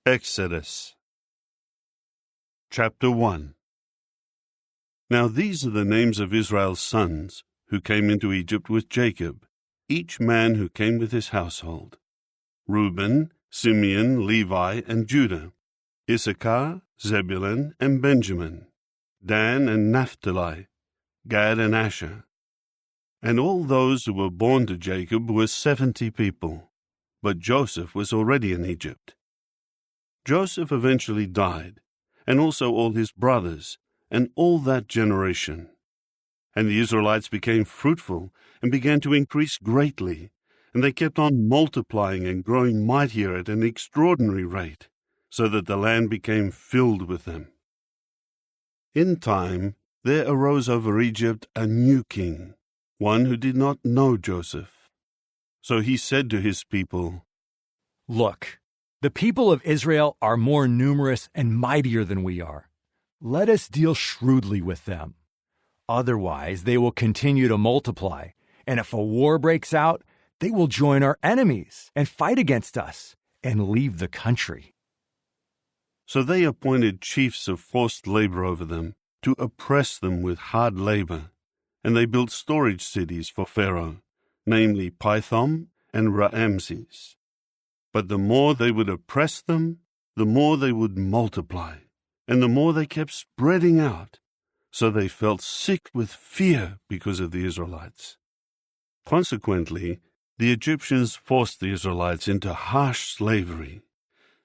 Exodus Chapter 1. Now these are the names of Israel's sons, who came into Egypt with Jacob, each man who came with his household: Reuben, Simeon, Levi, and Judah; Issachar, Zebulun, and Benjamin; Dan and Naphtali; Gad and Asher. And all those who were born to Jacob were 70 people, but Joseph was already in Egypt. Joseph eventually died, and also all his brothers, and all that generation. And the Israelites became fruitful and began to increase greatly, and they kept on multiplying and growing mightier at an extraordinary rate, so that the land became filled with them. In time there arose over Egypt a new king, one who did not know Joseph. So he said to his people, "Look, the people of Israel are more numerous and mightier than we are. Let us deal shrewdly with them. Otherwise, they will continue to multiply, and if a war breaks out, they will join our enemies and fight against us and leave the country." So they appointed chiefs of forced labor over them to oppress them with hard labor, and they built storage cities for Pharaoh, namely Pithom and Raamses. But the more they would oppress them, the more they would multiply, and the more they kept spreading out, so they felt sick with fear because of the Israelites. Consequently, the Egyptians forced the Israelites into harsh slavery.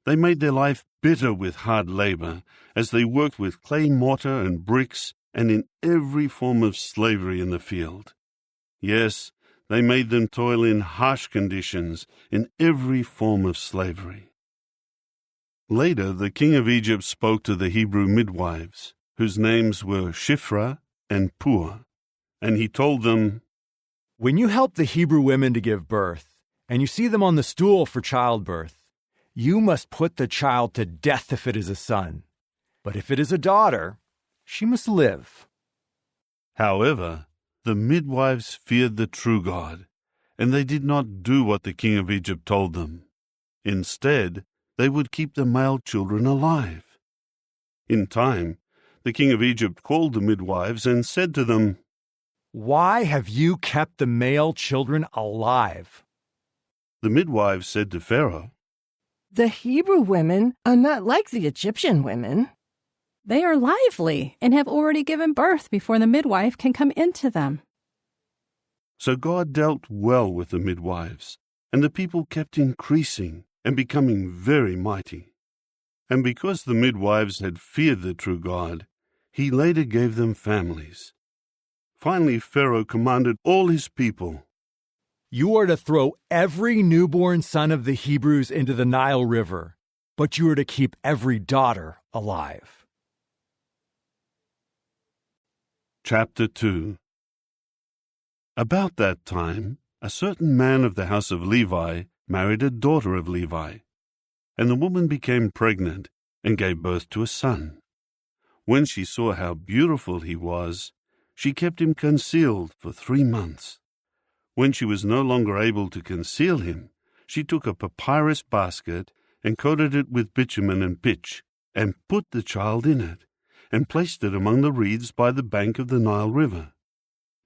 They made their life bitter with hard labor, as they worked with clay mortar and bricks and in every form of slavery in the field. Yes, they made them toil in harsh conditions in every form of slavery. Later, the king of Egypt spoke to the Hebrew midwives, whose names were Shiphrah and Puah, and he told them, "When you help the Hebrew women to give birth, and you see them on the stool for childbirth, you must put the child to death if it is a son. But if it is a daughter, she must live." However, the midwives feared the true God, and they did not do what the king of Egypt told them. Instead, they would keep the male children alive. In time, the king of Egypt called the midwives and said to them, "Why have you kept the male children alive?" The midwives said to Pharaoh, "The Hebrew women are not like the Egyptian women. They are lively and have already given birth before the midwife can come into them." So God dealt well with the midwives, and the people kept increasing and becoming very mighty. And because the midwives had feared the true God, he later gave them families. Finally, Pharaoh commanded all his people, "You are to throw every newborn son of the Hebrews into the Nile River, but you are to keep every daughter alive." Chapter 2. About that time, a certain man of the house of Levi married a daughter of Levi, and the woman became pregnant and gave birth to a son. When she saw how beautiful he was, she kept him concealed for 3 months. When she was no longer able to conceal him, she took a papyrus basket and coated it with bitumen and pitch, and put the child in it, and placed it among the reeds by the bank of the Nile River.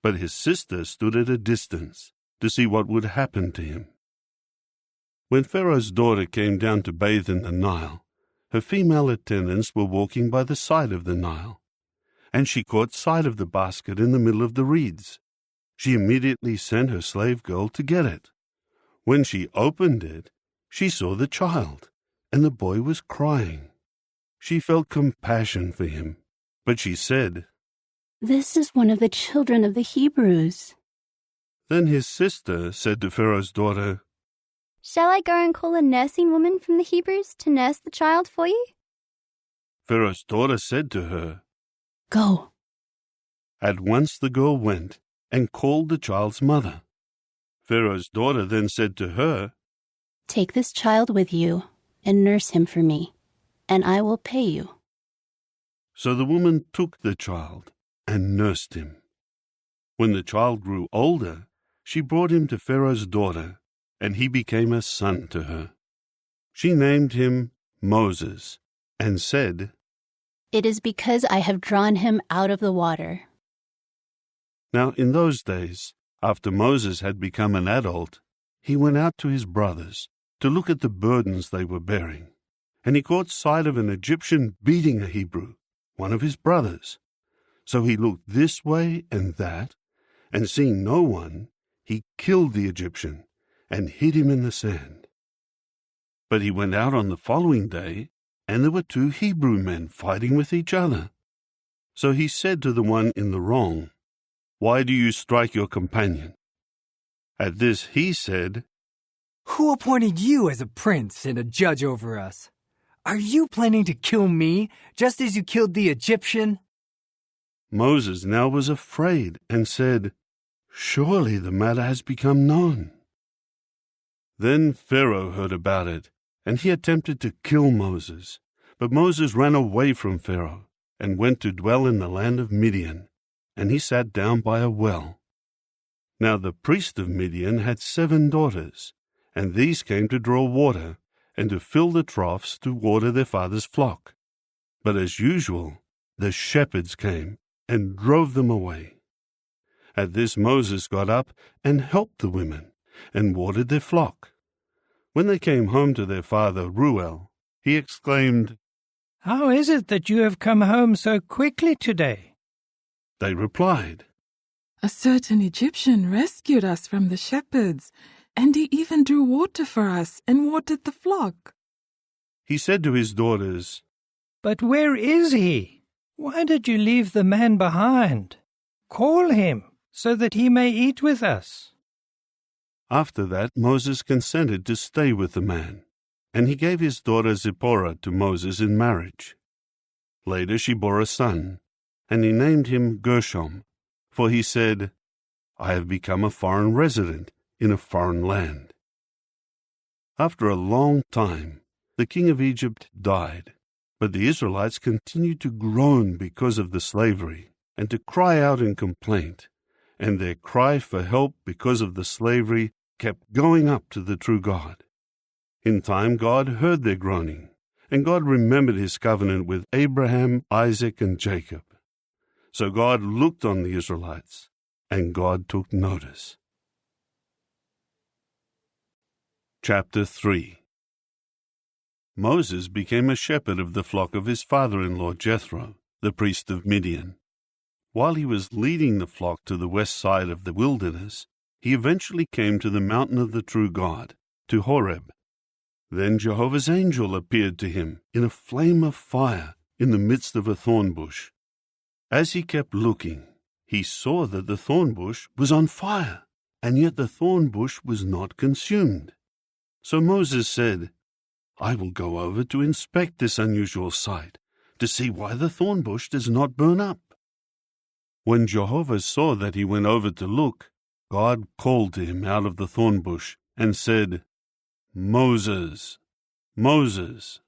But his sister stood at a distance to see what would happen to him. When Pharaoh's daughter came down to bathe in the Nile, her female attendants were walking by the side of the Nile, and she caught sight of the basket in the middle of the reeds. She immediately sent her slave girl to get it. When she opened it, she saw the child, and the boy was crying. She felt compassion for him, but she said, "This is one of the children of the Hebrews." Then his sister said to Pharaoh's daughter, "Shall I go and call a nursing woman from the Hebrews to nurse the child for you?" Pharaoh's daughter said to her, "Go." At once the girl went and called the child's mother. Pharaoh's daughter then said to her, "Take this child with you and nurse him for me, and I will pay you." So the woman took the child and nursed him. When the child grew older, she brought him to Pharaoh's daughter, and he became a son to her. She named him Moses, and said, It is because I have drawn him out of the water. Now in those days, after Moses had become an adult, he went out to his brothers to look at the burdens they were bearing. And he caught sight of an Egyptian beating a Hebrew, one of his brothers. So he looked this way and that, and seeing no one, he killed the Egyptian and hid him in the sand. But he went out on the following day, and there were 2 Hebrew men fighting with each other. So he said to the one in the wrong, Why do you strike your companion? At this he said, Who appointed you as a prince and a judge over us? Are you planning to kill me, just as you killed the Egyptian? Moses now was afraid and said, Surely the matter has become known. Then Pharaoh heard about it, and he attempted to kill Moses. But Moses ran away from Pharaoh and went to dwell in the land of Midian, and he sat down by a well. Now the priest of Midian had 7 daughters, and these came to draw water, and to fill the troughs to water their father's flock. But as usual, the shepherds came and drove them away. At this Moses got up and helped the women, and watered their flock. When they came home to their father Reuel, he exclaimed, How is it that you have come home so quickly today? They replied, A certain Egyptian rescued us from the shepherds, and he even drew water for us and watered the flock. He said to his daughters, But where is he? Why did you leave the man behind? Call him, so that he may eat with us. After that Moses consented to stay with the man, and he gave his daughter Zipporah to Moses in marriage. Later she bore a son, and he named him Gershom, for he said, I have become a foreign resident in a foreign land. After a long time, the king of Egypt died, but the Israelites continued to groan because of the slavery, and to cry out in complaint, and their cry for help because of the slavery kept going up to the true God. In time God heard their groaning, and God remembered his covenant with Abraham, Isaac, and Jacob. So God looked on the Israelites, and God took notice. Chapter 3. Moses became a shepherd of the flock of his father-in-law Jethro, the priest of Midian. While he was leading the flock to the west side of the wilderness, he eventually came to the mountain of the true God, to Horeb. Then Jehovah's angel appeared to him in a flame of fire in the midst of a thorn bush. As he kept looking, he saw that the thorn bush was on fire, and yet the thorn bush was not consumed. So Moses said, I will go over to inspect this unusual sight, to see why the thorn bush does not burn up. When Jehovah saw that he went over to look, God called to him out of the thorn bush and said, Moses, Moses.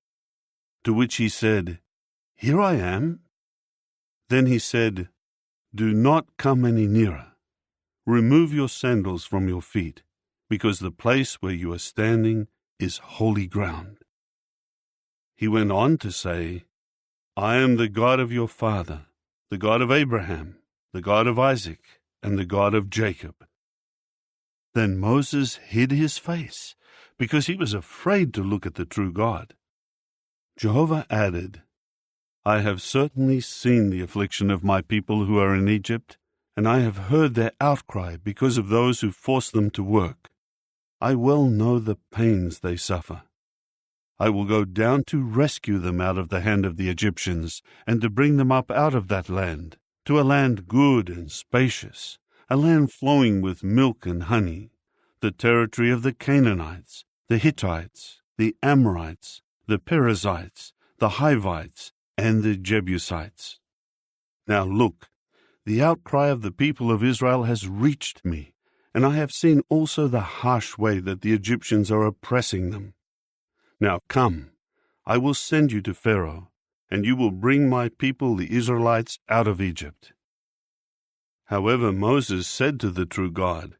To which he said, Here I am. Then he said, Do not come any nearer. Remove your sandals from your feet, because the place where you are standing is holy ground. He went on to say, I am the God of your father, the God of Abraham, the God of Isaac, and the God of Jacob. Then Moses hid his face, because he was afraid to look at the true God. Jehovah added, I have certainly seen the affliction of my people who are in Egypt, and I have heard their outcry because of those who force them to work. I well know the pains they suffer. I will go down to rescue them out of the hand of the Egyptians, and to bring them up out of that land, to a land good and spacious, a land flowing with milk and honey, the territory of the Canaanites, the Hittites, the Amorites, the Perizzites, the Hivites, and the Jebusites. Now look, the outcry of the people of Israel has reached me, and I have seen also the harsh way that the Egyptians are oppressing them. Now come, I will send you to Pharaoh, and you will bring my people the Israelites out of Egypt. However, Moses said to the true God,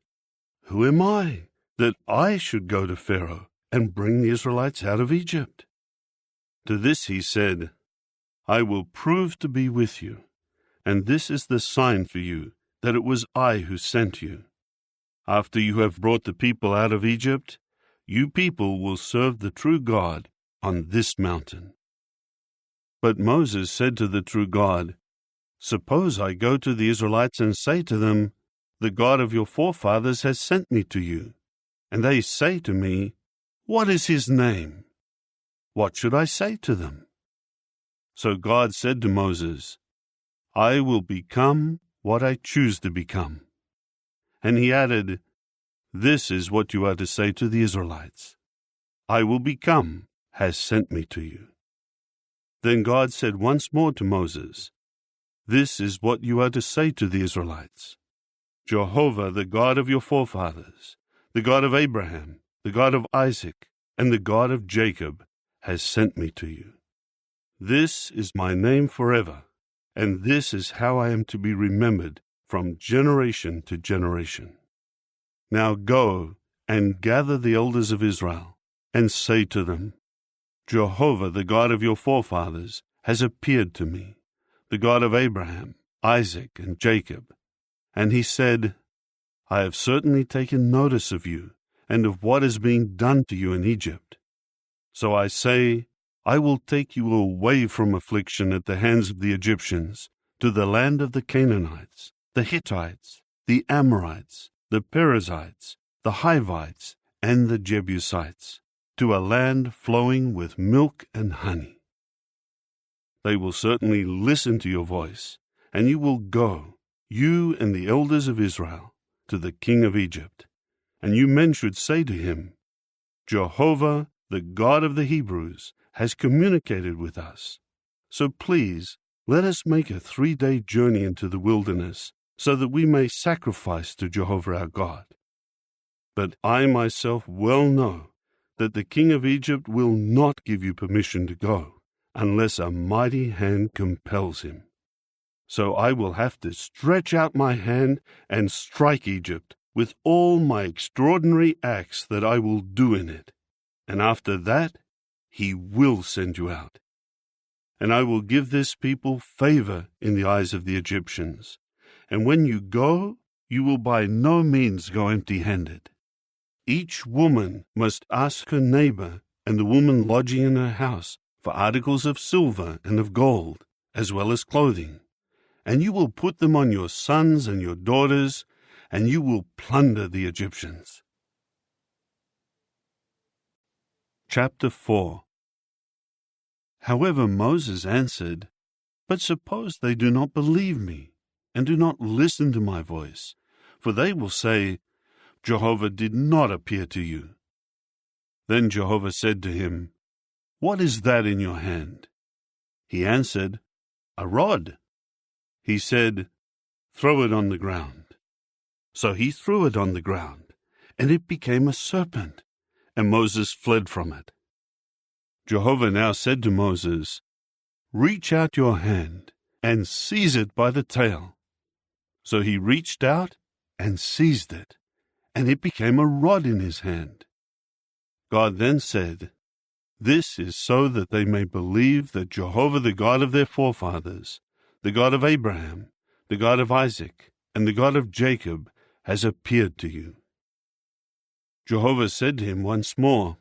Who am I, that I should go to Pharaoh and bring the Israelites out of Egypt? To this he said, I will prove to be with you, and this is the sign for you that it was I who sent you. After you have brought the people out of Egypt, you people will serve the true God on this mountain. But Moses said to the true God, Suppose I go to the Israelites and say to them, The God of your forefathers has sent me to you. And they say to me, What is his name? What should I say to them? So God said to Moses, I will become what I choose to become. And he added, This is what you are to say to the Israelites. I will become has sent me to you. Then God said once more to Moses, This is what you are to say to the Israelites. Jehovah, the God of your forefathers, the God of Abraham, the God of Isaac, and the God of Jacob, has sent me to you. This is my name forever, and this is how I am to be remembered from generation to generation. Now go and gather the elders of Israel, and say to them, Jehovah, the God of your forefathers, has appeared to me, the God of Abraham, Isaac, and Jacob. And he said, I have certainly taken notice of you, and of what is being done to you in Egypt. So I say, I will take you away from affliction at the hands of the Egyptians, to the land of the Canaanites, the Hittites, the Amorites, the Perizzites, the Hivites, and the Jebusites, to a land flowing with milk and honey. They will certainly listen to your voice, and you will go, you and the elders of Israel, to the king of Egypt. And you men should say to him, Jehovah, the God of the Hebrews, has communicated with us. So please, let us make a 3-day journey into the wilderness, so that we may sacrifice to Jehovah our God. But I myself well know that the king of Egypt will not give you permission to go, unless a mighty hand compels him. So I will have to stretch out my hand and strike Egypt with all my extraordinary acts that I will do in it. And after that, he will send you out. And I will give this people favor in the eyes of the Egyptians. And when you go, you will by no means go empty-handed. Each woman must ask her neighbor and the woman lodging in her house for articles of silver and of gold, as well as clothing. And you will put them on your sons and your daughters, and you will plunder the Egyptians. Chapter 4. However, Moses answered, But suppose they do not believe me, and do not listen to my voice, for they will say, Jehovah did not appear to you. Then Jehovah said to him, What is that in your hand? He answered, A rod. He said, Throw it on the ground. So he threw it on the ground, and it became a serpent, and Moses fled from it. Jehovah now said to Moses, Reach out your hand and seize it by the tail. So he reached out and seized it, and it became a rod in his hand. God then said, This is so that they may believe that Jehovah, the God of their forefathers, the God of Abraham, the God of Isaac, and the God of Jacob, has appeared to you. Jehovah said to him once more,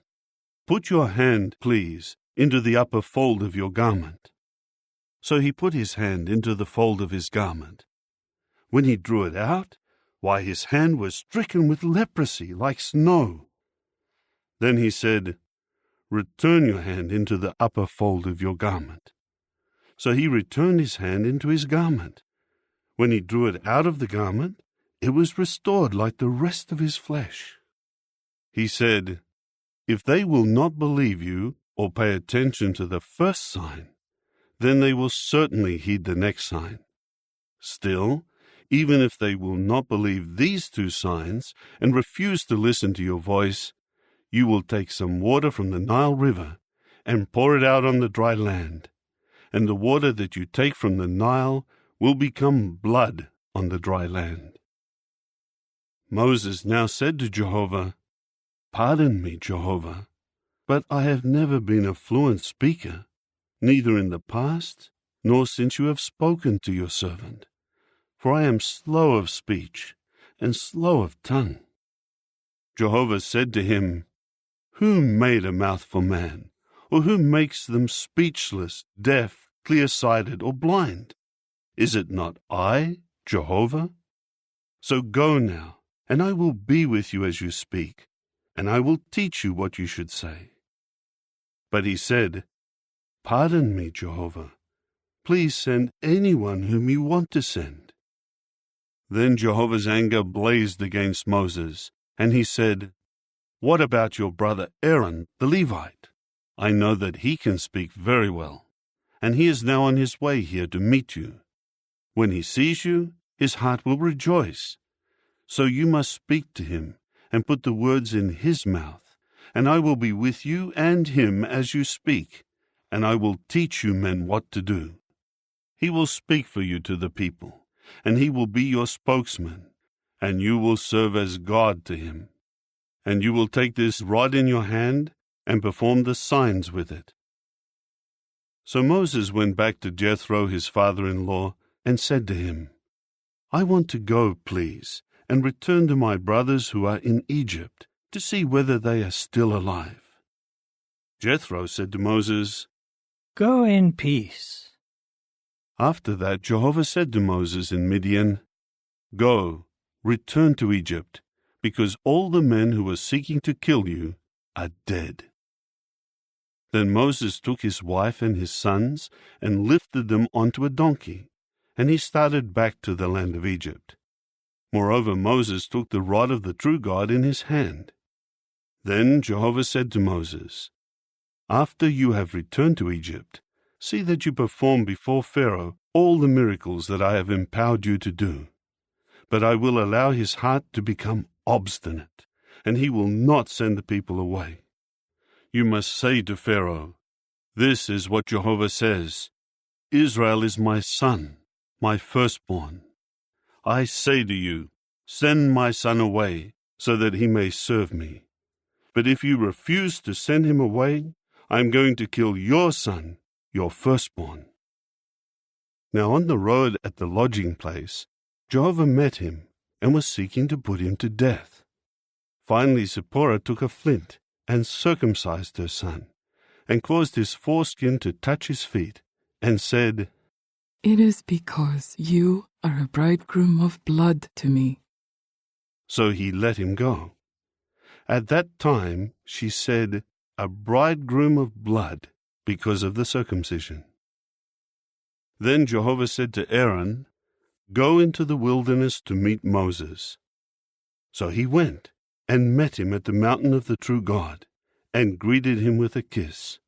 Put your hand, please, into the upper fold of your garment. So he put his hand into the fold of his garment. When he drew it out, why, his hand was stricken with leprosy like snow. Then he said, Return your hand into the upper fold of your garment. So he returned his hand into his garment. When he drew it out of the garment, it was restored like the rest of his flesh. He said, If they will not believe you or pay attention to the first sign, then they will certainly heed the next sign. Still, even if they will not believe these 2 signs and refuse to listen to your voice, you will take some water from the Nile River and pour it out on the dry land, and the water that you take from the Nile will become blood on the dry land. Moses now said to Jehovah, Pardon me, Jehovah, but I have never been a fluent speaker neither in the past, nor since you have spoken to your servant. For I am slow of speech, and slow of tongue. Jehovah said to him, Who made a mouth for man? Or who makes them speechless, deaf, clear-sighted, or blind? Is it not I, Jehovah? So go now, and I will be with you as you speak, and I will teach you what you should say. But he said, Pardon me, Jehovah. Please send anyone whom you want to send. Then Jehovah's anger blazed against Moses, and he said, What about your brother Aaron, the Levite? I know that he can speak very well, and he is now on his way here to meet you. When he sees you, his heart will rejoice. So you must speak to him and put the words in his mouth, and I will be with you and him as you speak, and I will teach you men what to do. He will speak for you to the people, and he will be your spokesman, and you will serve as God to him. And you will take this rod in your hand and perform the signs with it. So Moses went back to Jethro, his father-in-law, and said to him, I want to go, please, and return to my brothers who are in Egypt, to see whether they are still alive. Jethro said to Moses, Go in peace. After that Jehovah said to Moses in Midian, Go, return to Egypt, because all the men who were seeking to kill you are dead. Then Moses took his wife and his sons and lifted them onto a donkey, and he started back to the land of Egypt. Moreover, Moses took the rod of the true God in his hand. Then Jehovah said to Moses, After you have returned to Egypt, see that you perform before Pharaoh all the miracles that I have empowered you to do. But I will allow his heart to become obstinate, and he will not send the people away. You must say to Pharaoh, This is what Jehovah says, Israel is my son, my firstborn. I say to you, send my son away, so that he may serve me. But if you refuse to send him away, I am going to kill your son, your firstborn. Now on the road at the lodging place, Jehovah met him and was seeking to put him to death. Finally Zipporah took a flint and circumcised her son, and caused his foreskin to touch his feet, and said, It is because you are a bridegroom of blood to me. So he let him go. At that time she said, A bridegroom of blood, because of the circumcision. Then Jehovah said to Aaron, Go into the wilderness to meet Moses. So he went and met him at the mountain of the true God, and greeted him with a kiss.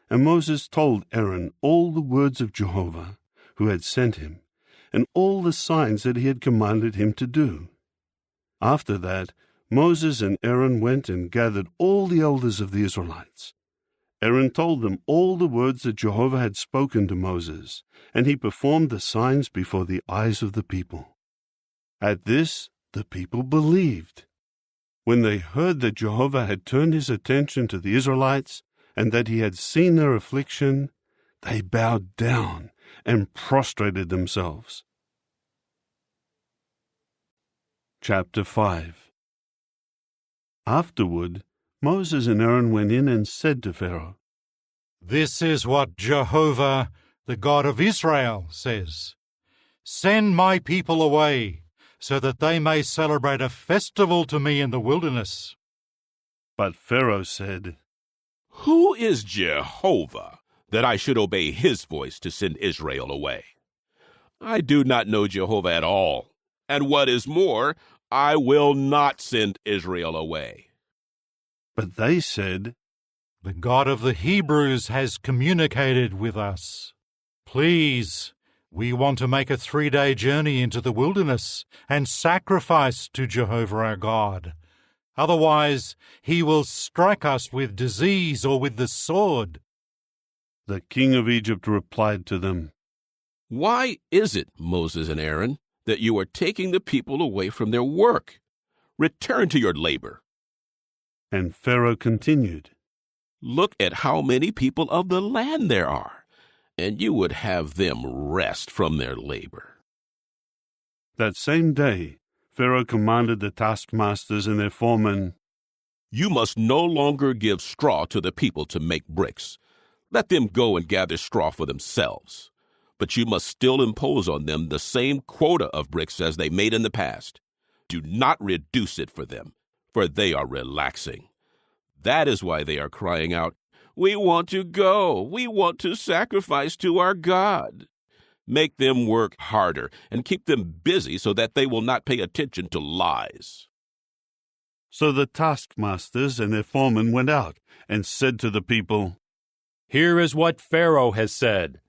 And Moses told Aaron all the words of Jehovah, who had sent him, and all the signs that he had commanded him to do. After that, Moses and Aaron went and gathered all the elders of the Israelites. Aaron told them all the words that Jehovah had spoken to Moses, and he performed the signs before the eyes of the people. At this, the people believed. When they heard that Jehovah had turned his attention to the Israelites, and that he had seen their affliction, they bowed down and prostrated themselves. Chapter 5. Afterward, Moses and Aaron went in and said to Pharaoh, This is what Jehovah, the God of Israel, says. Send my people away, so that they may celebrate a festival to me in the wilderness. But Pharaoh said, Who is Jehovah, that I should obey his voice to send Israel away? I do not know Jehovah at all, and what is more, I will not send Israel away. But they said, The God of the Hebrews has communicated with us. Please, we want to make a 3-day journey into the wilderness and sacrifice to Jehovah our God. Otherwise, he will strike us with disease or with the sword. The king of Egypt replied to them, Why is it, Moses and Aaron, that you are taking the people away from their work? Return to your labor. And Pharaoh continued, Look at how many people of the land there are, and you would have them rest from their labor." That same day, Pharaoh commanded the taskmasters and their foremen, "You must no longer give straw to the people to make bricks. Let them go and gather straw for themselves. But you must still impose on them the same quota of bricks as they made in the past. Do not reduce it for them, for they are relaxing. That is why they are crying out, 'We want to go. We want to sacrifice to our God.' Make them work harder and keep them busy so that they will not pay attention to lies." So the taskmasters and their foremen went out and said to the people, "Here is what Pharaoh has said.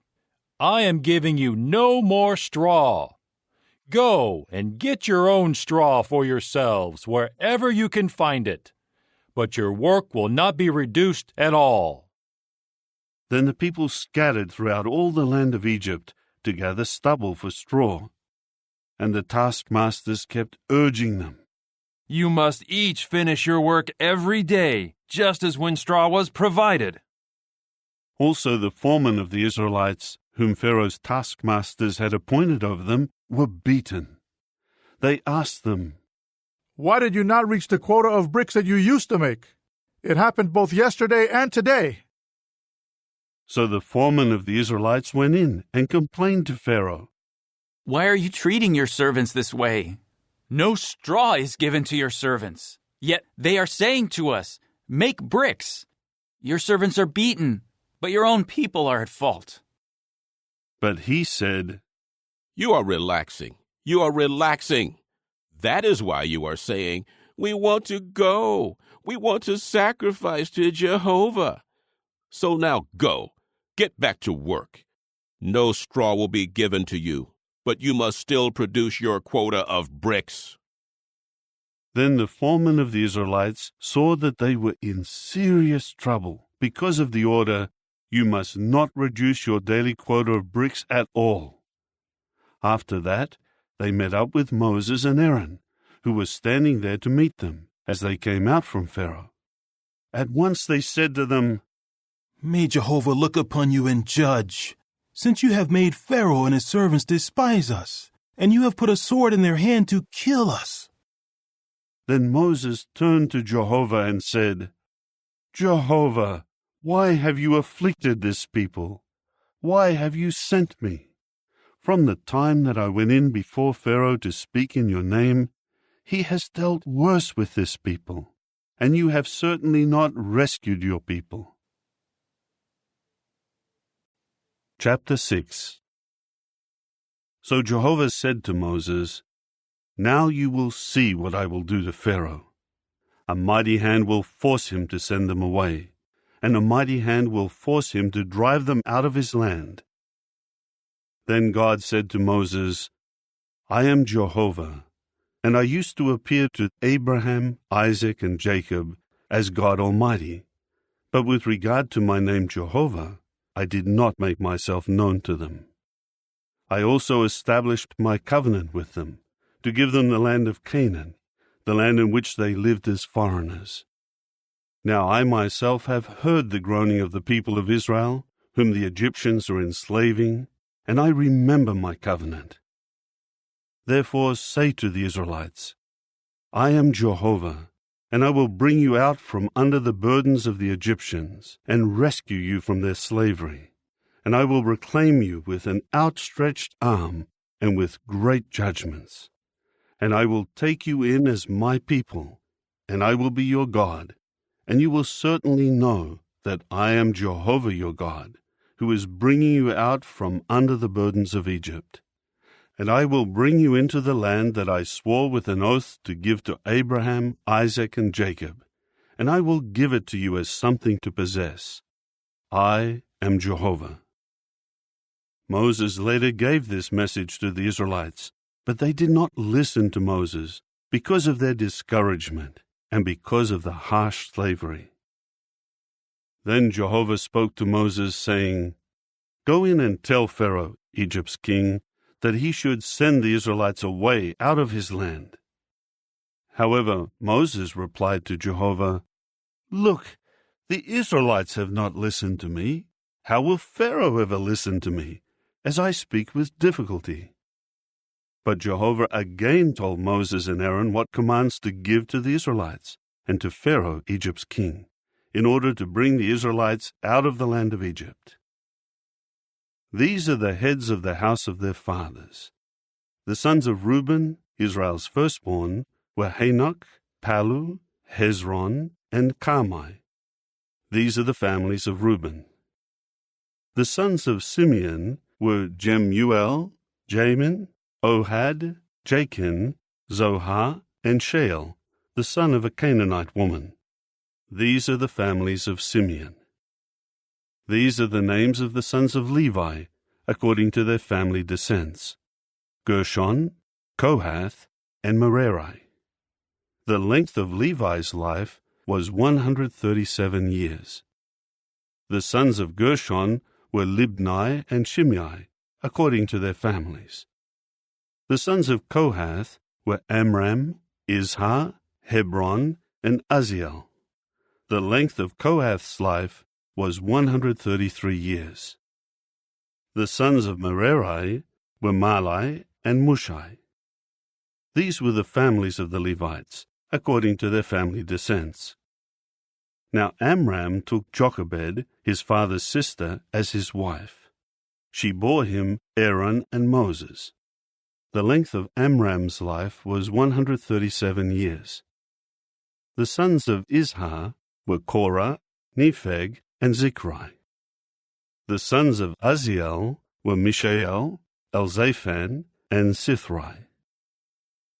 I am giving you no more straw. Go and get your own straw for yourselves wherever you can find it, but your work will not be reduced at all." Then the people scattered throughout all the land of Egypt to gather stubble for straw. And the taskmasters kept urging them, "You must each finish your work every day, just as when straw was provided." Also the foremen of the Israelites, whom Pharaoh's taskmasters had appointed over them, were beaten. They asked them, "Why did you not reach the quota of bricks that you used to make? It happened both yesterday and today." So the foreman of the Israelites went in and complained to Pharaoh. "Why are you treating your servants this way? No straw is given to your servants. Yet they are saying to us, 'Make bricks.' Your servants are beaten, but your own people are at fault." But he said, "You are relaxing. You are relaxing. That is why you are saying, 'We want to go. We want to sacrifice to Jehovah.' So now go. Get back to work. No straw will be given to you, but you must still produce your quota of bricks." Then the foremen of the Israelites saw that they were in serious trouble because of the order, "You must not reduce your daily quota of bricks at all." After that, they met up with Moses and Aaron, who were standing there to meet them as they came out from Pharaoh. At once they said to them, "May Jehovah look upon you and judge, since you have made Pharaoh and his servants despise us, and you have put a sword in their hand to kill us." Then Moses turned to Jehovah and said, "Jehovah, why have you afflicted this people? Why have you sent me? From the time that I went in before Pharaoh to speak in your name, he has dealt worse with this people, and you have certainly not rescued your people." Chapter 6. So Jehovah said to Moses, "Now you will see what I will do to Pharaoh. A mighty hand will force him to send them away, and a mighty hand will force him to drive them out of his land." Then God said to Moses, "I am Jehovah, and I used to appear to Abraham, Isaac, and Jacob as God Almighty. But with regard to my name Jehovah, I did not make myself known to them. I also established my covenant with them, to give them the land of Canaan, the land in which they lived as foreigners. Now I myself have heard the groaning of the people of Israel, whom the Egyptians are enslaving, and I remember my covenant. Therefore say to the Israelites, I am Jehovah, and I will bring you out from under the burdens of the Egyptians, and rescue you from their slavery. And I will reclaim you with an outstretched arm and with great judgments. And I will take you in as my people, and I will be your God, and you will certainly know that I am Jehovah your God, who is bringing you out from under the burdens of Egypt. And I will bring you into the land that I swore with an oath to give to Abraham, Isaac, and Jacob, and I will give it to you as something to possess. I am Jehovah." Moses later gave this message to the Israelites, but they did not listen to Moses because of their discouragement and because of the harsh slavery. Then Jehovah spoke to Moses, saying, "Go in and tell Pharaoh, Egypt's king, that he should send the Israelites away out of his land." However, Moses replied to Jehovah, "Look, The Israelites have not listened to me. How will Pharaoh ever listen to me, as I speak with difficulty?" But Jehovah again told Moses and Aaron what commands to give to the Israelites and to Pharaoh, Egypt's king, in order to bring the Israelites out of the land of Egypt. These are the heads of the house of their fathers. The sons of Reuben, Israel's firstborn, were Hanoch, Palu, Hezron, and Carmi. These are the families of Reuben. The sons of Simeon were Jemuel, Jamin, Ohad, Jachin, Zohar, and Shael, the son of a Canaanite woman. These are the families of Simeon. These are the names of the sons of Levi, according to their family descents: Gershon, Kohath, and Merari. The length of Levi's life was 137 years. The sons of Gershon were Libni and Shimei, according to their families. The sons of Kohath were Amram, Izhar, Hebron, and Uzziel. The length of Kohath's life was 133 years. The sons of Merari were Mahli and Mushai. These were the families of the Levites, according to their family descents. Now Amram took Jochebed, his father's sister, as his wife. She bore him Aaron and Moses. The length of Amram's life was 137 years. The sons of Izhar were Korah, Nepheg, and Zichri. The sons of Uzziel were Mishael, Elzaphan, and Sithri.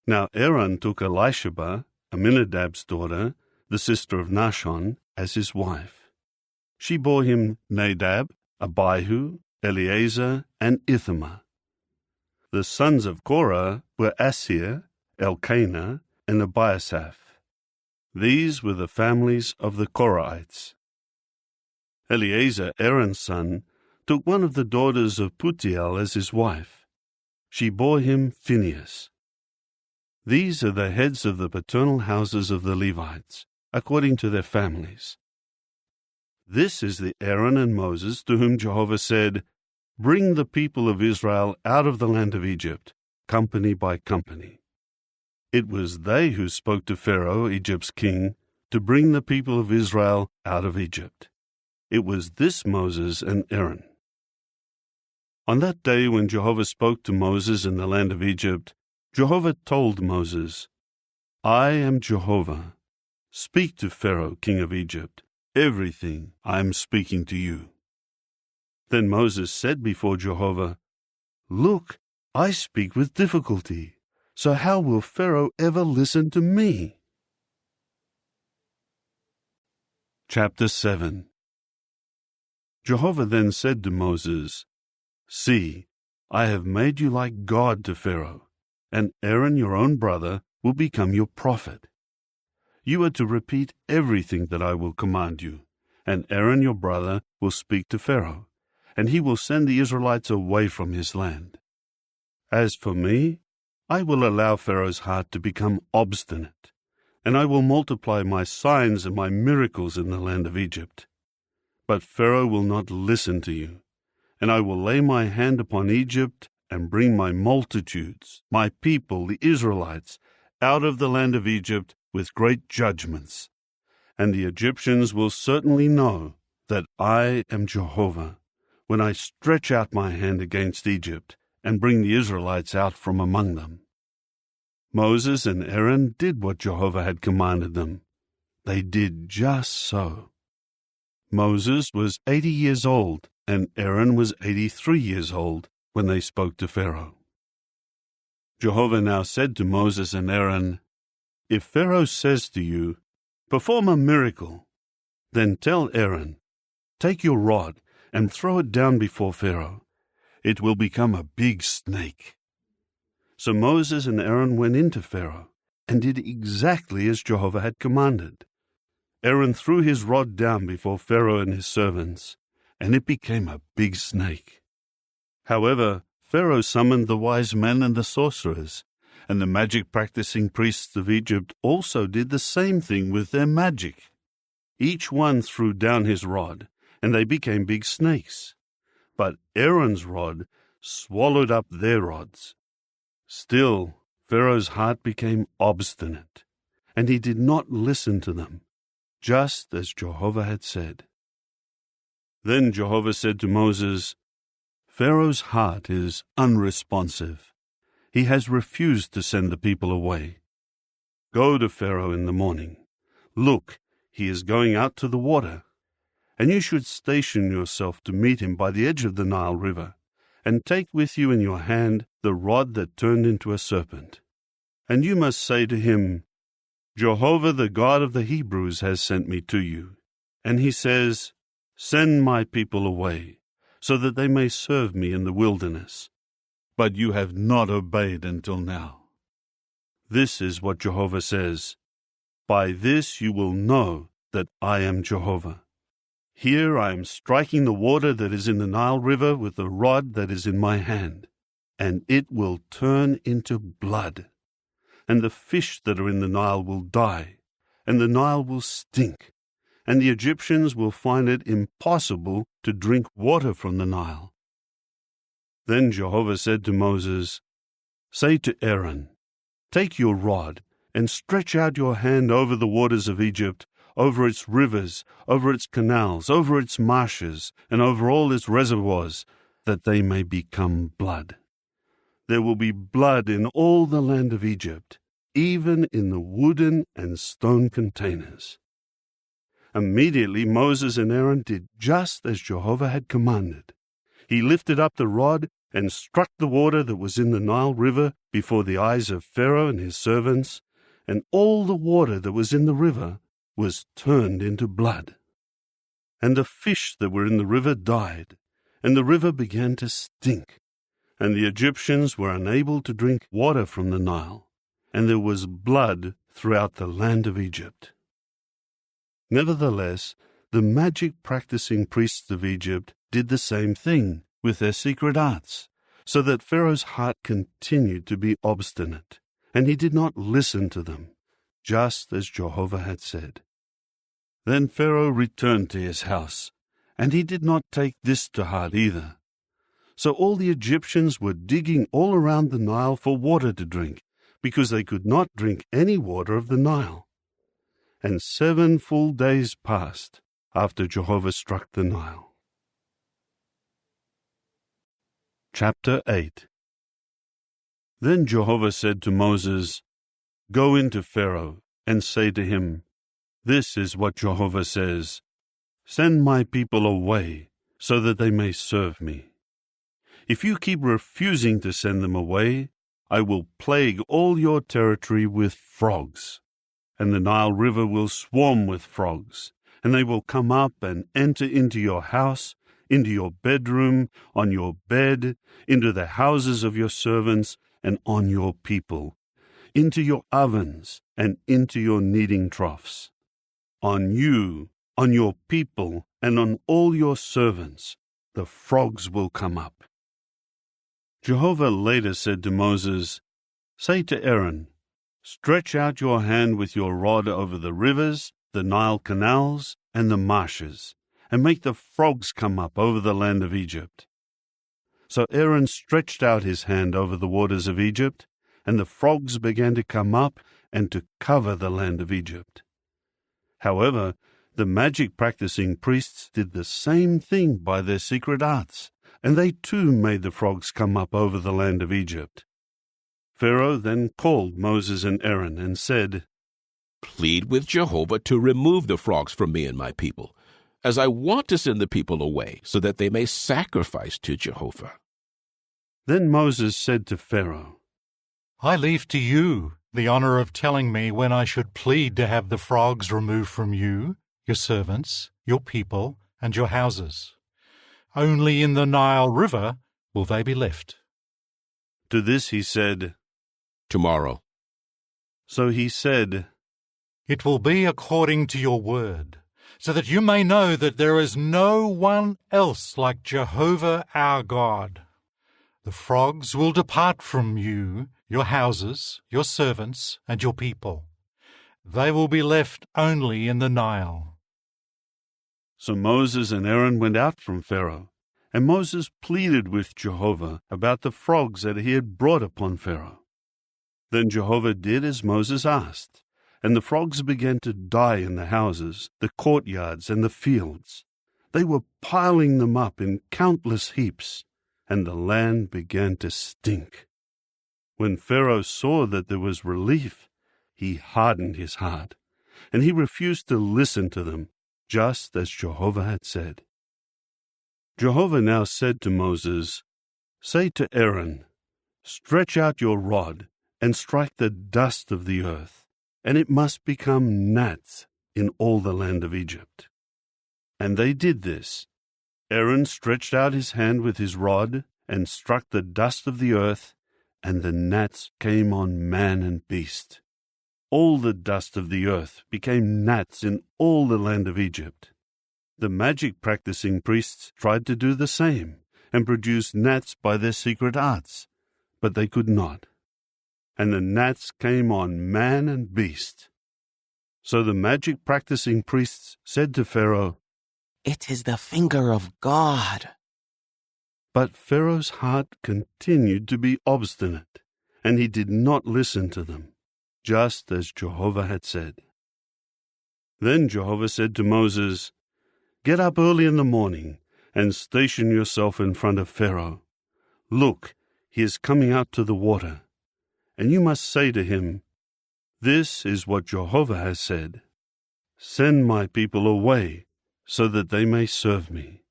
Now Aaron took Elisheba, Aminadab's daughter, the sister of Nahshon, as his wife. She bore him Nadab, Abihu, Eleazar, and Ithamar. The sons of Korah were Assir, Elkanah, and Abiasaph. These were the families of the Korahites. Eleazar, Aaron's son, took one of the daughters of Putiel as his wife. She bore him Phinehas. These are the heads of the paternal houses of the Levites, according to their families. This is the Aaron and Moses to whom Jehovah said, "Bring the people of Israel out of the land of Egypt, company by company." It was they who spoke to Pharaoh, Egypt's king, to bring the people of Israel out of Egypt. It was this Moses and Aaron. On that day when Jehovah spoke to Moses in the land of Egypt, Jehovah told Moses, "I am Jehovah. Speak to Pharaoh, king of Egypt, everything I am speaking to you." Then Moses said before Jehovah, "Look, I speak with difficulty, so how will Pharaoh ever listen to me?" Chapter 7. Jehovah then said to Moses, "See, I have made you like God to Pharaoh, and Aaron your own brother will become your prophet. You are to repeat everything that I will command you, and Aaron your brother will speak to Pharaoh, and he will send the Israelites away from his land. As for me, I will allow Pharaoh's heart to become obstinate, and I will multiply my signs and my miracles in the land of Egypt. But Pharaoh will not listen to you, and I will lay my hand upon Egypt and bring my multitudes, my people, the Israelites, out of the land of Egypt with great judgments. And the Egyptians will certainly know that I am Jehovah, when I stretch out my hand against Egypt and bring the Israelites out from among them." Moses and Aaron did what Jehovah had commanded them. They did just so. Moses was 80 years old, and Aaron was 83 years old when they spoke to Pharaoh. Jehovah now said to Moses and Aaron, "If Pharaoh says to you, 'Perform a miracle,' then tell Aaron, 'Take your rod and throw it down before Pharaoh. It will become a big snake.'" So Moses and Aaron went into Pharaoh and did exactly as Jehovah had commanded. Aaron threw his rod down before Pharaoh and his servants, and it became a big snake. However, Pharaoh summoned the wise men and the sorcerers, and the magic-practicing priests of Egypt also did the same thing with their magic. Each one threw down his rod, and they became big snakes. But Aaron's rod swallowed up their rods. Still, Pharaoh's heart became obstinate, and he did not listen to them, just as Jehovah had said. Then Jehovah said to Moses, Pharaoh's heart is unresponsive. He has refused to send the people away. Go to Pharaoh in the morning. Look, he is going out to the water. And you should station yourself to meet him by the edge of the Nile River, and take with you in your hand the rod that turned into a serpent. And you must say to him, Jehovah, the God of the Hebrews, has sent me to you. And he says, Send my people away, so that they may serve me in the wilderness. But you have not obeyed until now. This is what Jehovah says, By this you will know that I am Jehovah. Here I am striking the water that is in the Nile River with the rod that is in my hand, and it will turn into blood. And the fish that are in the Nile will die, and the Nile will stink, and the Egyptians will find it impossible to drink water from the Nile. Then Jehovah said to Moses, Say to Aaron, Take your rod and stretch out your hand over the waters of Egypt, over its rivers, over its canals, over its marshes, and over all its reservoirs, that they may become blood. There will be blood in all the land of Egypt, even in the wooden and stone containers. Immediately Moses and Aaron did just as Jehovah had commanded. He lifted up the rod and struck the water that was in the Nile River before the eyes of Pharaoh and his servants, and all the water that was in the river was turned into blood. And the fish that were in the river died, and the river began to stink, and the Egyptians were unable to drink water from the Nile, and there was blood throughout the land of Egypt. Nevertheless, the magic-practicing priests of Egypt did the same thing with their secret arts, so that Pharaoh's heart continued to be obstinate, and he did not listen to them, just as Jehovah had said. Then Pharaoh returned to his house, and he did not take this to heart either. So all the Egyptians were digging all around the Nile for water to drink, because they could not drink any water of the Nile. And 7 full days passed after Jehovah struck the Nile. Chapter 8. Then Jehovah said to Moses, Go into Pharaoh and say to him, This is what Jehovah says, Send my people away, so that they may serve me. If you keep refusing to send them away, I will plague all your territory with frogs, and the Nile River will swarm with frogs, and they will come up and enter into your house, into your bedroom, on your bed, into the houses of your servants, and on your people, into your ovens, and into your kneading troughs. On you, on your people, and on all your servants, the frogs will come up. Jehovah later said to Moses, Say to Aaron, Stretch out your hand with your rod over the rivers, the Nile canals, and the marshes, and make the frogs come up over the land of Egypt. So Aaron stretched out his hand over the waters of Egypt, and the frogs began to come up and to cover the land of Egypt. However, the magic-practicing priests did the same thing by their secret arts, and they too made the frogs come up over the land of Egypt. Pharaoh then called Moses and Aaron and said, Plead with Jehovah to remove the frogs from me and my people, as I want to send the people away, so that they may sacrifice to Jehovah. Then Moses said to Pharaoh, I leave to you the honor of telling me when I should plead to have the frogs removed from you, your servants, your people, and your houses. Only in the Nile River will they be left. To this he said, Tomorrow. So he said, It will be according to your word, so that you may know that there is no one else like Jehovah our God. The frogs will depart from you, your houses, your servants, and your people. They will be left only in the Nile. So Moses and Aaron went out from Pharaoh, and Moses pleaded with Jehovah about the frogs that he had brought upon Pharaoh. Then Jehovah did as Moses asked, and the frogs began to die in the houses, the courtyards, and the fields. They were piling them up in countless heaps, and the land began to stink. When Pharaoh saw that there was relief, he hardened his heart, and he refused to listen to them, just as Jehovah had said. Jehovah now said to Moses, "Say to Aaron, stretch out your rod and strike the dust of the earth, and it must become gnats in all the land of Egypt." And they did this. Aaron stretched out his hand with his rod and struck the dust of the earth, and the gnats came on man and beast. All the dust of the earth became gnats in all the land of Egypt. The magic-practicing priests tried to do the same and produce gnats by their secret arts, but they could not. And the gnats came on man and beast. So the magic-practicing priests said to Pharaoh, "It is the finger of God." But Pharaoh's heart continued to be obstinate, and he did not listen to them, just as Jehovah had said. Then Jehovah said to Moses, "Get up early in the morning and station yourself in front of Pharaoh. Look, he is coming out to the water. And you must say to him, 'This is what Jehovah has said. Send my people away so that they may serve me.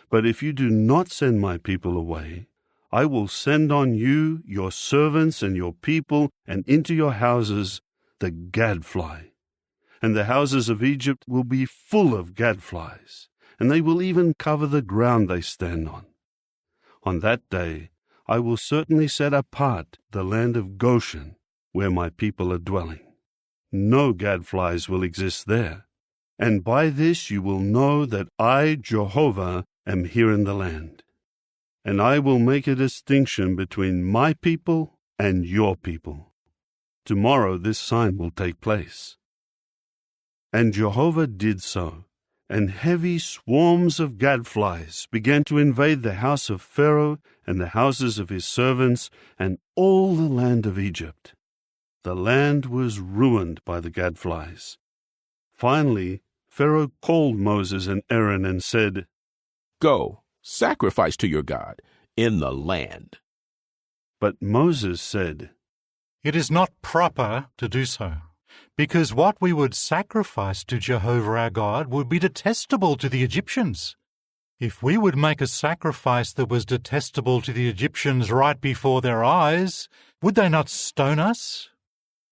But if you do not send my people away, I will send on you, your servants and your people, and into your houses the gadfly. And the houses of Egypt will be full of gadflies, and they will even cover the ground they stand on. On that day I will certainly set apart the land of Goshen, where my people are dwelling. No gadflies will exist there, and by this you will know that I, Jehovah, am here in the land. And I will make a distinction between my people and your people. Tomorrow this sign will take place." And Jehovah did so, and heavy swarms of gadflies began to invade the house of Pharaoh and the houses of his servants and all the land of Egypt. The land was ruined by the gadflies. Finally, Pharaoh called Moses and Aaron and said, "Go, sacrifice to your God in the land." But Moses said, "It is not proper to do so, because what we would sacrifice to Jehovah our God would be detestable to the Egyptians. If we would make a sacrifice that was detestable to the Egyptians right before their eyes, would they not stone us?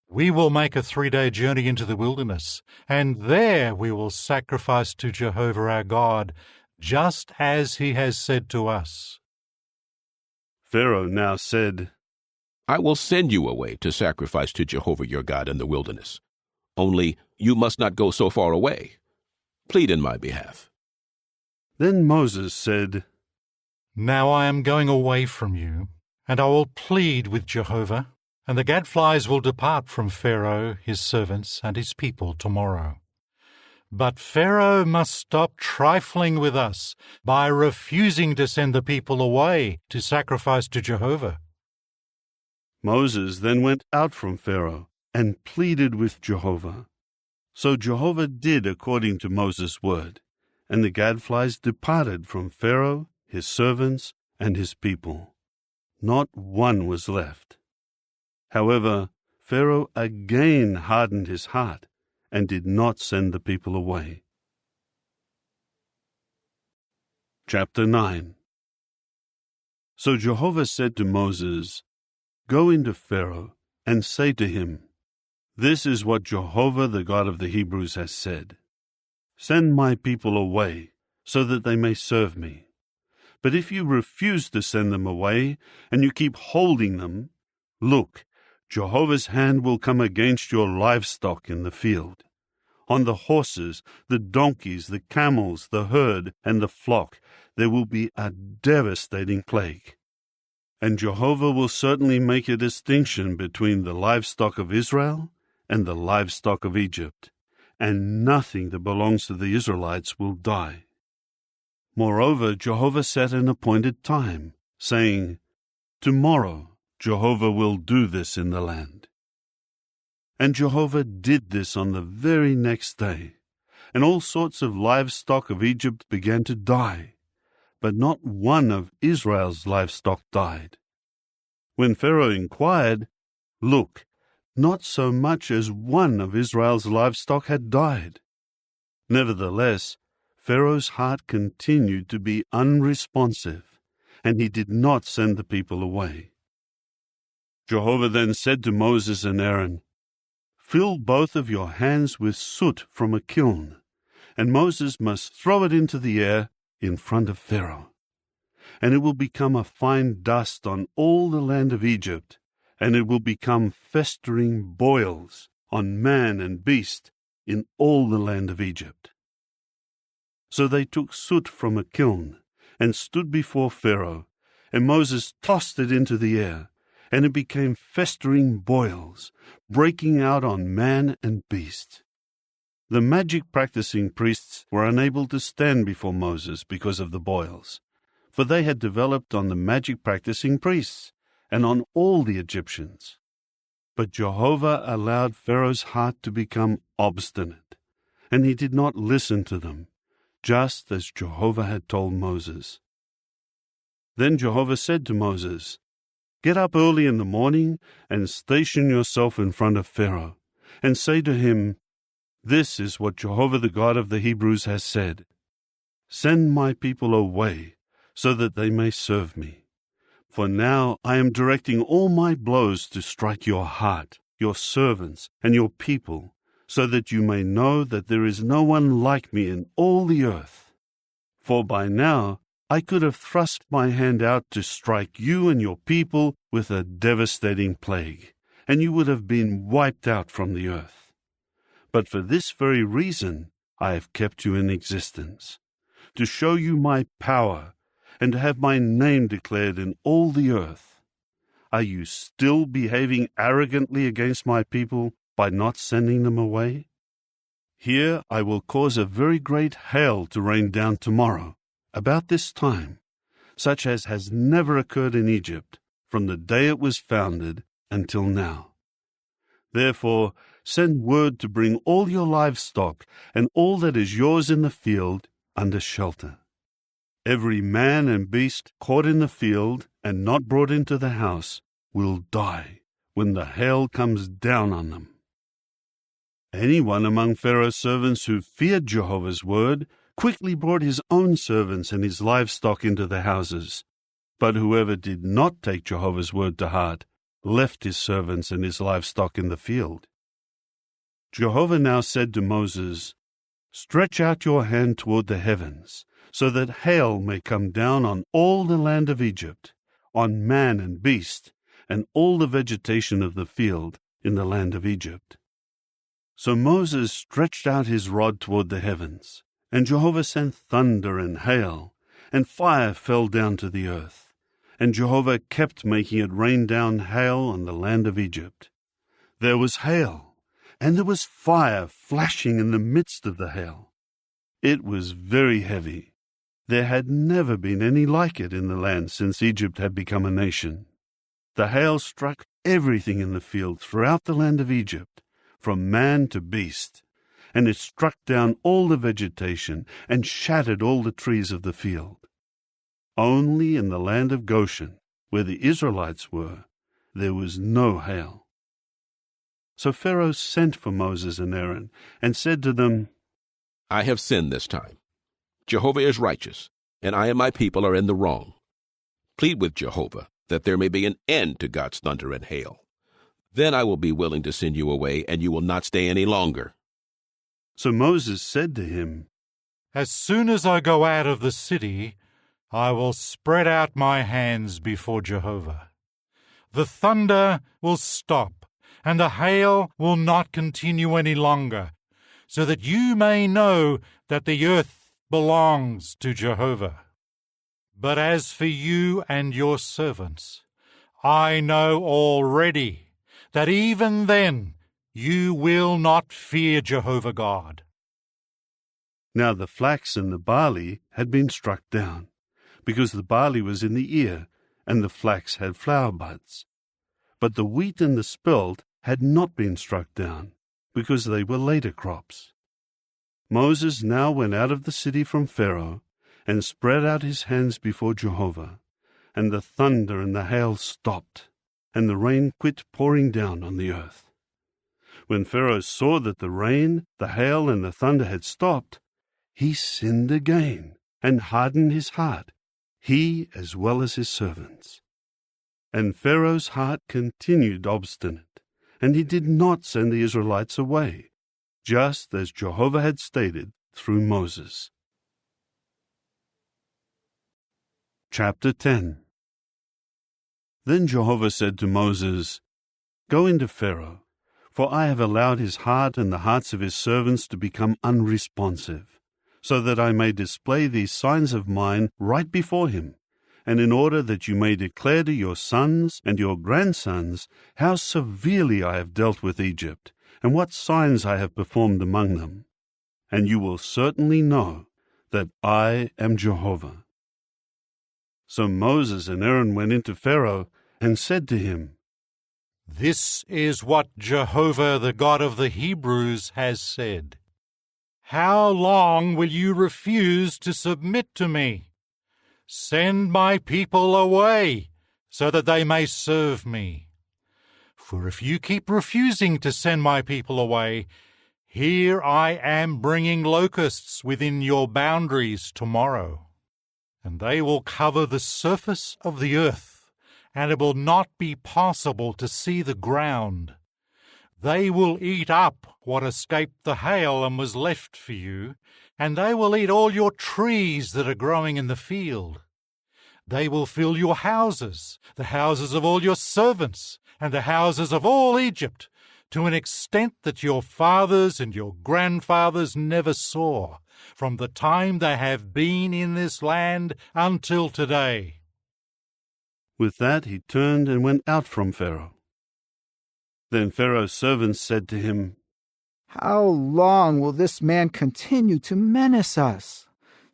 We will make a 3-day journey into the wilderness, and there we will sacrifice to Jehovah our God, just as he has said to us." Pharaoh now said, "I will send you away to sacrifice to Jehovah your God in the wilderness. Only you must not go so far away. Plead in my behalf." Then Moses said, "Now I am going away from you, and I will plead with Jehovah, and the gadflies will depart from Pharaoh, his servants, and his people tomorrow. But Pharaoh must stop trifling with us by refusing to send the people away to sacrifice to Jehovah." Moses then went out from Pharaoh and pleaded with Jehovah. So Jehovah did according to Moses' word, and the gadflies departed from Pharaoh, his servants, and his people. Not one was left. However, Pharaoh again hardened his heart and did not send the people away. Chapter 9. So Jehovah said to Moses, "Go into Pharaoh and say to him, 'This is what Jehovah, the God of the Hebrews, has said. Send my people away so that they may serve me. But if you refuse to send them away and you keep holding them, look, Jehovah's hand will come against your livestock in the field. On the horses, the donkeys, the camels, the herd, and the flock, there will be a devastating plague. And Jehovah will certainly make a distinction between the livestock of Israel and the livestock of Egypt, and nothing that belongs to the Israelites will die. Moreover, Jehovah set an appointed time, saying, Tomorrow Jehovah will do this in the land. And Jehovah did this on the very next day, and all sorts of livestock of Egypt began to die, but not one of Israel's livestock died. When Pharaoh inquired, look, not so much as one of Israel's livestock had died. Nevertheless, Pharaoh's heart continued to be unresponsive, and he did not send the people away. Jehovah then said to Moses and Aaron, Fill both of your hands with soot from a kiln, and Moses must throw it into the air in front of Pharaoh. And it will become a fine dust on all the land of Egypt, and it will become festering boils on man and beast in all the land of Egypt. So they took soot from a kiln and stood before Pharaoh, and Moses tossed it into the air, and it became festering boils, breaking out on man and beast. The magic-practicing priests were unable to stand before Moses because of the boils, for they had developed on the magic-practicing priests and on all the Egyptians. But Jehovah allowed Pharaoh's heart to become obstinate, and he did not listen to them, just as Jehovah had told Moses. Then Jehovah said to Moses, Get up early in the morning and station yourself in front of Pharaoh, and say to him, This is what Jehovah the God of the Hebrews has said. Send my people away, so that they may serve me. For now I am directing all my blows to strike your heart, your servants, and your people, so that you may know that there is no one like me in all the earth. For by now I could have thrust my hand out to strike you and your people with a devastating plague, and you would have been wiped out from the earth. But for this very reason I have kept you in existence, to show you my power, and to have my name declared in all the earth. Are you still behaving arrogantly against my people by not sending them away? Here I will cause a very great hail to rain down tomorrow, about this time, such as has never occurred in Egypt, from the day it was founded until now. Therefore send word to bring all your livestock and all that is yours in the field under shelter. Every man and beast caught in the field and not brought into the house will die when the hail comes down on them. Anyone among Pharaoh's servants who feared Jehovah's word quickly brought his own servants and his livestock into the houses. But whoever did not take Jehovah's word to heart left his servants and his livestock in the field. Jehovah now said to Moses, Stretch out your hand toward the heavens, so that hail may come down on all the land of Egypt, on man and beast, and all the vegetation of the field in the land of Egypt. So Moses stretched out his rod toward the heavens, and Jehovah sent thunder and hail, and fire fell down to the earth, and Jehovah kept making it rain down hail on the land of Egypt. There was hail, and there was fire flashing in the midst of the hail. It was very heavy. There had never been any like it in the land since Egypt had become a nation. The hail struck everything in the field throughout the land of Egypt, from man to beast, and it struck down all the vegetation and shattered all the trees of the field. Only in the land of Goshen, where the Israelites were, there was no hail. So Pharaoh sent for Moses and Aaron and said to them, I have sinned this time. Jehovah is righteous, and I and my people are in the wrong. Plead with Jehovah that there may be an end to God's thunder and hail. Then I will be willing to send you away, and you will not stay any longer. So Moses said to him, As soon as I go out of the city, I will spread out my hands before Jehovah. The thunder will stop, and the hail will not continue any longer, so that you may know that the earth belongs to Jehovah. But as for you and your servants, I know already that even then You will not fear Jehovah God. Now the flax and the barley had been struck down, because the barley was in the ear, and the flax had flower buds. But the wheat and the spelt had not been struck down, because they were later crops. Moses now went out of the city from Pharaoh, and spread out his hands before Jehovah, and the thunder and the hail stopped, and the rain quit pouring down on the earth. When Pharaoh saw that the rain, the hail, and the thunder had stopped, he sinned again, and hardened his heart, he as well as his servants. And Pharaoh's heart continued obstinate, and he did not send the Israelites away, just as Jehovah had stated through Moses. Chapter 10. Then Jehovah said to Moses, Go into Pharaoh, for I have allowed his heart and the hearts of his servants to become unresponsive, so that I may display these signs of mine right before him, and in order that you may declare to your sons and your grandsons how severely I have dealt with Egypt, and what signs I have performed among them. And you will certainly know that I am Jehovah. So Moses and Aaron went into Pharaoh and said to him, This is what Jehovah, the God of the Hebrews, has said. How long will you refuse to submit to me? Send my people away, so that they may serve me. For if you keep refusing to send my people away, here I am bringing locusts within your boundaries tomorrow, and they will cover the surface of the earth, and it will not be possible to see the ground. They will eat up what escaped the hail and was left for you, and they will eat all your trees that are growing in the field. They will fill your houses, the houses of all your servants, and the houses of all Egypt, to an extent that your fathers and your grandfathers never saw, from the time they have been in this land until today. With that he turned and went out from Pharaoh. Then Pharaoh's servants said to him, How long will this man continue to menace us?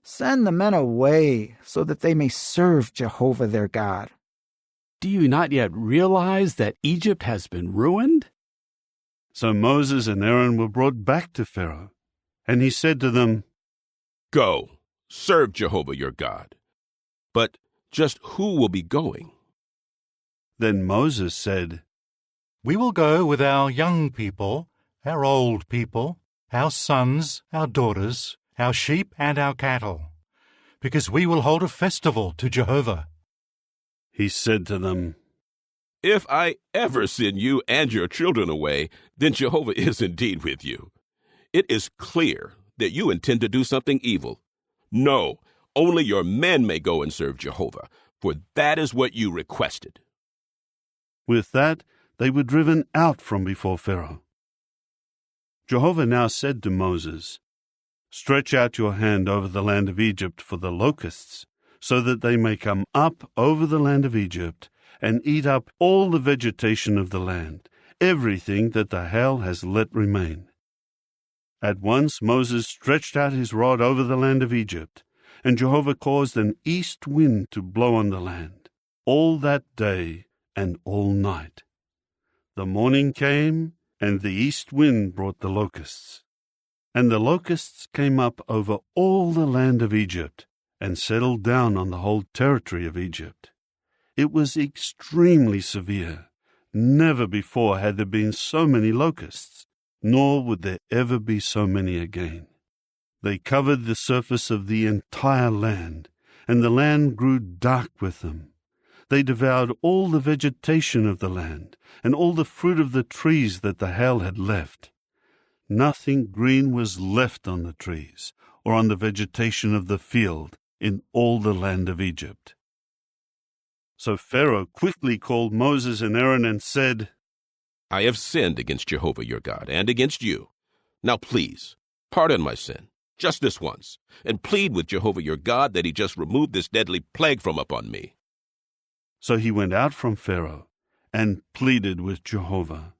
Send the men away, so that they may serve Jehovah their God. Do you not yet realize that Egypt has been ruined? So Moses and Aaron were brought back to Pharaoh, and he said to them, Go, serve Jehovah your God. But just who will be going? Then Moses said, We will go with our young people, our old people, our sons, our daughters, our sheep and our cattle, because we will hold a festival to Jehovah. He said to them, If I ever send you and your children away, then Jehovah is indeed with you. It is clear that you intend to do something evil. No, only your men may go and serve Jehovah, for that is what you requested. With that, they were driven out from before Pharaoh. Jehovah now said to Moses, Stretch out your hand over the land of Egypt for the locusts, so that they may come up over the land of Egypt and eat up all the vegetation of the land, everything that the hail has let remain. At once Moses stretched out his rod over the land of Egypt, and Jehovah caused an east wind to blow on the land, all that day and all night. The morning came, and the east wind brought the locusts. And the locusts came up over all the land of Egypt, and settled down on the whole territory of Egypt. It was extremely severe. Never before had there been so many locusts, nor would there ever be so many again. They covered the surface of the entire land, and the land grew dark with them. They devoured all the vegetation of the land, and all the fruit of the trees that the hail had left. Nothing green was left on the trees, or on the vegetation of the field, in all the land of Egypt. So Pharaoh quickly called Moses and Aaron and said, I have sinned against Jehovah your God and against you. Now please, pardon my sin, just this once, and plead with Jehovah your God that he just remove this deadly plague from upon me. So he went out from Pharaoh and pleaded with Jehovah.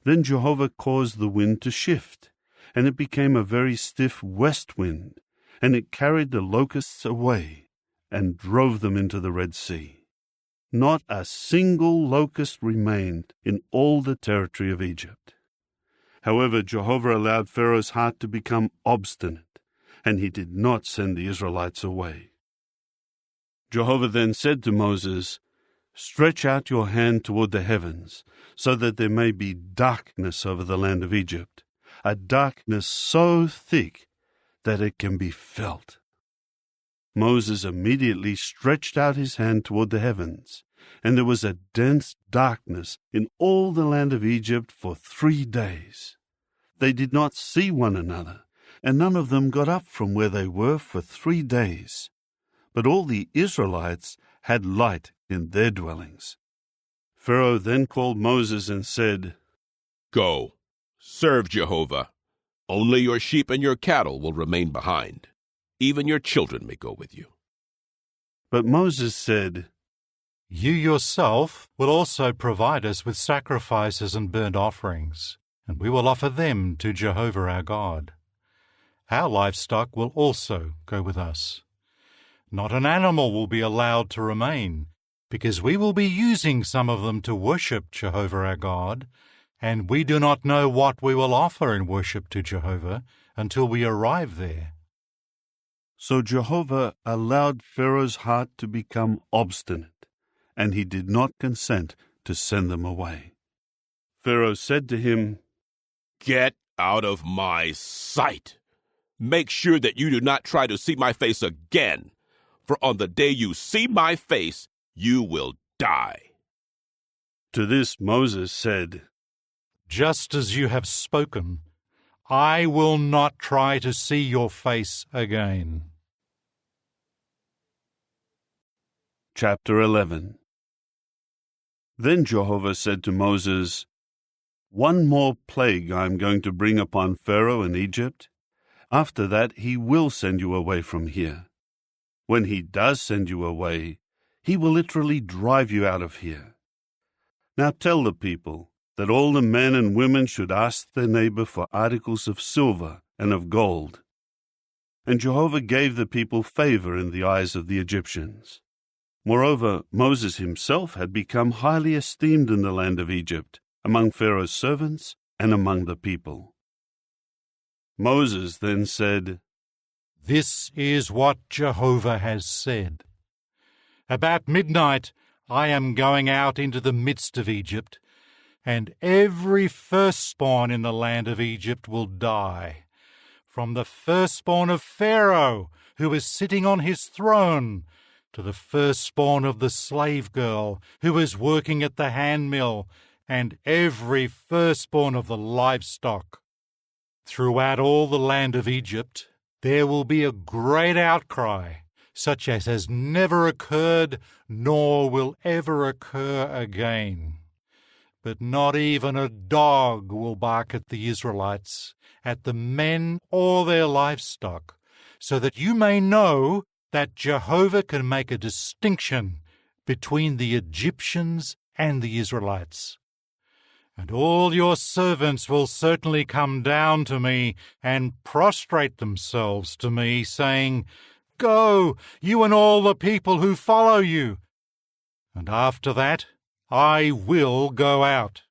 Then Jehovah caused the wind to shift, and it became a very stiff west wind, and it carried the locusts away and drove them into the Red Sea. Not a single locust remained in all the territory of Egypt. However, Jehovah allowed Pharaoh's heart to become obstinate, and he did not send the Israelites away. Jehovah then said to Moses, "Stretch out your hand toward the heavens, so that there may be darkness over the land of Egypt, a darkness so thick that it can be felt." Moses immediately stretched out his hand toward the heavens, and there was a dense darkness in all the land of Egypt for 3 days. They did not see one another, and none of them got up from where they were for 3 days. But all the Israelites had light in their dwellings. Pharaoh then called Moses and said, "Go, serve Jehovah. Only your sheep and your cattle will remain behind. Even your children may go with you." But Moses said, "You yourself will also provide us with sacrifices and burnt offerings, and we will offer them to Jehovah our God. Our livestock will also go with us. Not an animal will be allowed to remain, because we will be using some of them to worship Jehovah our God, and we do not know what we will offer in worship to Jehovah until we arrive there." So Jehovah allowed Pharaoh's heart to become obstinate, and he did not consent to send them away. Pharaoh said to him, "Get out of my sight. Make sure that you do not try to see my face again, for on the day you see my face, you will die." To this Moses said, "Just as you have spoken, I will not try to see your face again." Chapter 11. Then Jehovah said to Moses, "One more plague I am going to bring upon Pharaoh in Egypt. After that he will send you away from here. When he does send you away, he will literally drive you out of here. Now tell the people that all the men and women should ask their neighbor for articles of silver and of gold." And Jehovah gave the people favor in the eyes of the Egyptians. Moreover, Moses himself had become highly esteemed in the land of Egypt, among Pharaoh's servants and among the people. Moses then said, "This is what Jehovah has said. About midnight I am going out into the midst of Egypt, and every firstborn in the land of Egypt will die, from the firstborn of Pharaoh, who is sitting on his throne, to the firstborn of the slave girl who is working at the handmill, and every firstborn of the livestock. Throughout all the land of Egypt there will be a great outcry, such as has never occurred nor will ever occur again. But not even a dog will bark at the Israelites, at the men or their livestock, so that you may know that Jehovah can make a distinction between the Egyptians and the Israelites. And all your servants will certainly come down to me and prostrate themselves to me, saying, 'Go, you and all the people who follow you.' And after that, I will go out."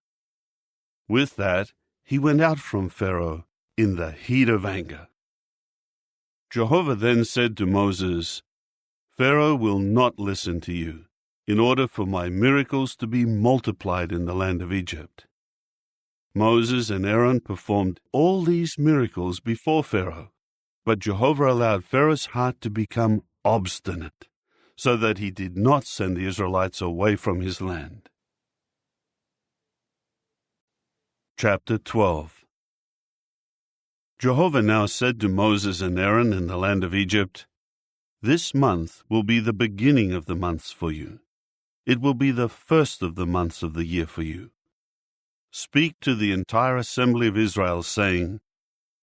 With that, he went out from Pharaoh in the heat of anger. Jehovah then said to Moses, "Pharaoh will not listen to you, in order for my miracles to be multiplied in the land of Egypt." Moses and Aaron performed all these miracles before Pharaoh, but Jehovah allowed Pharaoh's heart to become obstinate, so that he did not send the Israelites away from his land. Chapter 12. Jehovah now said to Moses and Aaron in the land of Egypt, "This month will be the beginning of the months for you. It will be the first of the months of the year for you. Speak to the entire assembly of Israel, saying,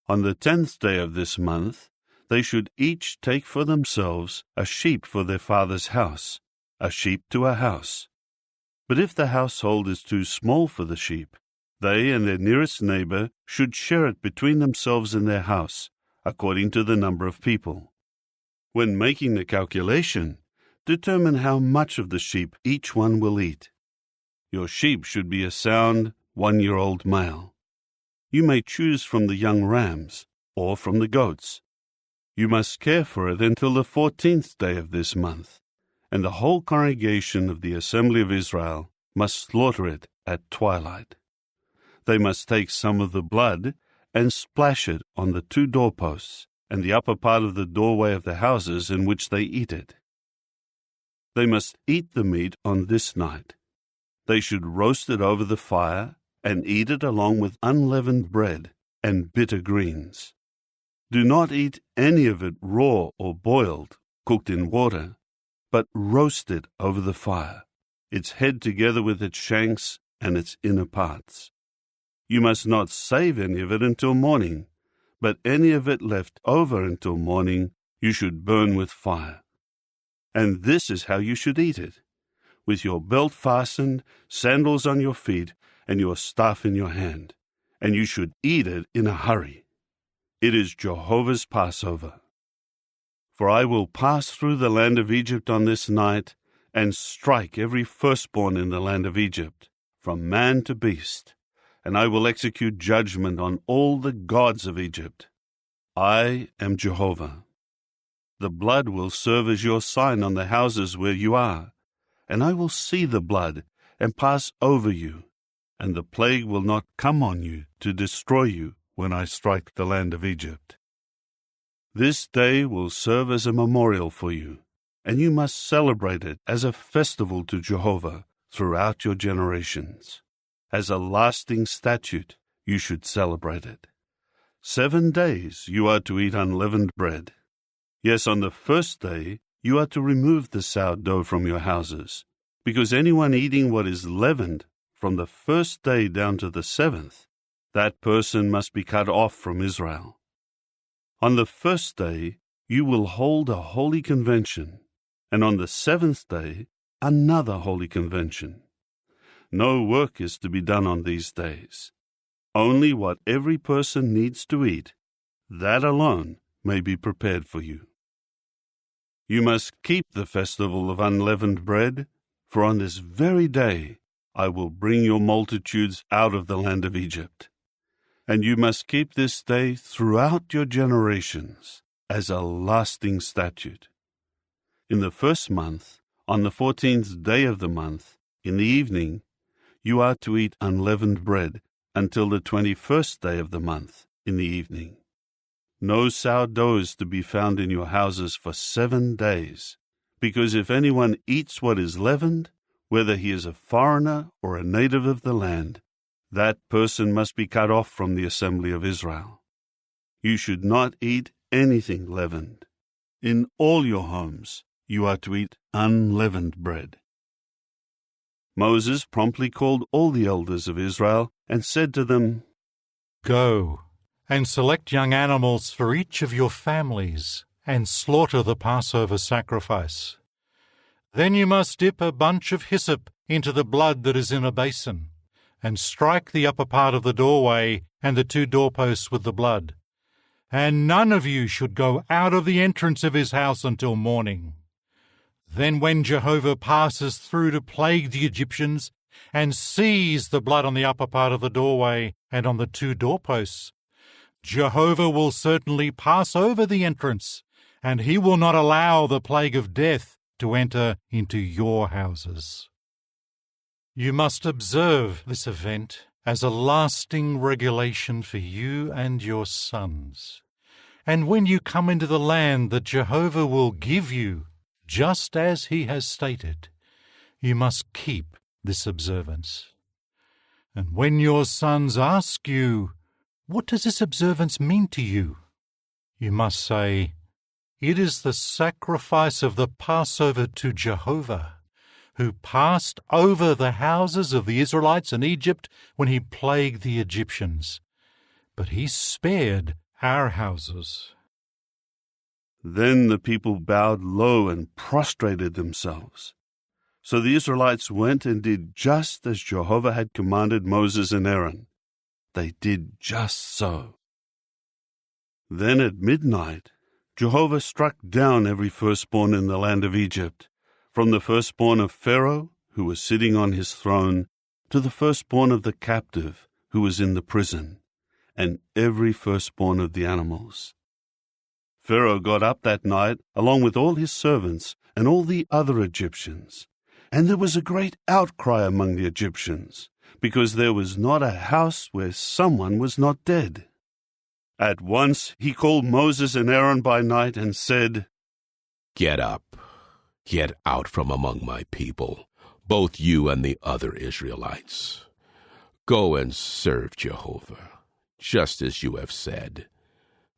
On the 10th day of this month, they should each take for themselves a sheep for their father's house, a sheep to a house. But if the household is too small for the sheep, They and their nearest neighbor should share it between themselves in their house, according to the number of people. When making the calculation, determine how much of the sheep each one will eat. Your sheep should be a sound 1-year-old male. You may choose from the young rams or from the goats. You must care for it until the 14th day of this month, and the whole congregation of the assembly of Israel must slaughter it at twilight. They must take some of the blood and splash it on the 2 doorposts and the upper part of the doorway of the houses in which they eat it. They must eat the meat on this night. They should roast it over the fire and eat it along with unleavened bread and bitter greens. Do not eat any of it raw or boiled, cooked in water, but roast it over the fire, its head together with its shanks and its inner parts. You must not save any of it until morning, but any of it left over until morning you should burn with fire. And this is how you should eat it, with your belt fastened, sandals on your feet, and your staff in your hand, and you should eat it in a hurry. It is Jehovah's Passover. For I will pass through the land of Egypt on this night, and strike every firstborn in the land of Egypt, from man to beast, and I will execute judgment on all the gods of Egypt. I am Jehovah. The blood will serve as your sign on the houses where you are, and I will see the blood and pass over you, and the plague will not come on you to destroy you when I strike the land of Egypt. This day will serve as a memorial for you, and you must celebrate it as a festival to Jehovah throughout your generations. As a lasting statute, you should celebrate it. 7 days you are to eat unleavened bread. Yes, on the first day you are to remove the sourdough from your houses, because anyone eating what is leavened from the first day down to the 7th, that person must be cut off from Israel. On the first day you will hold a holy convention, and on the 7th day another holy convention. No work is to be done on these days. Only what every person needs to eat, that alone may be prepared for you. You must keep the festival of unleavened bread, for on this very day I will bring your multitudes out of the land of Egypt. And you must keep this day throughout your generations as a lasting statute. In the first month, on the 14th day of the month, in the evening, you are to eat unleavened bread until the 21st day of the month in the evening. No sourdough is to be found in your houses for 7 days, because if anyone eats what is leavened, whether he is a foreigner or a native of the land, that person must be cut off from the assembly of Israel. You should not eat anything leavened. In all your homes you are to eat unleavened bread. Moses promptly called all the elders of Israel and said to them, Go and select young animals for each of your families and slaughter the Passover sacrifice. Then you must dip a bunch of hyssop into the blood that is in a basin, and strike the upper part of the doorway and the 2 doorposts with the blood. And none of you should go out of the entrance of his house until morning. Then when Jehovah passes through to plague the Egyptians and sees the blood on the upper part of the doorway and on the 2 doorposts, Jehovah will certainly pass over the entrance, and he will not allow the plague of death to enter into your houses. You must observe this event as a lasting regulation for you and your sons. And when you come into the land that Jehovah will give you, just as he has stated, you must keep this observance. And when your sons ask you, "What does this observance mean to you?" you must say, "It is the sacrifice of the Passover to Jehovah, who passed over the houses of the Israelites in Egypt when he plagued the Egyptians. But he spared our houses." Then the people bowed low and prostrated themselves. So the Israelites went and did just as Jehovah had commanded Moses and Aaron, they did just so. Then at midnight, Jehovah struck down every firstborn in the land of Egypt, from the firstborn of Pharaoh, who was sitting on his throne, to the firstborn of the captive, who was in the prison, and every firstborn of the animals. Pharaoh got up that night, along with all his servants and all the other Egyptians, and there was a great outcry among the Egyptians, because there was not a house where someone was not dead. At once he called Moses and Aaron by night and said, "Get up, get out from among my people, both you and the other Israelites. Go and serve Jehovah, just as you have said.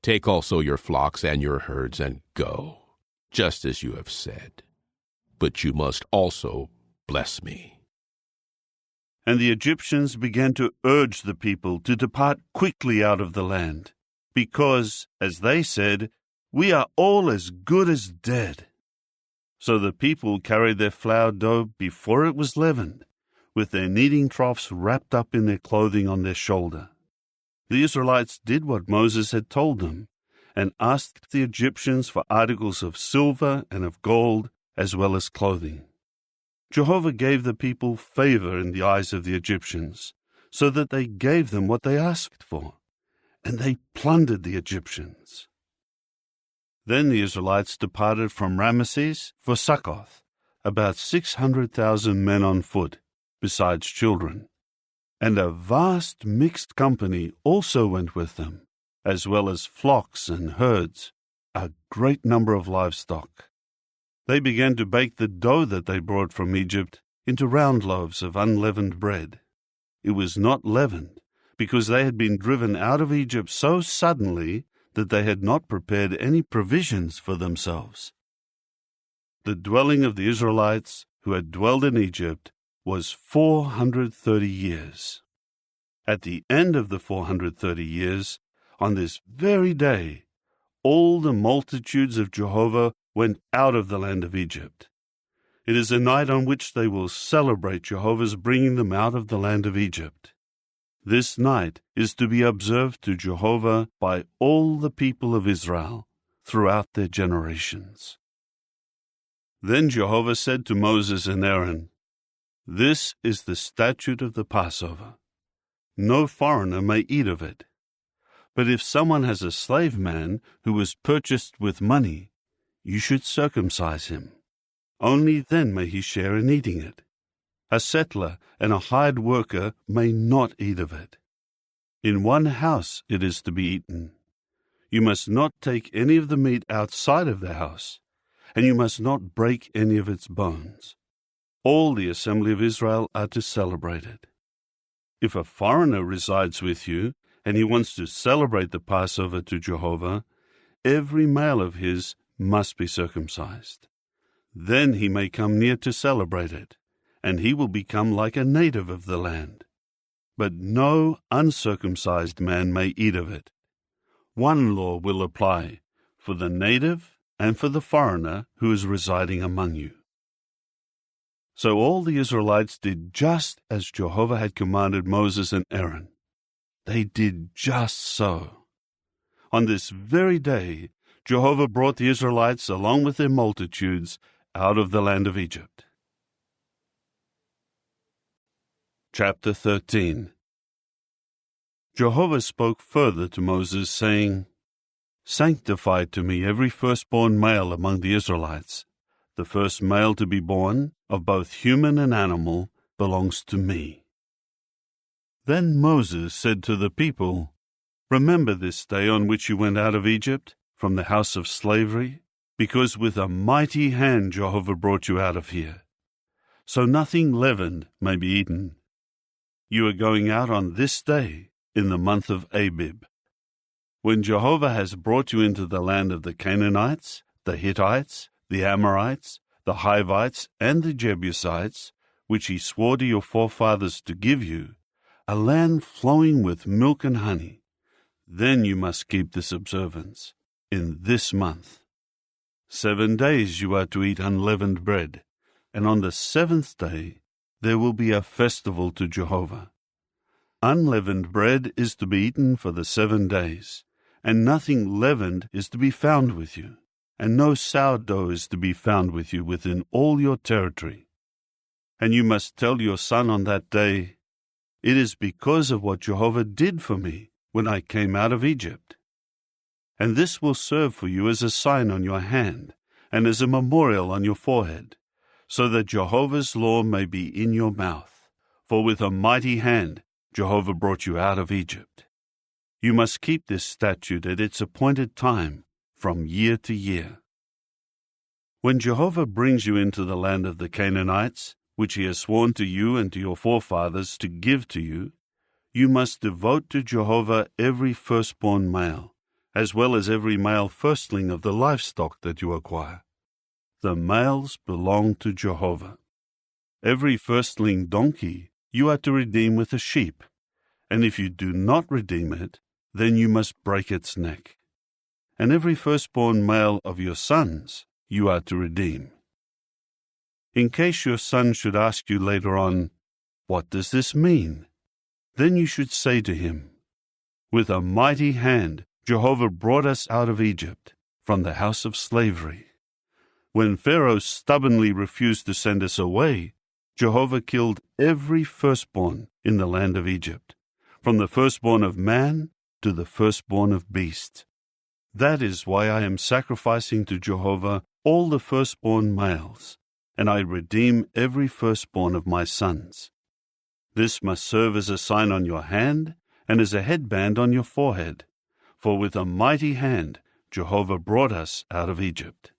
Take also your flocks and your herds and go, just as you have said. But you must also bless me." And the Egyptians began to urge the people to depart quickly out of the land, because, as they said, "We are all as good as dead." So the people carried their flour dough before it was leavened, with their kneading troughs wrapped up in their clothing on their shoulder. The Israelites did what Moses had told them, and asked the Egyptians for articles of silver and of gold, as well as clothing. Jehovah gave the people favor in the eyes of the Egyptians, so that they gave them what they asked for, and they plundered the Egyptians. Then the Israelites departed from Ramesses for Succoth, about 600,000 men on foot, besides children. And a vast mixed company also went with them, as well as flocks and herds, a great number of livestock. They began to bake the dough that they brought from Egypt into round loaves of unleavened bread. It was not leavened, because they had been driven out of Egypt so suddenly that they had not prepared any provisions for themselves. The dwelling of the Israelites who had dwelled in Egypt was 430 years. At the end of the 430 years, on this very day, all the multitudes of Jehovah went out of the land of Egypt. It is a night on which they will celebrate Jehovah's bringing them out of the land of Egypt. This night is to be observed to Jehovah by all the people of Israel throughout their generations. Then Jehovah said to Moses and Aaron, "This is the statute of the Passover. No foreigner may eat of it. But if someone has a slave man who was purchased with money, you should circumcise him. Only then may he share in eating it. A settler and a hired worker may not eat of it. In one house it is to be eaten. You must not take any of the meat outside of the house, and you must not break any of its bones. All the assembly of Israel are to celebrate it. If a foreigner resides with you, and he wants to celebrate the Passover to Jehovah, every male of his must be circumcised. Then he may come near to celebrate it, and he will become like a native of the land. But no uncircumcised man may eat of it. One law will apply for the native and for the foreigner who is residing among you." So all the Israelites did just as Jehovah had commanded Moses and Aaron. They did just so. On this very day, Jehovah brought the Israelites along with their multitudes out of the land of Egypt. Chapter 13. Jehovah spoke further to Moses, saying, "Sanctify to me every firstborn male among the Israelites. The first male to be born, of both human and animal, belongs to me." Then Moses said to the people, "Remember this day on which you went out of Egypt, from the house of slavery, because with a mighty hand Jehovah brought you out of here. So nothing leavened may be eaten. You are going out on this day in the month of Abib. When Jehovah has brought you into the land of the Canaanites, the Hittites, the Amorites, the Hivites, and the Jebusites, which he swore to your forefathers to give you, a land flowing with milk and honey, then you must keep this observance in this month. 7 days you are to eat unleavened bread, and on the 7th day there will be a festival to Jehovah. Unleavened bread is to be eaten for the 7 days, and nothing leavened is to be found with you, and no sourdough is to be found with you within all your territory. And you must tell your son on that day, it is because of what Jehovah did for me when I came out of Egypt. And this will serve for you as a sign on your hand, and as a memorial on your forehead, so that Jehovah's law may be in your mouth. For with a mighty hand Jehovah brought you out of Egypt. You must keep this statute at its appointed time, from year to year. When Jehovah brings you into the land of the Canaanites, which he has sworn to you and to your forefathers to give to you, you must devote to Jehovah every firstborn male, as well as every male firstling of the livestock that you acquire. The males belong to Jehovah. Every firstling donkey you are to redeem with a sheep, and if you do not redeem it, then you must break its neck. And every firstborn male of your sons you are to redeem. In case your son should ask you later on, "What does this mean?" then you should say to him, "With a mighty hand Jehovah brought us out of Egypt, from the house of slavery. When Pharaoh stubbornly refused to send us away, Jehovah killed every firstborn in the land of Egypt, from the firstborn of man to the firstborn of beast. That is why I am sacrificing to Jehovah all the firstborn males, and I redeem every firstborn of my sons. This must serve as a sign on your hand and as a headband on your forehead, for with a mighty hand Jehovah brought us out of Egypt."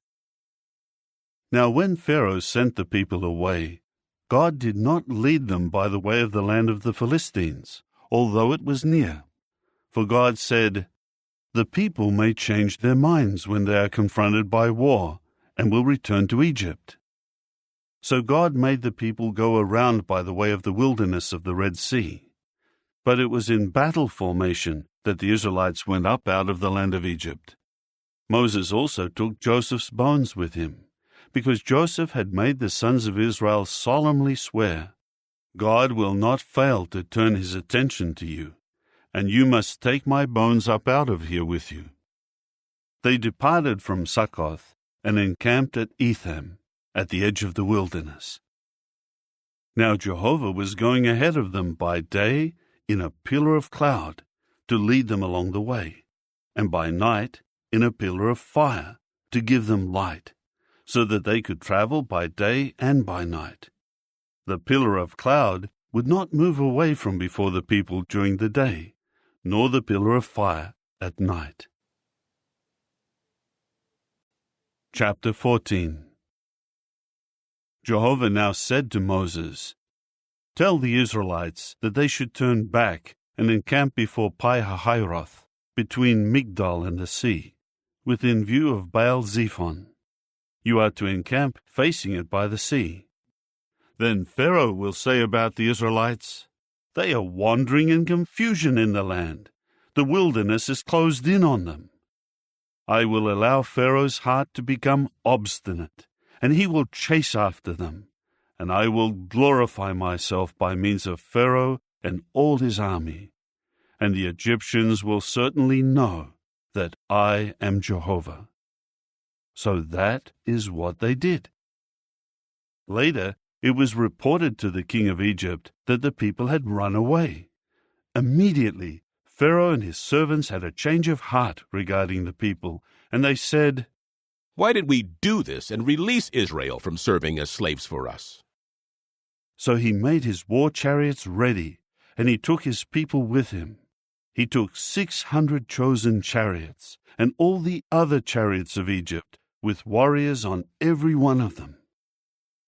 Now when Pharaoh sent the people away, God did not lead them by the way of the land of the Philistines, although it was near. For God said, "The people may change their minds when they are confronted by war, and will return to Egypt." So God made the people go around by the way of the wilderness of the Red Sea. But it was in battle formation that the Israelites went up out of the land of Egypt. Moses also took Joseph's bones with him, because Joseph had made the sons of Israel solemnly swear, "God will not fail to turn his attention to you, and you must take my bones up out of here with you." They departed from Succoth and encamped at Etham, at the edge of the wilderness. Now Jehovah was going ahead of them by day in a pillar of cloud to lead them along the way, and by night in a pillar of fire to give them light, so that they could travel by day and by night. The pillar of cloud would not move away from before the people during the day, nor the pillar of fire at night. Chapter 14. Jehovah now said to Moses, "Tell the Israelites that they should turn back and encamp before Pi-hahiroth, between Migdol and the sea, within view of Baal-zephon. You are to encamp facing it by the sea. Then Pharaoh will say about the Israelites, 'They are wandering in confusion in the land. The wilderness is closed in on them.' I will allow Pharaoh's heart to become obstinate, and he will chase after them, and I will glorify myself by means of Pharaoh and all his army, and the Egyptians will certainly know that I am Jehovah." So that is what they did. Later, it was reported to the king of Egypt that the people had run away. Immediately, Pharaoh and his servants had a change of heart regarding the people, and they said, "Why did we do this and release Israel from serving as slaves for us?" So he made his war chariots ready, and he took his people with him. He took 600 chosen chariots, and all the other chariots of Egypt, with warriors on every one of them.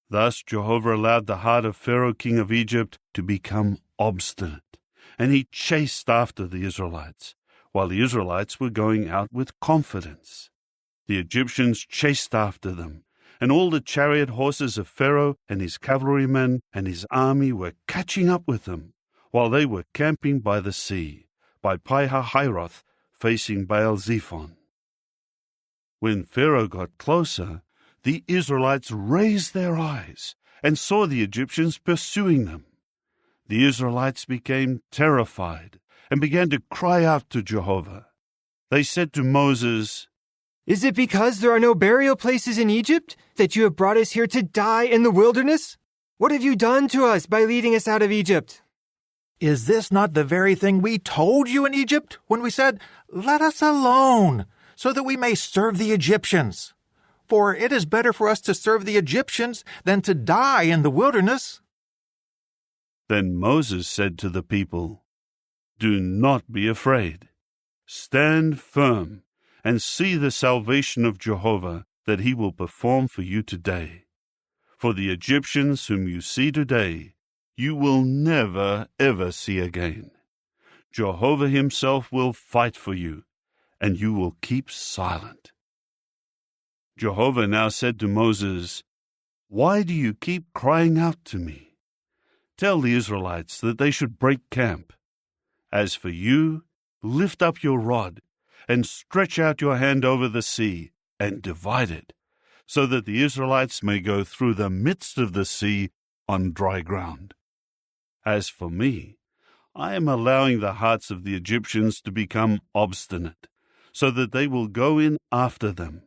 Thus Jehovah allowed the heart of Pharaoh king of Egypt to become obstinate, and he chased after the Israelites, while the Israelites were going out with confidence. The Egyptians chased after them, and all the chariot horses of Pharaoh and his cavalrymen and his army were catching up with them, while they were camping by the sea, by Pi-hahiroth, facing Baal-zephon. When Pharaoh got closer, the Israelites raised their eyes and saw the Egyptians pursuing them. The Israelites became terrified and began to cry out to Jehovah. They said to Moses, "Is it because there are no burial places in Egypt that you have brought us here to die in the wilderness? What have you done to us by leading us out of Egypt?" Is this not the very thing we told you in Egypt when we said, 'Let us alone, so that we may serve the Egyptians'? For it is better for us to serve the Egyptians than to die in the wilderness." Then Moses said to the people, "Do not be afraid. Stand firm and see the salvation of Jehovah that he will perform for you today. For the Egyptians whom you see today, you will never, ever see again. Jehovah himself will fight for you, and you will keep silent." Jehovah now said to Moses, "Why do you keep crying out to me? Tell the Israelites that they should break camp. As for you, lift up your rod and stretch out your hand over the sea and divide it, so that the Israelites may go through the midst of the sea on dry ground. As for me, I am allowing the hearts of the Egyptians to become obstinate, so that they will go in after them.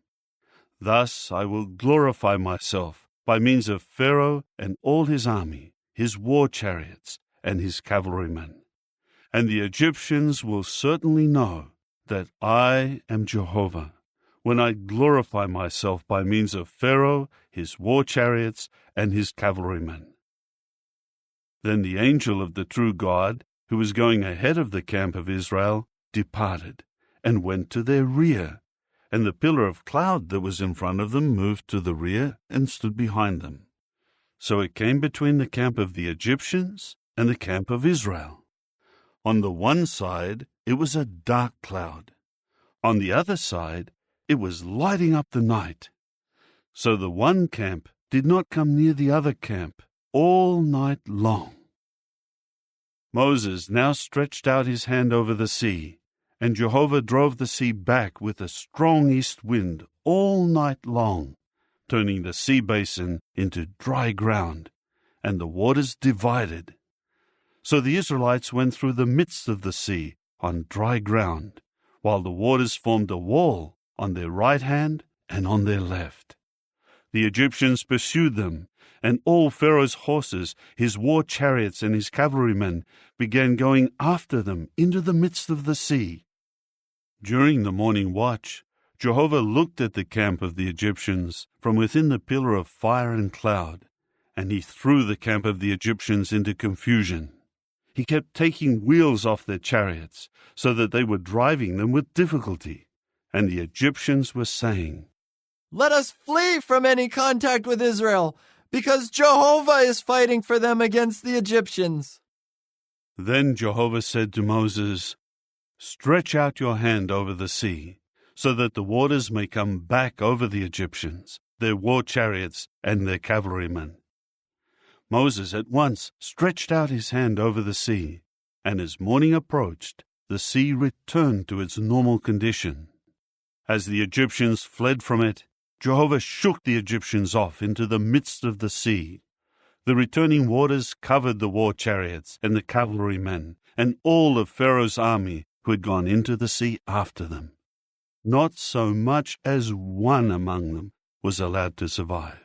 Thus I will glorify myself by means of Pharaoh and all his army, his war chariots, and his cavalrymen. And the Egyptians will certainly know that I am Jehovah, when I glorify myself by means of Pharaoh, his war chariots, and his cavalrymen." Then the angel of the true God, who was going ahead of the camp of Israel, departed, and went to their rear, and the pillar of cloud that was in front of them moved to the rear and stood behind them. So it came between the camp of the Egyptians and the camp of Israel. On the one side it was a dark cloud. On the other side it was lighting up the night. So the one camp did not come near the other camp all night long. Moses now stretched out his hand over the sea, and Jehovah drove the sea back with a strong east wind all night long, turning the sea basin into dry ground, and the waters divided. So the Israelites went through the midst of the sea on dry ground, while the waters formed a wall on their right hand and on their left. The Egyptians pursued them, and all Pharaoh's horses, his war chariots, and his cavalrymen began going after them into the midst of the sea. During the morning watch, Jehovah looked at the camp of the Egyptians from within the pillar of fire and cloud, and he threw the camp of the Egyptians into confusion. He kept taking wheels off their chariots, so that they were driving them with difficulty, and the Egyptians were saying, "Let us flee from any contact with Israel, because Jehovah is fighting for them against the Egyptians." Then Jehovah said to Moses, "Stretch out your hand over the sea, so that the waters may come back over the Egyptians, their war chariots, and their cavalrymen." Moses at once stretched out his hand over the sea, and as morning approached, the sea returned to its normal condition. As the Egyptians fled from it, Jehovah shook the Egyptians off into the midst of the sea. The returning waters covered the war chariots and the cavalrymen, and all of Pharaoh's army who had gone into the sea after them. Not so much as one among them was allowed to survive.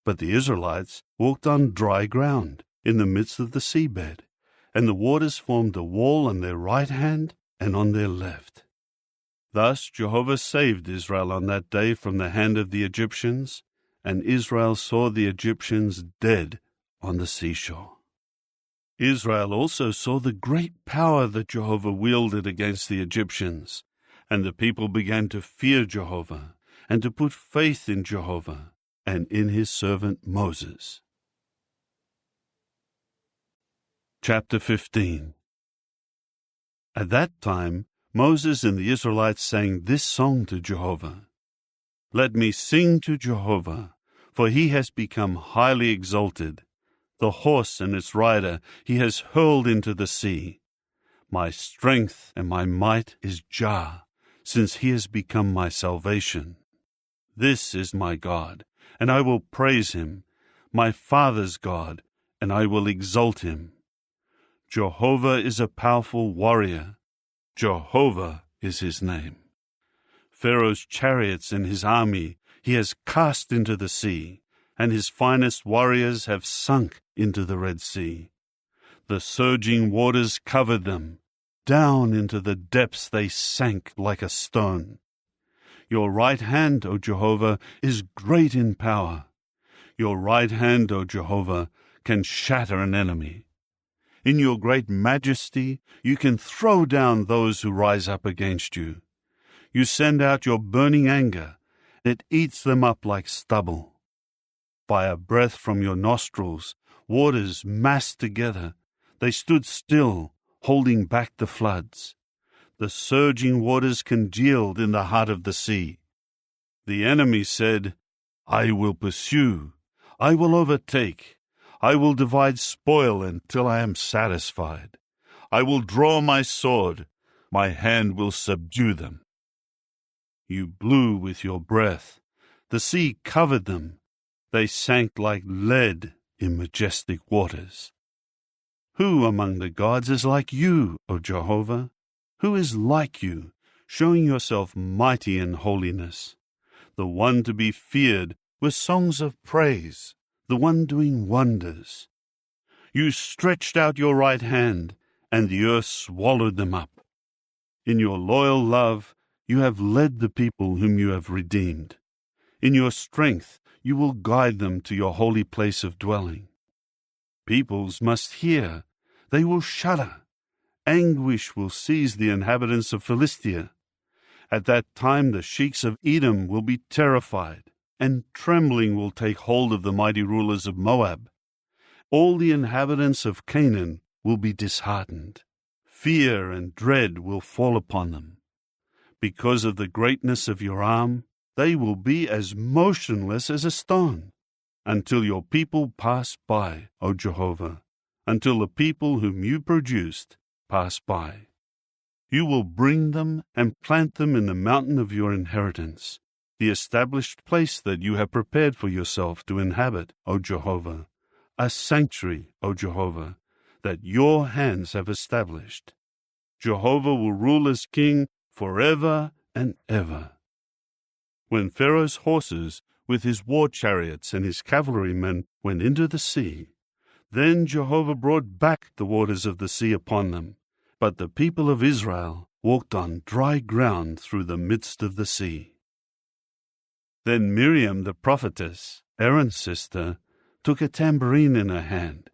But the Israelites walked on dry ground in the midst of the seabed, and the waters formed a wall on their right hand and on their left. Thus Jehovah saved Israel on that day from the hand of the Egyptians, and Israel saw the Egyptians dead on the seashore. Israel also saw the great power that Jehovah wielded against the Egyptians, and the people began to fear Jehovah and to put faith in Jehovah and in his servant Moses. Chapter 15. At that time Moses and the Israelites sang this song to Jehovah. "Let me sing to Jehovah, for he has become highly exalted. The horse and its rider he has hurled into the sea. My strength and my might is Jah, since he has become my salvation. This is my God, and I will praise him, my father's God, and I will exalt him. Jehovah is a powerful warrior. Jehovah is his name. Pharaoh's chariots and his army he has cast into the sea, and his finest warriors have sunk into the Red Sea. The surging waters covered them. Down into the depths they sank like a stone. Your right hand, O Jehovah, is great in power. Your right hand, O Jehovah, can shatter an enemy. In your great majesty, you can throw down those who rise up against you. You send out your burning anger. It eats them up like stubble. By a breath from your nostrils, waters massed together. They stood still, holding back the floods. The surging waters congealed in the heart of the sea. The enemy said, I will pursue. I will overtake. I will divide spoil until I am satisfied. I will draw my sword. My hand will subdue them. You blew with your breath. The sea covered them. They sank like lead in majestic waters. Who among the gods is like you, O Jehovah? Who is like you, showing yourself mighty in holiness? The one to be feared with songs of praise, the one doing wonders. You stretched out your right hand, and the earth swallowed them up. In your loyal love, you have led the people whom you have redeemed. In your strength, you will guide them to your holy place of dwelling. Peoples must hear. They will shudder. Anguish will seize the inhabitants of Philistia. At that time the sheiks of Edom will be terrified, and trembling will take hold of the mighty rulers of Moab. All the inhabitants of Canaan will be disheartened. Fear and dread will fall upon them. Because of the greatness of your arm, they will be as motionless as a stone, until your people pass by, O Jehovah, until the people whom you produced pass by. You will bring them and plant them in the mountain of your inheritance, the established place that you have prepared for yourself to inhabit, O Jehovah, a sanctuary, O Jehovah, that your hands have established. Jehovah will rule as king forever and ever. When Pharaoh's horses, with his war chariots and his cavalrymen, went into the sea, then Jehovah brought back the waters of the sea upon them. But the people of Israel walked on dry ground through the midst of the sea. Then Miriam the prophetess, Aaron's sister, took a tambourine in her hand,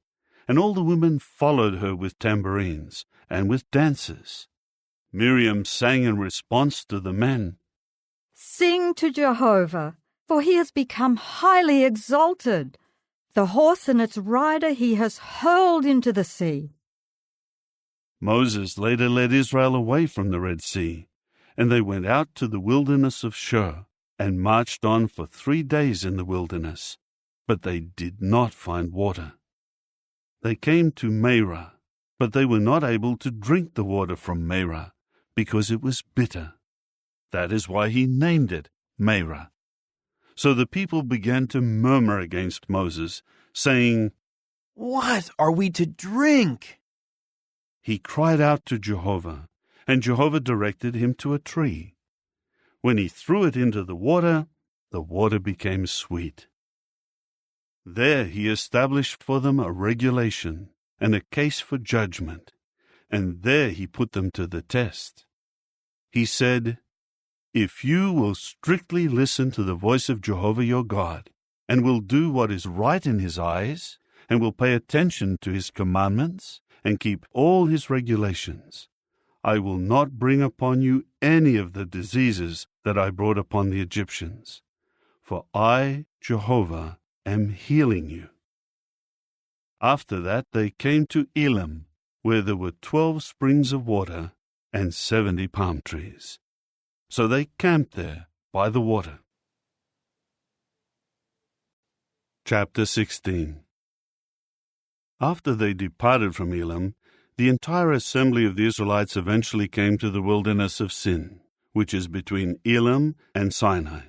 and all the women followed her with tambourines and with dances. Miriam sang in response to the men, Sing to Jehovah, for he has become highly exalted. The horse and its rider he has hurled into the sea. Moses later led Israel away from the Red Sea, and they went out to the wilderness of Shur, and marched on for 3 days in the wilderness, but they did not find water. They came to Marah, but they were not able to drink the water from Marah, because it was bitter. That is why he named it Marah. So the people began to murmur against Moses, saying, What are we to drink? He cried out to Jehovah, and Jehovah directed him to a tree. When he threw it into the water became sweet. There he established for them a regulation and a case for judgment, and there he put them to the test. He said, If you will strictly listen to the voice of Jehovah your God, and will do what is right in his eyes, and will pay attention to his commandments, and keep all his regulations, I will not bring upon you any of the diseases that I brought upon the Egyptians, for I, Jehovah, am healing you. After that they came to Elim, where there were 12 springs of water and 70 palm trees. So they camped there by the water. Chapter 16. After they departed from Elim, the entire assembly of the Israelites eventually came to the wilderness of Sin, which is between Elim and Sinai,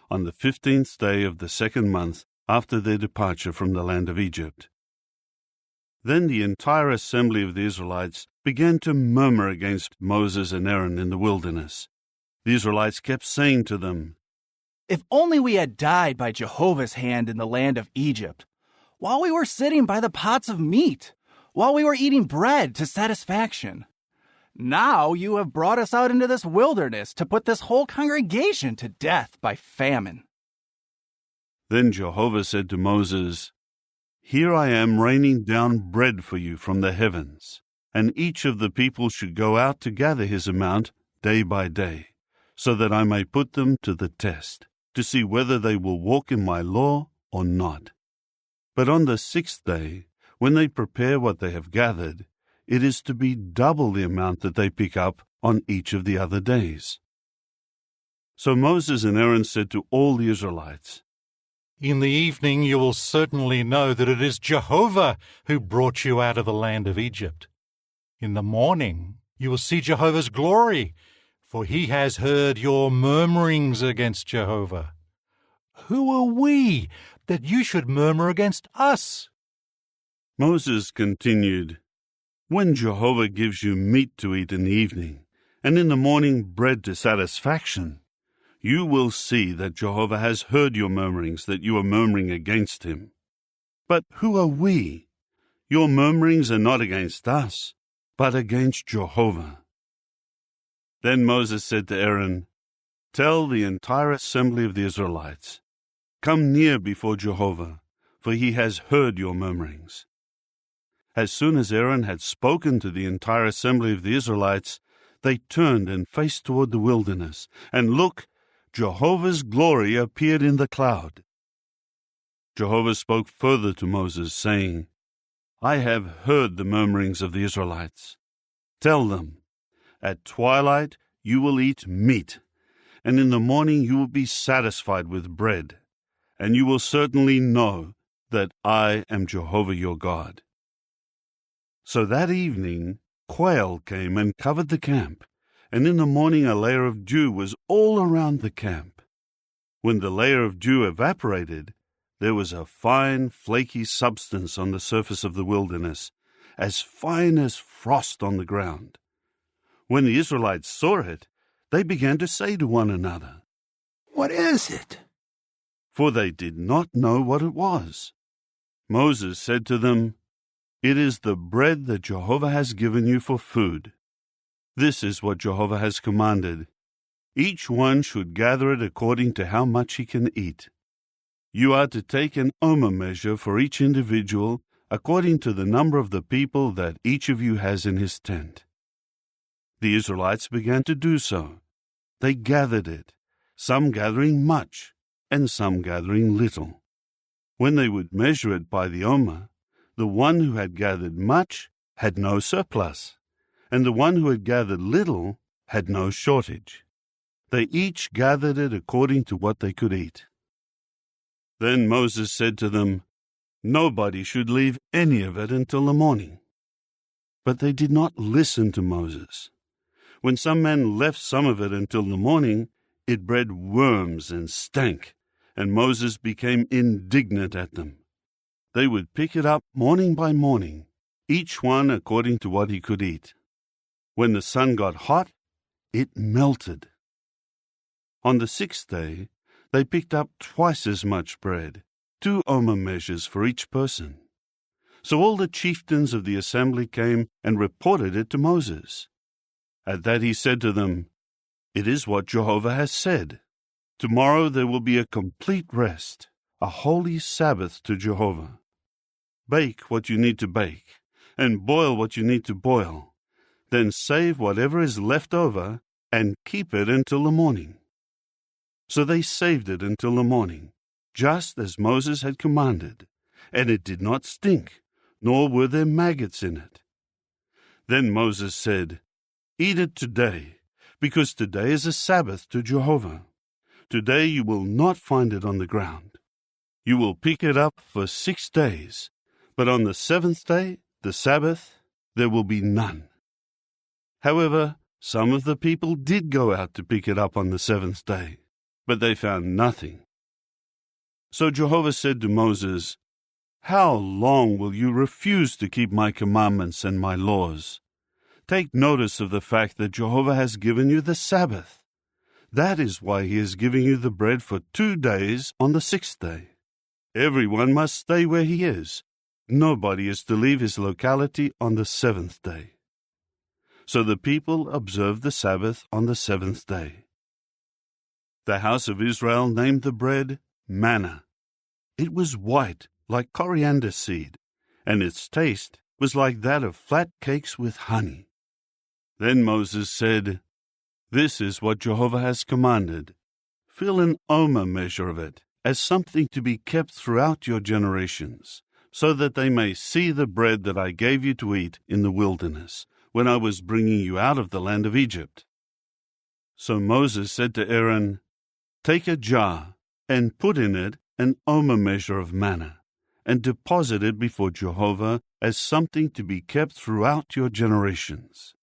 on the 15th day of the 2nd month after their departure from the land of Egypt. Then the entire assembly of the Israelites began to murmur against Moses and Aaron in the wilderness. The Israelites kept saying to them, "If only we had died by Jehovah's hand in the land of Egypt, while we were sitting by the pots of meat, while we were eating bread to satisfaction. Now you have brought us out into this wilderness to put this whole congregation to death by famine." Then Jehovah said to Moses, "Here I am raining down bread for you from the heavens, and each of the people should go out to gather his amount day by day, so that I may put them to the test, to see whether they will walk in my law or not. But on the 6th day, when they prepare what they have gathered, it is to be double the amount that they pick up on each of the other days." So Moses and Aaron said to all the Israelites, "In the evening you will certainly know that it is Jehovah who brought you out of the land of Egypt. In the morning you will see Jehovah's glory, for he has heard your murmurings against Jehovah. Who are we that you should murmur against us?" Moses continued, "When Jehovah gives you meat to eat in the evening, and in the morning bread to satisfaction, you will see that Jehovah has heard your murmurings, that you are murmuring against him. But who are we? Your murmurings are not against us, but against Jehovah." Then Moses said to Aaron, "Tell the entire assembly of the Israelites, 'Come near before Jehovah, for he has heard your murmurings.'" As soon as Aaron had spoken to the entire assembly of the Israelites, they turned and faced toward the wilderness, and look, Jehovah's glory appeared in the cloud. Jehovah spoke further to Moses, saying, "I have heard the murmurings of the Israelites. Tell them, at twilight you will eat meat, and in the morning you will be satisfied with bread, and you will certainly know that I am Jehovah your God." So that evening quail came and covered the camp, and in the morning a layer of dew was all around the camp. When the layer of dew evaporated, there was a fine, flaky substance on the surface of the wilderness, as fine as frost on the ground. When the Israelites saw it, they began to say to one another, "What is it?" For they did not know what it was. Moses said to them, "It is the bread that Jehovah has given you for food. This is what Jehovah has commanded. Each one should gather it according to how much he can eat. You are to take an omer measure for each individual according to the number of the people that each of you has in his tent." The Israelites began to do so. They gathered it, some gathering much, and some gathering little. When they would measure it by the omer, the one who had gathered much had no surplus, and the one who had gathered little had no shortage. They each gathered it according to what they could eat. Then Moses said to them, "Nobody should leave any of it until the morning." But they did not listen to Moses. When some men left some of it until the morning, it bred worms and stank, and Moses became indignant at them. They would pick it up morning by morning, each one according to what he could eat. When the sun got hot, it melted. On the 6th day, they picked up twice as much bread, 2 omer measures for each person. So all the chieftains of the assembly came and reported it to Moses. At that he said to them, "It is what Jehovah has said. Tomorrow there will be a complete rest, a holy Sabbath to Jehovah. Bake what you need to bake, and boil what you need to boil. Then save whatever is left over and keep it until the morning." So they saved it until the morning, just as Moses had commanded, and it did not stink, nor were there maggots in it. Then Moses said, "Eat it today, because today is a Sabbath to Jehovah. Today you will not find it on the ground. You will pick it up for 6 days, but on the 7th day, the Sabbath, there will be none." However, some of the people did go out to pick it up on the 7th day, but they found nothing. So Jehovah said to Moses, How long will you refuse to keep my commandments and my laws? Take notice of the fact that Jehovah has given you the Sabbath. That is why he is giving you the bread for 2 days on the 6th day. Everyone must stay where he is. Nobody is to leave his locality on the 7th day. So the people observed the Sabbath on the 7th day. The house of Israel named the bread manna. It was white, like coriander seed, and its taste was like that of flat cakes with honey. Then Moses said, "This is what Jehovah has commanded. Fill an omer measure of it, as something to be kept throughout your generations, so that they may see the bread that I gave you to eat in the wilderness, when I was bringing you out of the land of Egypt." So Moses said to Aaron, "Take a jar, and put in it an omer measure of manna, and deposit it before Jehovah as something to be kept throughout your generations."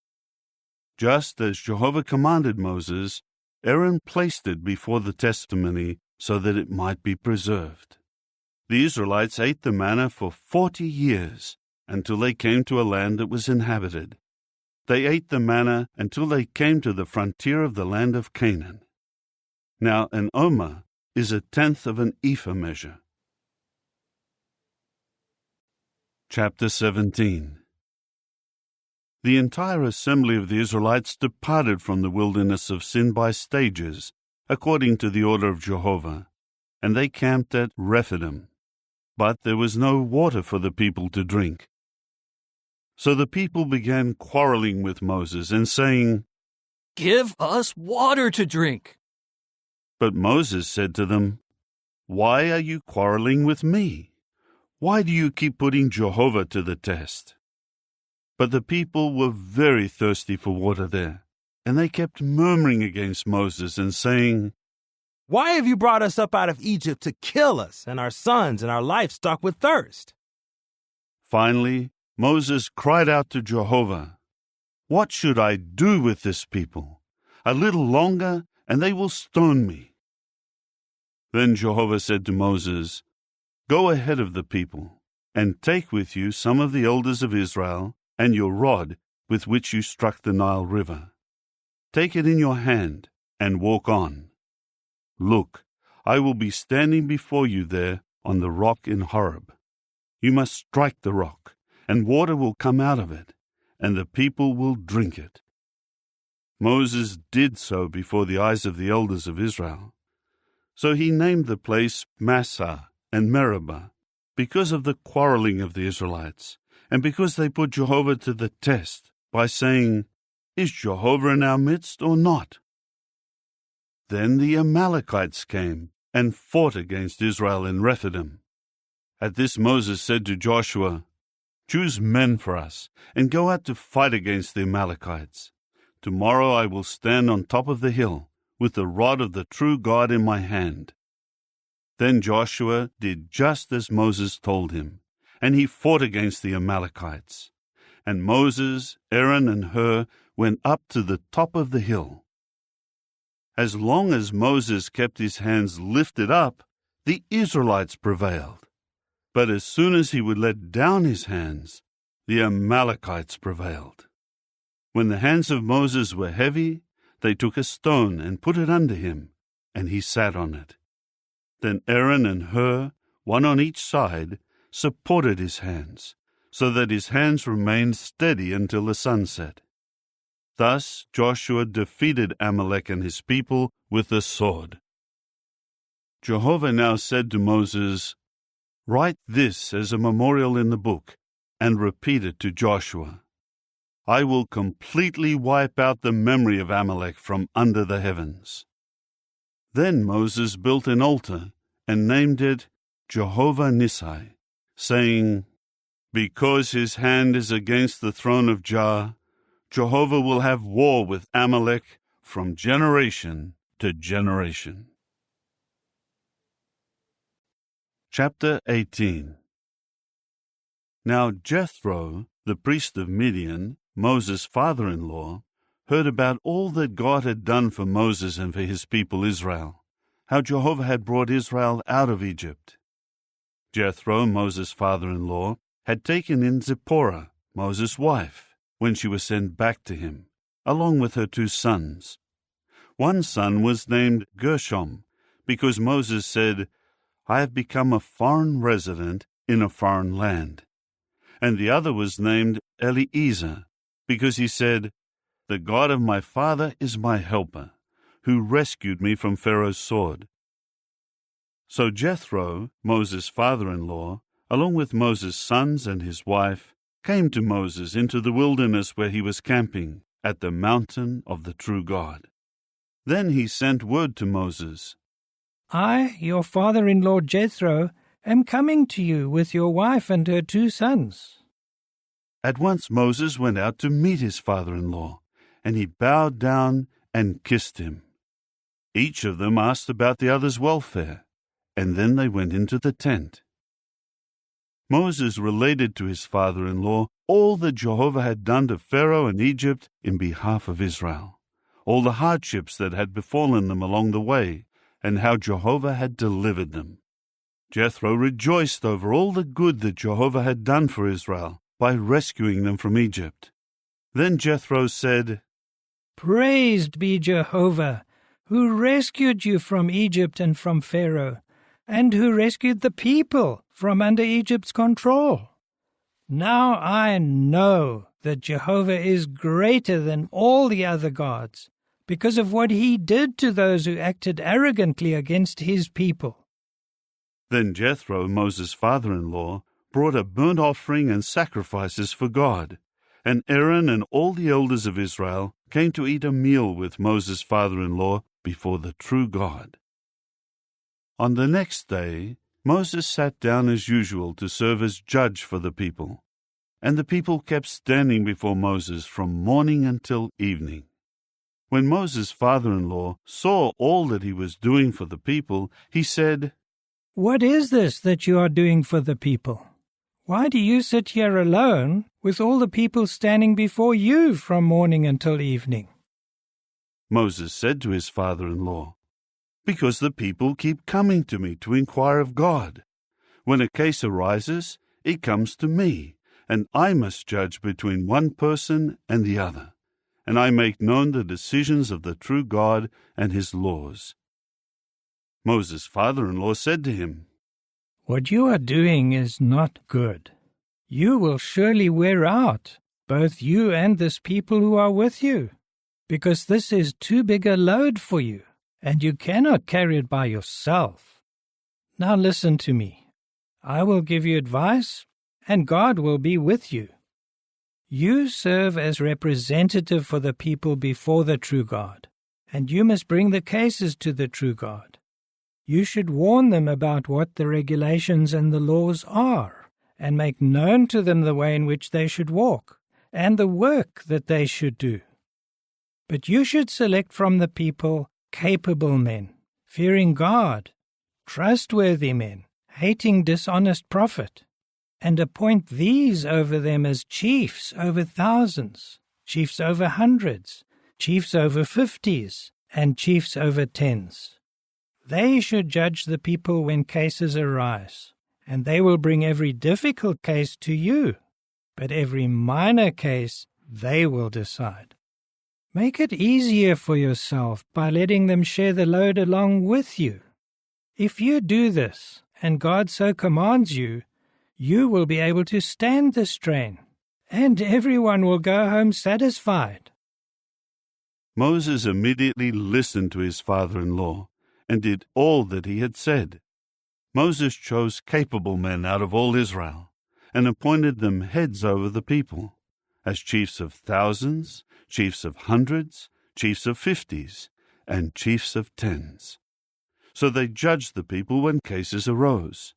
Just as Jehovah commanded Moses, Aaron placed it before the testimony so that it might be preserved. The Israelites ate the manna for 40 years, until they came to a land that was inhabited. They ate the manna until they came to the frontier of the land of Canaan. Now an omer is 1/10 of an ephah measure. Chapter 17. The entire assembly of the Israelites departed from the wilderness of Sin by stages, according to the order of Jehovah, and they camped at Rephidim. But there was no water for the people to drink. So the people began quarreling with Moses and saying, "Give us water to drink." But Moses said to them, "Why are you quarreling with me? Why do you keep putting Jehovah to the test?" But the people were very thirsty for water there, and they kept murmuring against Moses and saying, "Why have you brought us up out of Egypt to kill us and our sons and our livestock with thirst?" Finally, Moses cried out to Jehovah, "What should I do with this people? A little longer, and they will stone me." Then Jehovah said to Moses, "Go ahead of the people, and take with you some of the elders of Israel, and your rod with which you struck the Nile River. Take it in your hand, and walk on. Look, I will be standing before you there on the rock in Horeb. You must strike the rock, and water will come out of it, and the people will drink it." Moses did so before the eyes of the elders of Israel. So he named the place Massah and Meribah, because of the quarreling of the Israelites, and because they put Jehovah to the test by saying, "Is Jehovah in our midst or not?" Then the Amalekites came and fought against Israel in Rephidim. At this Moses said to Joshua, "Choose men for us, and go out to fight against the Amalekites. Tomorrow I will stand on top of the hill, with the rod of the true God in my hand." Then Joshua did just as Moses told him, and he fought against the Amalekites. And Moses, Aaron, and Hur went up to the top of the hill. As long as Moses kept his hands lifted up, the Israelites prevailed. But as soon as he would let down his hands, the Amalekites prevailed. When the hands of Moses were heavy, they took a stone and put it under him, and he sat on it. Then Aaron and Hur, one on each side, supported his hands, so that his hands remained steady until the sun set. Thus Joshua defeated Amalek and his people with the sword. Jehovah now said to Moses, "Write this as a memorial in the book, and repeat it to Joshua. I will completely wipe out the memory of Amalek from under the heavens." Then Moses built an altar and named it Jehovah Nissi, saying, "Because his hand is against the throne of Jah, Jehovah will have war with Amalek from generation to generation." Chapter 18. Now Jethro, the priest of Midian, Moses' father-in-law, heard about all that God had done for Moses and for his people Israel, how Jehovah had brought Israel out of Egypt. Jethro, Moses' father-in-law, had taken in Zipporah, Moses' wife, when she was sent back to him, along with her 2 sons. One son was named Gershom, because Moses said, "I have become a foreign resident in a foreign land." And the other was named Eliezer, because he said, "The God of my father is my helper, who rescued me from Pharaoh's sword." So Jethro, Moses' father-in-law, along with Moses' sons and his wife, came to Moses into the wilderness where he was camping, at the mountain of the true God. Then he sent word to Moses, "I, your father-in-law Jethro, am coming to you with your wife and her 2 sons." At once Moses went out to meet his father-in-law, and he bowed down and kissed him. Each of them asked about the other's welfare, and then they went into the tent. Moses related to his father-in-law all that Jehovah had done to Pharaoh and Egypt in behalf of Israel, all the hardships that had befallen them along the way, and how Jehovah had delivered them. Jethro rejoiced over all the good that Jehovah had done for Israel by rescuing them from Egypt. Then Jethro said, "Praised be Jehovah, who rescued you from Egypt and from Pharaoh, and who rescued the people from under Egypt's control. Now I know that Jehovah is greater than all the other gods, because of what he did to those who acted arrogantly against his people." Then Jethro, Moses' father-in-law, brought a burnt offering and sacrifices for God, and Aaron and all the elders of Israel came to eat a meal with Moses' father-in-law before the true God. On the next day, Moses sat down as usual to serve as judge for the people, and the people kept standing before Moses from morning until evening. When Moses' father-in-law saw all that he was doing for the people, he said, "What is this that you are doing for the people? Why do you sit here alone with all the people standing before you from morning until evening?" Moses said to his father-in-law, "Because the people keep coming to me to inquire of God. When a case arises, it comes to me, and I must judge between one person and the other, and I make known the decisions of the true God and his laws." Moses' father-in-law said to him, "What you are doing is not good. You will surely wear out, both you and this people who are with you, because this is too big a load for you, and you cannot carry it by yourself. Now listen to me. I will give you advice, and God will be with you. You serve as representative for the people before the true God, and you must bring the cases to the true God. You should warn them about what the regulations and the laws are, and make known to them the way in which they should walk, and the work that they should do. But you should select from the people capable men, fearing God, trustworthy men, hating dishonest profit, and appoint these over them as chiefs over thousands, chiefs over hundreds, chiefs over 50s, and chiefs over 10s. They should judge the people when cases arise, and they will bring every difficult case to you, but every minor case they will decide. Make it easier for yourself by letting them share the load along with you. If you do this, and God so commands you, you will be able to stand the strain, and everyone will go home satisfied." Moses immediately listened to his father-in-law and did all that he had said. Moses chose capable men out of all Israel and appointed them heads over the people, as chiefs of thousands, chiefs of hundreds, chiefs of 50s, and chiefs of 10s. So they judged the people when cases arose.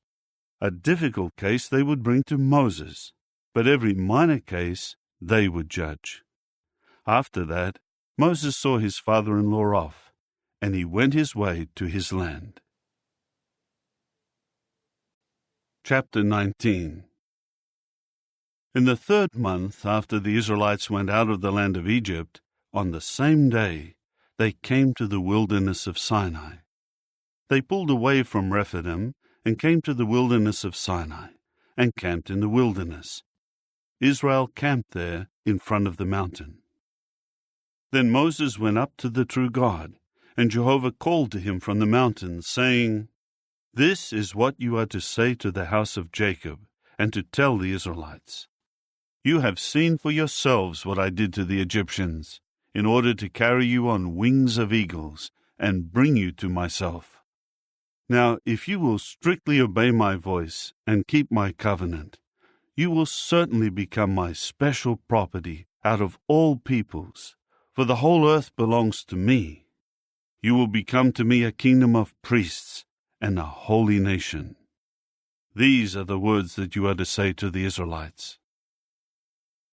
A difficult case they would bring to Moses, but every minor case they would judge. After that, Moses saw his father-in-law off, and he went his way to his land. Chapter 19. In the 3rd month after the Israelites went out of the land of Egypt, on the same day they came to the wilderness of Sinai. They pulled away from Rephidim and came to the wilderness of Sinai, and camped in the wilderness. Israel camped there in front of the mountain. Then Moses went up to the true God, and Jehovah called to him from the mountain, saying, This is what you are to say to the house of Jacob, and to tell the Israelites. You have seen for yourselves what I did to the Egyptians, in order to carry you on wings of eagles, and bring you to myself. Now, if you will strictly obey my voice and keep my covenant, you will certainly become my special property out of all peoples, for the whole earth belongs to me. You will become to me a kingdom of priests and a holy nation. These are the words that you are to say to the Israelites.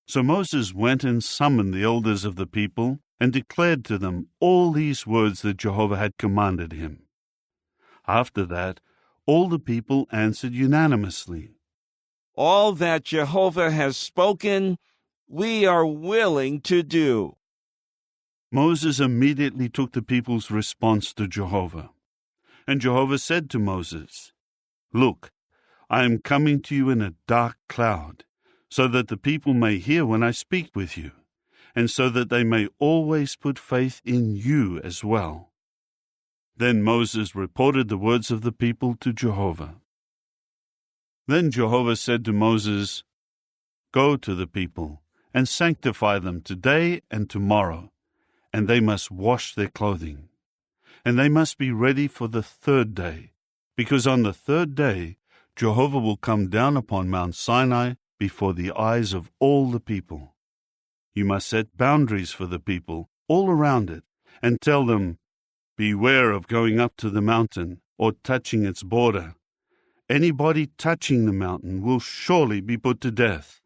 So Moses went and summoned the elders of the people and declared to them all these words that Jehovah had commanded him. After that, all the people answered unanimously, All that Jehovah has spoken, we are willing to do. Moses immediately took the people's response to Jehovah. And Jehovah said to Moses, Look, I am coming to you in a dark cloud, so that the people may hear when I speak with you, and so that they may always put faith in you as well. Then Moses reported the words of the people to Jehovah. Then Jehovah said to Moses, Go to the people, and sanctify them today and tomorrow, and they must wash their clothing. And they must be ready for the third day, because on the third day Jehovah will come down upon Mount Sinai before the eyes of all the people. You must set boundaries for the people all around it, and tell them, Beware of going up to the mountain or touching its border. Anybody touching the mountain will surely be put to death.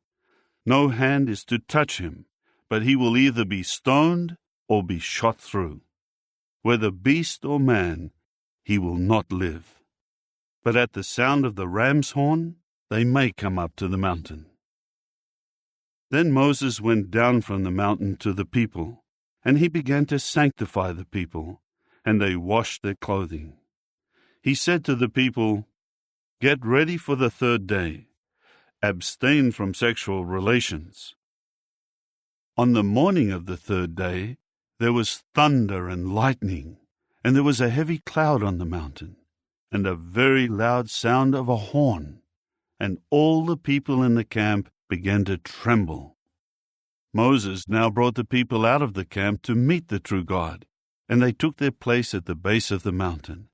No hand is to touch him, but he will either be stoned or be shot through. Whether beast or man, he will not live. But at the sound of the ram's horn, they may come up to the mountain. Then Moses went down from the mountain to the people, and he began to sanctify the people, and they washed their clothing. He said to the people, Get ready for the third day. Abstain from sexual relations. On the morning of the third day, there was thunder and lightning, and there was a heavy cloud on the mountain, and a very loud sound of a horn, and all the people in the camp began to tremble. Moses now brought the people out of the camp to meet the true God, and they took their place at the base of the mountain.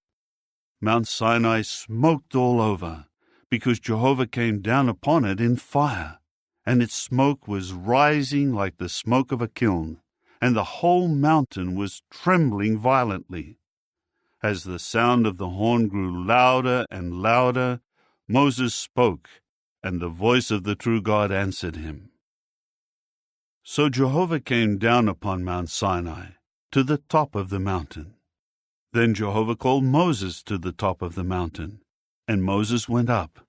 Mount Sinai smoked all over, because Jehovah came down upon it in fire, and its smoke was rising like the smoke of a kiln, and the whole mountain was trembling violently. As the sound of the horn grew louder and louder, Moses spoke, and the voice of the true God answered him. So Jehovah came down upon Mount Sinai, to the top of the mountain. Then Jehovah called Moses to the top of the mountain, and Moses went up.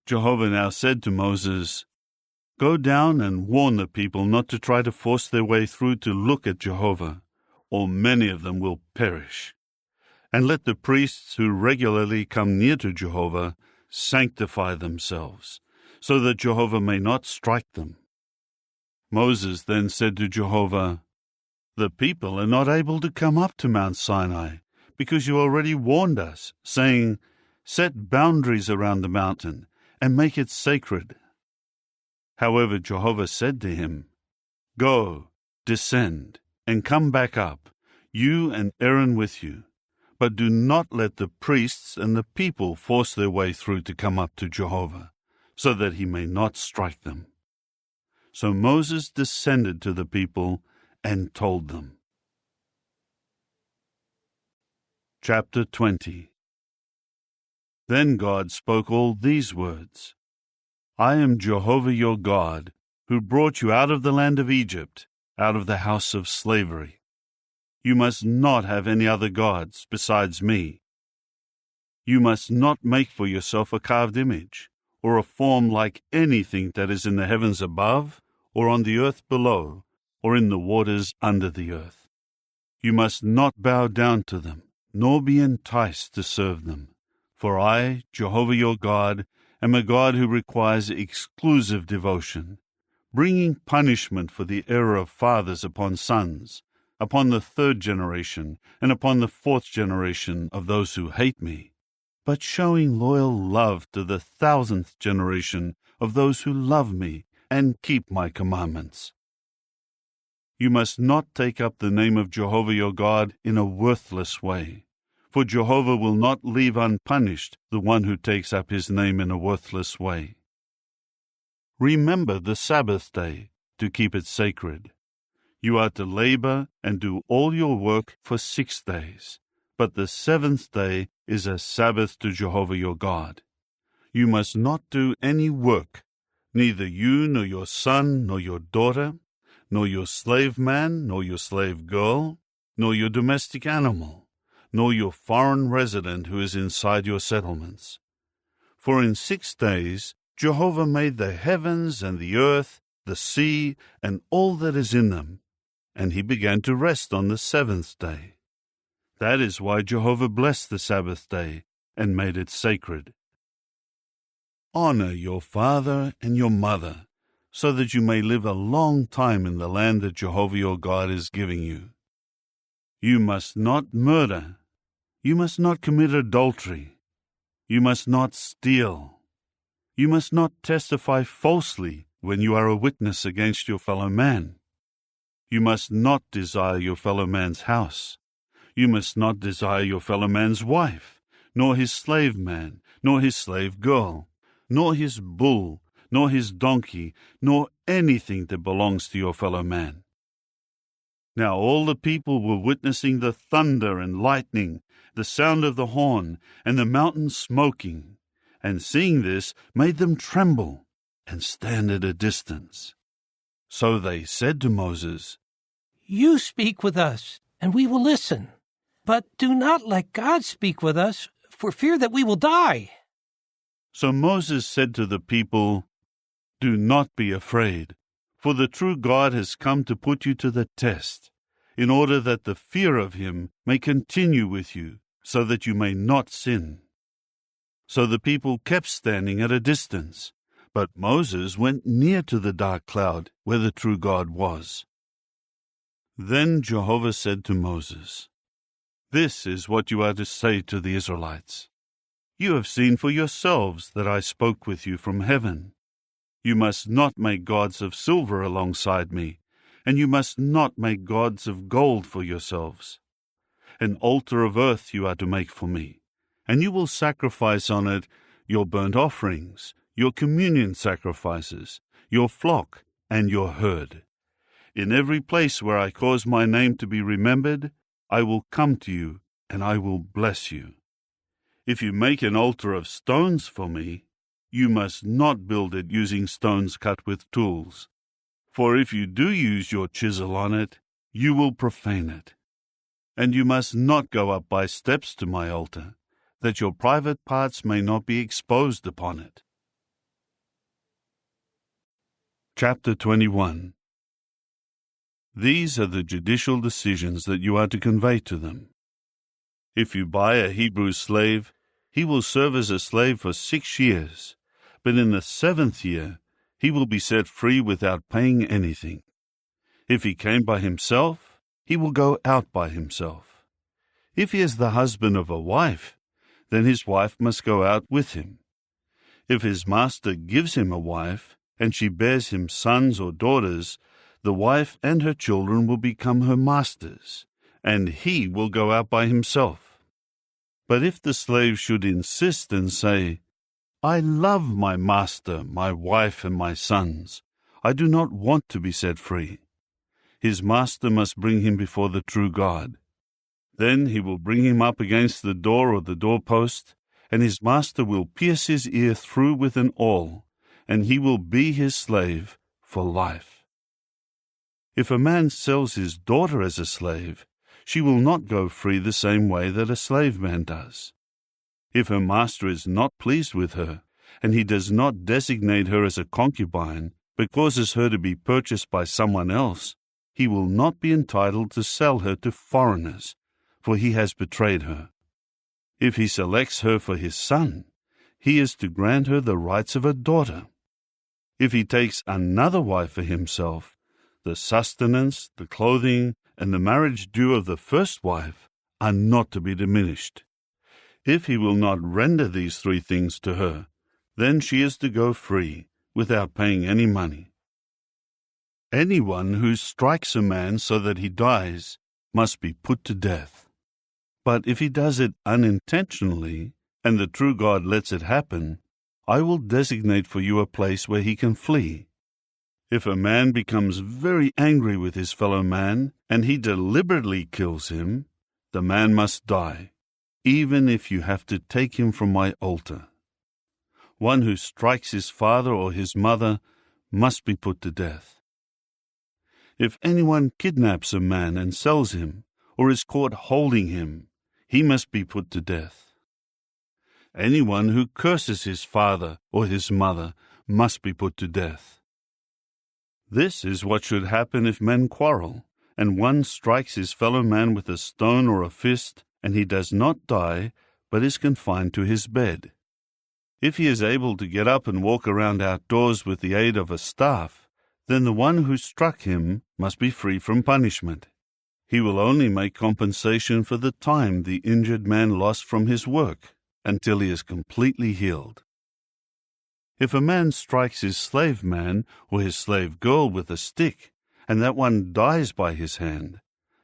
Jehovah now said to Moses, Go down and warn the people not to try to force their way through to look at Jehovah, or many of them will perish. And let the priests who regularly come near to Jehovah sanctify themselves, so that Jehovah may not strike them. Moses then said to Jehovah, The people are not able to come up to Mount Sinai, because you already warned us, saying, Set boundaries around the mountain, and make it sacred. However, Jehovah said to him, Go, descend, and come back up, you and Aaron with you. But do not let the priests and the people force their way through to come up to Jehovah, so that he may not strike them. So Moses descended to the people and told them. Chapter 20. Then God spoke all these words. I am Jehovah your God, who brought you out of the land of Egypt, out of the house of slavery. You must not have any other gods besides me. You must not make for yourself a carved image, or a form like anything that is in the heavens above, or on the earth below, or in the waters under the earth. You must not bow down to them, nor be enticed to serve them, For I, Jehovah your God, am a God who requires exclusive devotion, bringing punishment for the error of fathers upon sons, upon the 3rd generation, and upon the 4th generation of those who hate me, but showing loyal love to the 1,000th generation of those who love me and keep my commandments. You must not take up the name of Jehovah your God in a worthless way, for Jehovah will not leave unpunished the one who takes up his name in a worthless way. Remember the Sabbath day to keep it sacred. You are to labor and do all your work for 6 days, but the 7th day is a Sabbath to Jehovah your God. You must not do any work, neither you nor your son nor your daughter, nor your slave man nor your slave girl, nor your domestic animal, nor your foreign resident who is inside your settlements. For in 6 days Jehovah made the heavens and the earth, the sea, and all that is in them, and he began to rest on the 7th day. That is why Jehovah blessed the Sabbath day and made it sacred. Honor your father and your mother, so that you may live a long time in the land that Jehovah your God is giving you. You must not murder. You must not commit adultery. You must not steal. You must not testify falsely when you are a witness against your fellow man. You must not desire your fellow man's house. You must not desire your fellow man's wife, nor his slave man, nor his slave girl, nor his bull, nor his donkey, nor anything that belongs to your fellow man. Now all the people were witnessing the thunder and lightning, the sound of the horn, and the mountain smoking, and seeing this made them tremble and stand at a distance. So they said to Moses, You speak with us, and we will listen. But do not let God speak with us, for fear that we will die. So Moses said to the people, Do not be afraid, for the true God has come to put you to the test, in order that the fear of him may continue with you, so that you may not sin. So the people kept standing at a distance, but Moses went near to the dark cloud where the true God was. Then Jehovah said to Moses, This is what you are to say to the Israelites. You have seen for yourselves that I spoke with you from heaven. You must not make gods of silver alongside me, and you must not make gods of gold for yourselves. An altar of earth you are to make for me, and you will sacrifice on it your burnt offerings, your communion sacrifices, your flock, and your herd. In every place where I cause my name to be remembered, I will come to you, and I will bless you. If you make an altar of stones for me, you must not build it using stones cut with tools. For if you do use your chisel on it, you will profane it. And you must not go up by steps to my altar, that your private parts may not be exposed upon it. Chapter 21. These are the judicial decisions that you are to convey to them. If you buy a Hebrew slave, he will serve as a slave for 6 years, but in the 7th year he will be set free without paying anything. If he came by himself, he will go out by himself. If he is the husband of a wife, then his wife must go out with him. If his master gives him a wife, and she bears him sons or daughters, the wife and her children will become her master's, and he will go out by himself. But if the slave should insist and say, I love my master, my wife, and my sons, I do not want to be set free, his master must bring him before the true God. Then he will bring him up against the door or the doorpost, and his master will pierce his ear through with an awl, and he will be his slave for life. If a man sells his daughter as a slave, she will not go free the same way that a slave man does. If her master is not pleased with her, and he does not designate her as a concubine, but causes her to be purchased by someone else, he will not be entitled to sell her to foreigners, for he has betrayed her. If he selects her for his son, he is to grant her the rights of a daughter. If he takes another wife for himself, the sustenance, the clothing, and the marriage due of the first wife are not to be diminished. If he will not render these 3 things to her, then she is to go free, without paying any money. Anyone who strikes a man so that he dies must be put to death. But if he does it unintentionally, and the true God lets it happen, I will designate for you a place where he can flee. If a man becomes very angry with his fellow man, and he deliberately kills him, the man must die, even if you have to take him from my altar. One who strikes his father or his mother must be put to death. If anyone kidnaps a man and sells him, or is caught holding him, he must be put to death. Anyone who curses his father or his mother must be put to death. This is what should happen if men quarrel, and one strikes his fellow man with a stone or a fist, and he does not die, but is confined to his bed. If he is able to get up and walk around outdoors with the aid of a staff, then the one who struck him must be free from punishment. He will only make compensation for the time the injured man lost from his work, until he is completely healed. If a man strikes his slave man or his slave girl with a stick, and that one dies by his hand,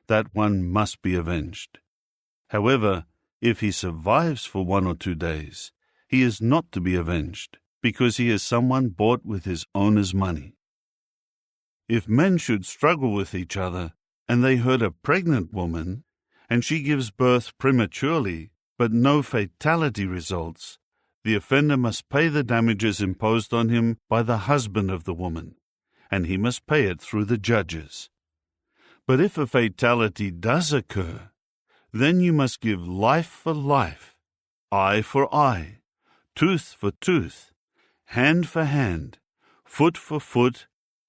that one must be avenged. However, if he survives for 1 or 2 days, he is not to be avenged, because he is someone bought with his owner's money. If men should struggle with each other, and they hurt a pregnant woman, and she gives birth prematurely, but no fatality results, the offender must pay the damages imposed on him by the husband of the woman, and he must pay it through the judges. But if a fatality does occur, then you must give life for life, eye for eye, tooth for tooth, hand for hand, foot for foot,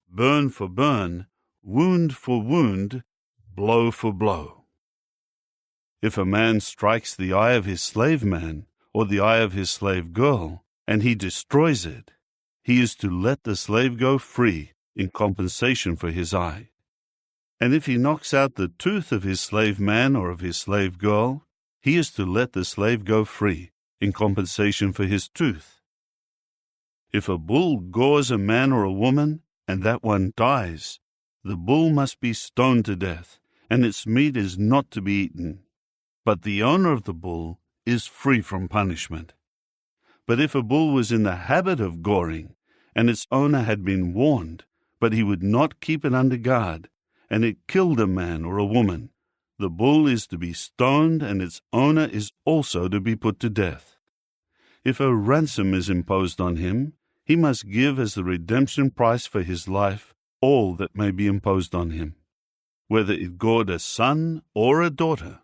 burn for burn, wound for wound, blow for blow. If a man strikes the eye of his slave man, or the eye of his slave girl, and he destroys it, he is to let the slave go free in compensation for his eye. And if he knocks out the tooth of his slave man or of his slave girl, he is to let the slave go free in compensation for his tooth. If a bull gores a man or a woman, and that one dies, the bull must be stoned to death, and its meat is not to be eaten. But the owner of the bull is free from punishment. But if a bull was in the habit of goring, and its owner had been warned, but he would not keep it under guard, and it killed a man or a woman, the bull is to be stoned, and its owner is also to be put to death. If a ransom is imposed on him, he must give as the redemption price for his life all that may be imposed on him. Whether it gored a son or a daughter,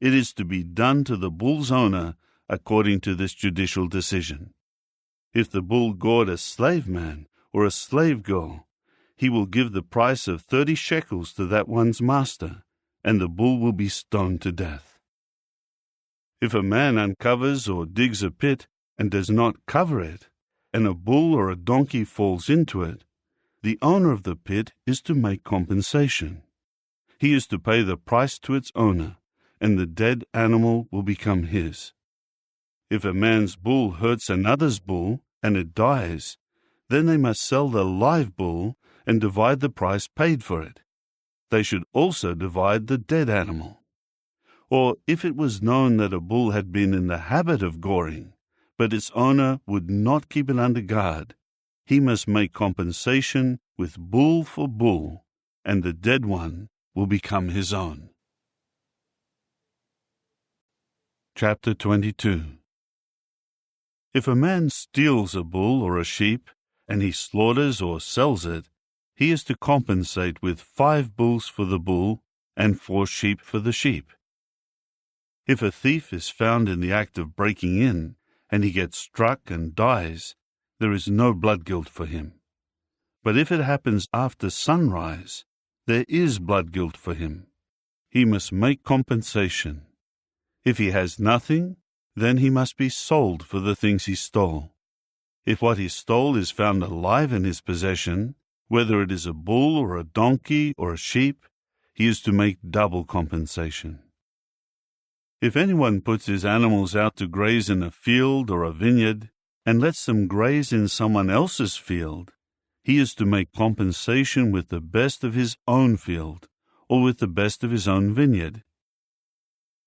it is to be done to the bull's owner according to this judicial decision. If the bull gored a slave man or a slave girl, he will give the price of 30 shekels to that one's master, and the bull will be stoned to death. If a man uncovers or digs a pit and does not cover it, and a bull or a donkey falls into it, the owner of the pit is to make compensation. He is to pay the price to its owner, and the dead animal will become his. If a man's bull hurts another's bull, and it dies, then they must sell the live bull and divide the price paid for it. They should also divide the dead animal. Or if it was known that a bull had been in the habit of goring, but its owner would not keep it under guard, he must make compensation with bull for bull, and the dead one will become his own. Chapter 22. If a man steals a bull or a sheep, and he slaughters or sells it, he is to compensate with 5 bulls for the bull and 4 sheep for the sheep. If a thief is found in the act of breaking in, and he gets struck and dies, there is no blood guilt for him. But if it happens after sunrise, there is blood guilt for him. He must make compensation. If he has nothing, then he must be sold for the things he stole. If what he stole is found alive in his possession, whether it is a bull or a donkey or a sheep, he is to make double compensation. If anyone puts his animals out to graze in a field or a vineyard, and lets them graze in someone else's field, he is to make compensation with the best of his own field, or with the best of his own vineyard.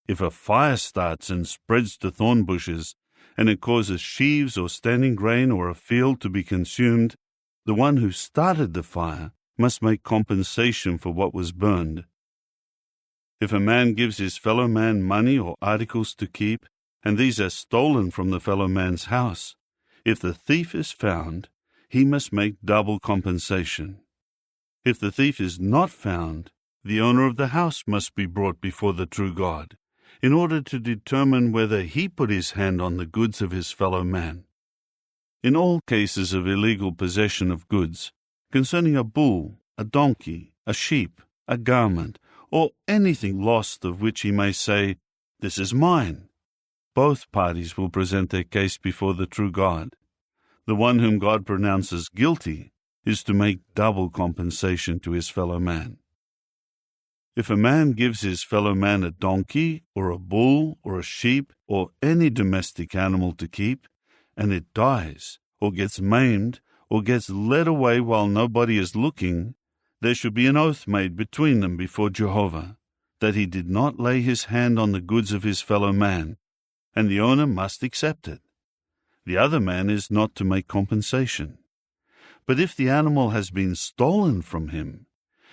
If a fire starts and spreads to thorn bushes, and it causes sheaves or standing grain or a field to be consumed, the one who started the fire must make compensation for what was burned. If a man gives his fellow man money or articles to keep, and these are stolen from the fellow man's house, if the thief is found, he must make double compensation. If the thief is not found, the owner of the house must be brought before the true God, in order to determine whether he put his hand on the goods of his fellow man. In all cases of illegal possession of goods, concerning a bull, a donkey, a sheep, a garment, or anything lost of which he may say, "This is mine," both parties will present their case before the true God. The one whom God pronounces guilty is to make double compensation to his fellow man. If a man gives his fellow man a donkey, or a bull, or a sheep, or any domestic animal to keep, and it dies, or gets maimed, or gets led away while nobody is looking, there should be an oath made between them before Jehovah, that he did not lay his hand on the goods of his fellow man, and the owner must accept it. The other man is not to make compensation. But if the animal has been stolen from him,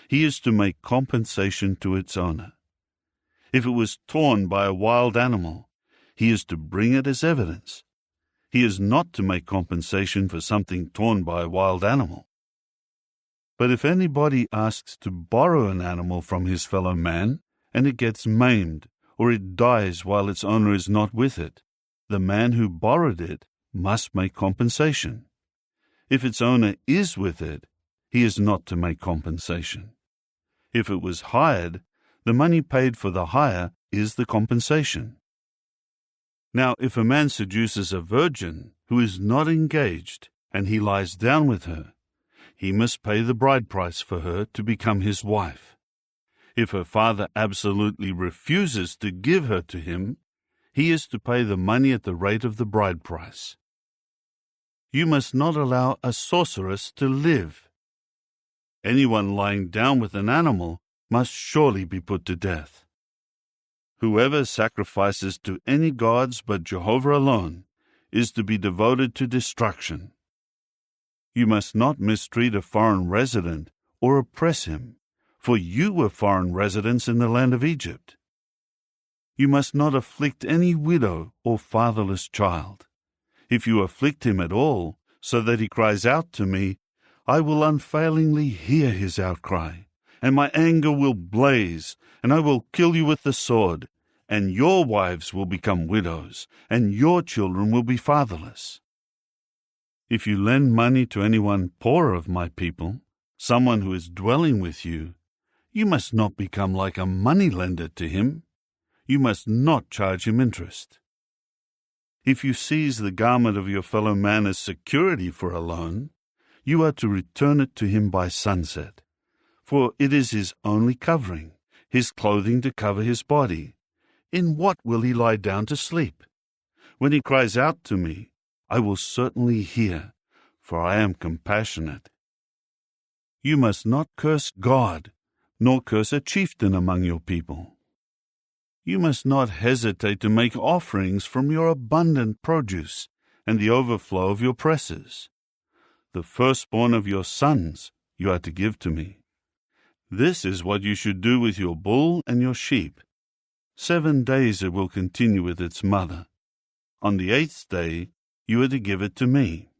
he is to make compensation to its owner. If it was torn by a wild animal, he is to bring it as evidence. He is not to make compensation for something torn by a wild animal. But if anybody asks to borrow an animal from his fellow man, and it gets maimed, or it dies while its owner is not with it, the man who borrowed it must make compensation. If its owner is with it, he is not to make compensation. If it was hired, the money paid for the hire is the compensation. Now, if a man seduces a virgin who is not engaged, and he lies down with her, he must pay the bride price for her to become his wife. If her father absolutely refuses to give her to him, he is to pay the money at the rate of the bride price. You must not allow a sorceress to live. Anyone lying down with an animal must surely be put to death. Whoever sacrifices to any gods but Jehovah alone is to be devoted to destruction. You must not mistreat a foreign resident or oppress him, for you were foreign residents in the land of Egypt. You must not afflict any widow or fatherless child. If you afflict him at all, so that he cries out to me, I will unfailingly hear his outcry, and my anger will blaze, and I will kill you with the sword, and your wives will become widows, and your children will be fatherless. If you lend money to anyone poorer of my people, someone who is dwelling with you, you must not become like a money-lender to him. You must not charge him interest. If you seize the garment of your fellow man as security for a loan, you are to return it to him by sunset, for it is his only covering, his clothing to cover his body. In what will he lie down to sleep? When he cries out to me, I will certainly hear, for I am compassionate. You must not curse God, nor curse a chieftain among your people. You must not hesitate to make offerings from your abundant produce and the overflow of your presses. The firstborn of your sons you are to give to me. This is what you should do with your bull and your sheep. 7 days it will continue with its mother. On the 8th day you are to give it to me.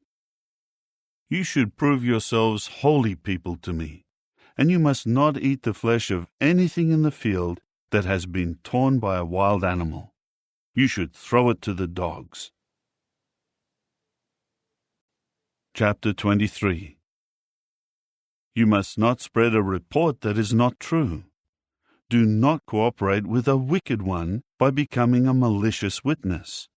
You should prove yourselves holy people to me, and you must not eat the flesh of anything in the field that has been torn by a wild animal. You should throw it to the dogs. Chapter 23. You must not spread a report that is not true. Do not cooperate with a wicked one by becoming a malicious witness.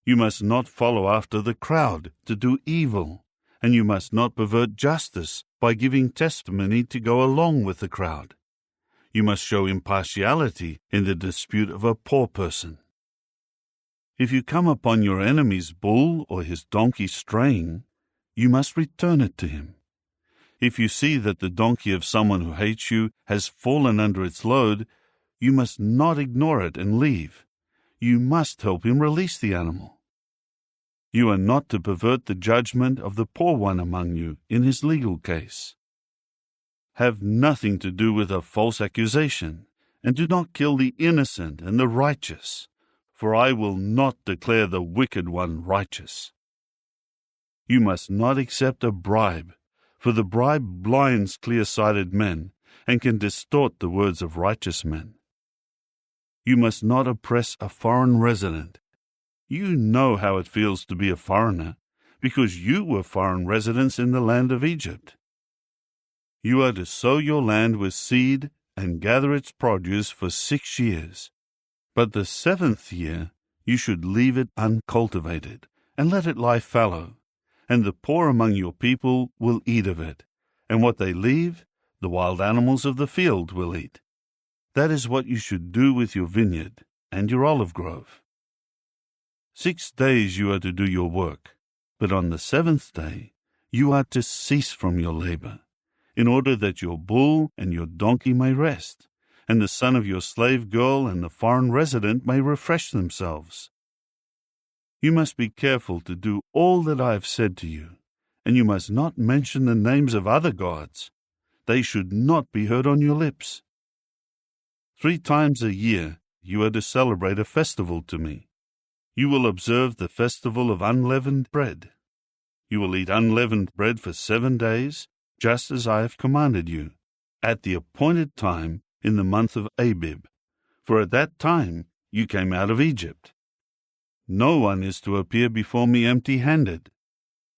You must not follow after the crowd to do evil, and you must not pervert justice by giving testimony to go along with the crowd. You must show impartiality in the dispute of a poor person. If you come upon your enemy's bull or his donkey straying, you must return it to him. If you see that the donkey of someone who hates you has fallen under its load, you must not ignore it and leave. You must help him release the animal. You are not to pervert the judgment of the poor one among you in his legal case. Have nothing to do with a false accusation, and do not kill the innocent and the righteous, for I will not declare the wicked one righteous. You must not accept a bribe, for the bribe blinds clear-sighted men and can distort the words of righteous men. You must not oppress a foreign resident. You know how it feels to be a foreigner, because you were foreign residents in the land of Egypt. You are to sow your land with seed and gather its produce for 6 years. But the 7th year you should leave it uncultivated, and let it lie fallow, and the poor among your people will eat of it, and what they leave, the wild animals of the field will eat. That is what you should do with your vineyard and your olive grove. 6 days you are to do your work, but on the 7th day you are to cease from your labor, in order that your bull and your donkey may rest, and the son of your slave girl and the foreign resident may refresh themselves. You must be careful to do all that I have said to you, and you must not mention the names of other gods. They should not be heard on your lips. 3 times a year you are to celebrate a festival to me. You will observe the festival of unleavened bread. You will eat unleavened bread for 7 days, just as I have commanded you, at the appointed time in the month of Abib, for at that time you came out of Egypt. No one is to appear before me empty-handed.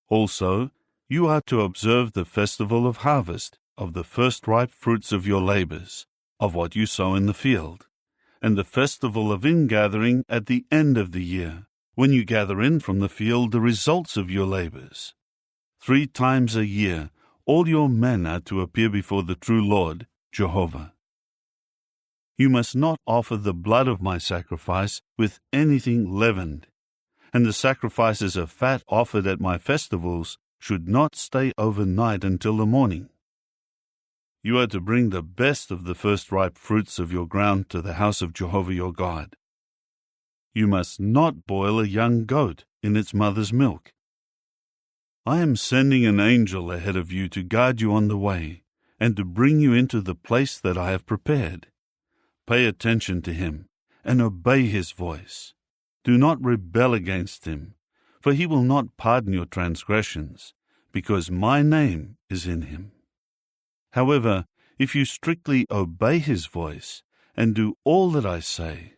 Also, you are to observe the festival of harvest, of the first ripe fruits of your labors, of what you sow in the field, and the festival of ingathering at the end of the year, when you gather in from the field the results of your labors. 3 times a year all your men are to appear before the true Lord, Jehovah. You must not offer the blood of my sacrifice with anything leavened, and the sacrifices of fat offered at my festivals should not stay overnight until the morning. You are to bring the best of the first ripe fruits of your ground to the house of Jehovah your God. You must not boil a young goat in its mother's milk. I am sending an angel ahead of you to guard you on the way, and to bring you into the place that I have prepared. Pay attention to him, and obey his voice. Do not rebel against him, for he will not pardon your transgressions, because my name is in him. However, if you strictly obey his voice, and do all that I say,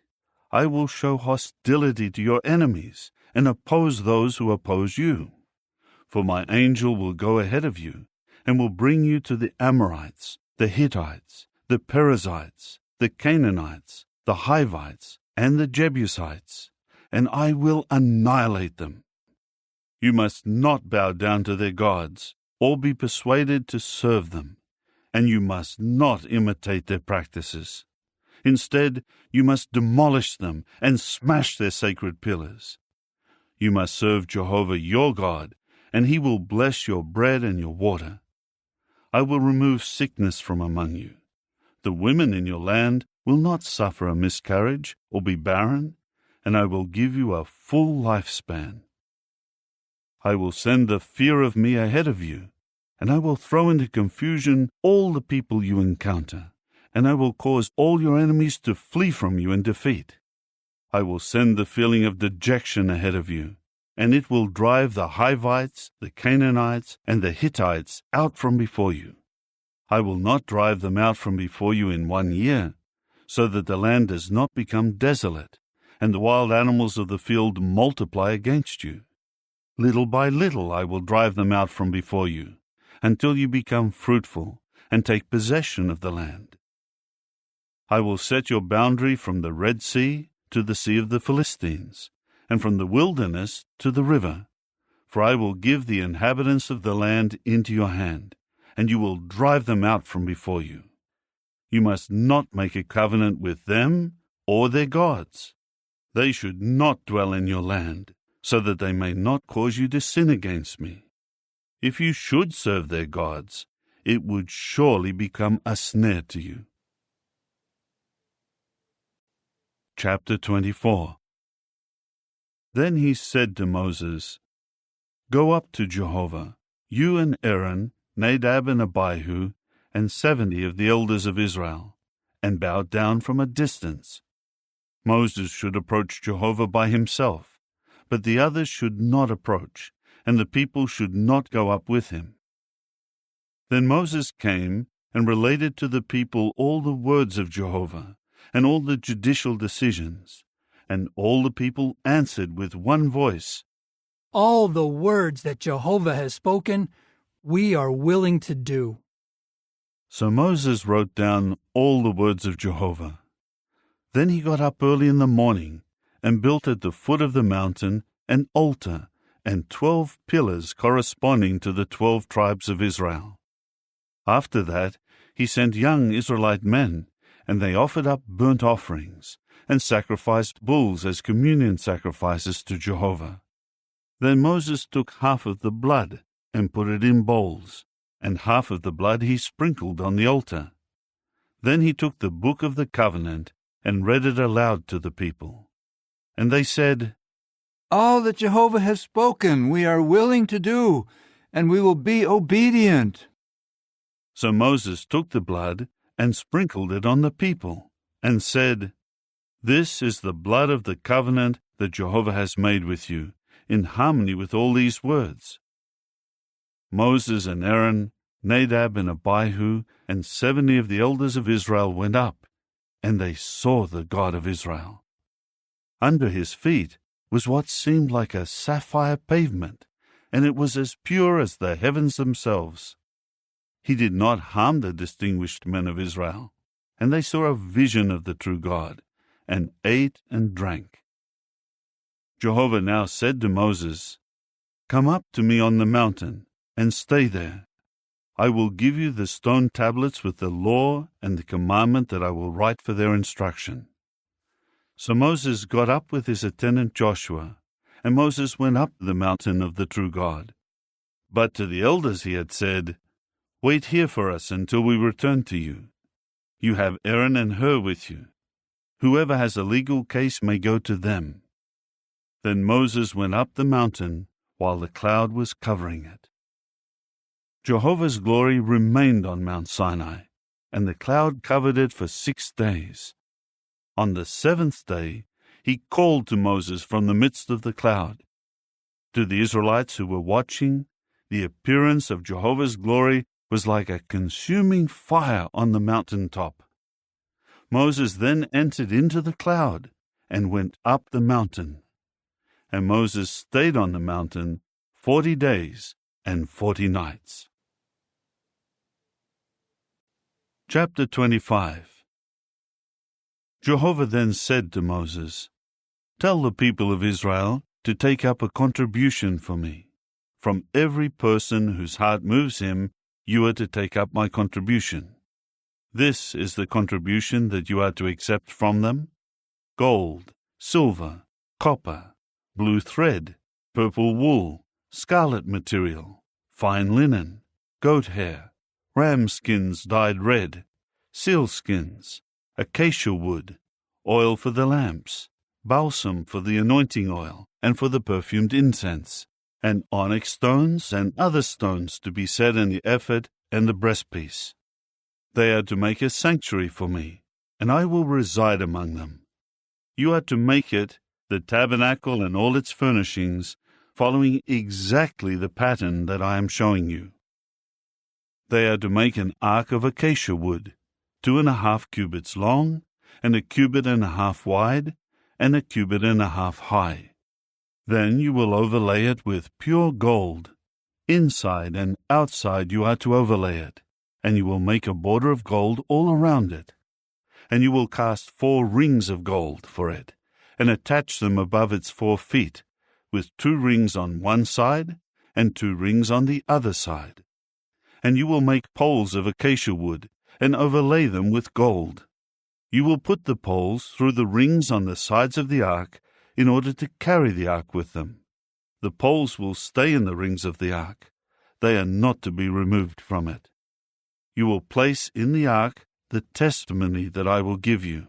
I will show hostility to your enemies, and oppose those who oppose you. For my angel will go ahead of you, and will bring you to the Amorites, the Hittites, the Perizzites, the Canaanites, the Hivites, and the Jebusites, and I will annihilate them. You must not bow down to their gods, or be persuaded to serve them, and you must not imitate their practices. Instead, you must demolish them and smash their sacred pillars. You must serve Jehovah your God, and he will bless your bread and your water. I will remove sickness from among you. The women in your land will not suffer a miscarriage or be barren, and I will give you a full lifespan. I will send the fear of me ahead of you, and I will throw into confusion all the people you encounter, and I will cause all your enemies to flee from you in defeat. I will send the feeling of dejection ahead of you, and it will drive the Hivites, the Canaanites, and the Hittites out from before you. I will not drive them out from before you in 1 year, so that the land does not become desolate, and the wild animals of the field multiply against you. Little by little I will drive them out from before you, until you become fruitful and take possession of the land. I will set your boundary from the Red Sea to the Sea of the Philistines, and from the wilderness to the river. For I will give the inhabitants of the land into your hand, and you will drive them out from before you. You must not make a covenant with them or their gods. They should not dwell in your land, so that they may not cause you to sin against me. If you should serve their gods, it would surely become a snare to you. Chapter 24. Then he said to Moses, Go up to Jehovah, you and Aaron, Nadab and Abihu, and 70 of the elders of Israel, and bow down from a distance. Moses should approach Jehovah by himself, but the others should not approach, and the people should not go up with him. Then Moses came and related to the people all the words of Jehovah, and all the judicial decisions, and all the people answered with one voice, All the words that Jehovah has spoken, we are willing to do. So Moses wrote down all the words of Jehovah. Then he got up early in the morning and built at the foot of the mountain an altar and 12 pillars corresponding to the 12 tribes of Israel. After that, he sent young Israelite men, and they offered up burnt offerings and sacrificed bulls as communion sacrifices to Jehovah. Then Moses took half of the blood and put it in bowls, and half of the blood he sprinkled on the altar. Then he took the book of the covenant and read it aloud to the people. And they said, All that Jehovah has spoken we are willing to do, and we will be obedient. So Moses took the blood and sprinkled it on the people, and said, This is the blood of the covenant that Jehovah has made with you, in harmony with all these words. Moses and Aaron, Nadab and Abihu, and 70 of the elders of Israel went up, and they saw the God of Israel. Under his feet was what seemed like a sapphire pavement, and it was as pure as the heavens themselves. He did not harm the distinguished men of Israel, and they saw a vision of the true God, and ate and drank. Jehovah now said to Moses, Come up to me on the mountain, and stay there. I will give you the stone tablets with the law and the commandment that I will write for their instruction. So Moses got up with his attendant Joshua, and Moses went up the mountain of the true God. But to the elders he had said, Wait here for us until we return to you. You have Aaron and Hur with you. Whoever has a legal case may go to them. Then Moses went up the mountain while the cloud was covering it. Jehovah's glory remained on Mount Sinai, and the cloud covered it for 6 days. On the 7th day, he called to Moses from the midst of the cloud. To the Israelites who were watching, the appearance of Jehovah's glory was like a consuming fire on the mountain top. Moses then entered into the cloud and went up the mountain. And Moses stayed on the mountain 40 days and 40 nights. Chapter 25. Jehovah then said to Moses, Tell the people of Israel to take up a contribution for me. From every person whose heart moves him, you are to take up my contribution. This is the contribution that you are to accept from them: gold, silver, copper, blue thread, purple wool, scarlet material, fine linen, goat hair, ram skins dyed red, seal skins, acacia wood, oil for the lamps, balsam for the anointing oil and for the perfumed incense, and onyx stones and other stones to be set in the ephod and the breastpiece. They are to make a sanctuary for me, and I will reside among them. You are to make it, the tabernacle and all its furnishings, following exactly the pattern that I am showing you. They are to make an ark of acacia wood, 2.5 cubits long, and 1.5 cubits wide, and 1.5 cubits high. Then you will overlay it with pure gold. Inside and outside you are to overlay it, and you will make a border of gold all around it. And you will cast 4 rings of gold for it, and attach them above its 4 feet, with 2 rings on one side and 2 rings on the other side. And you will make poles of acacia wood, and overlay them with gold. You will put the poles through the rings on the sides of the ark in order to carry the ark with them. The poles will stay in the rings of the ark. They are not to be removed from it. You will place in the ark the testimony that I will give you.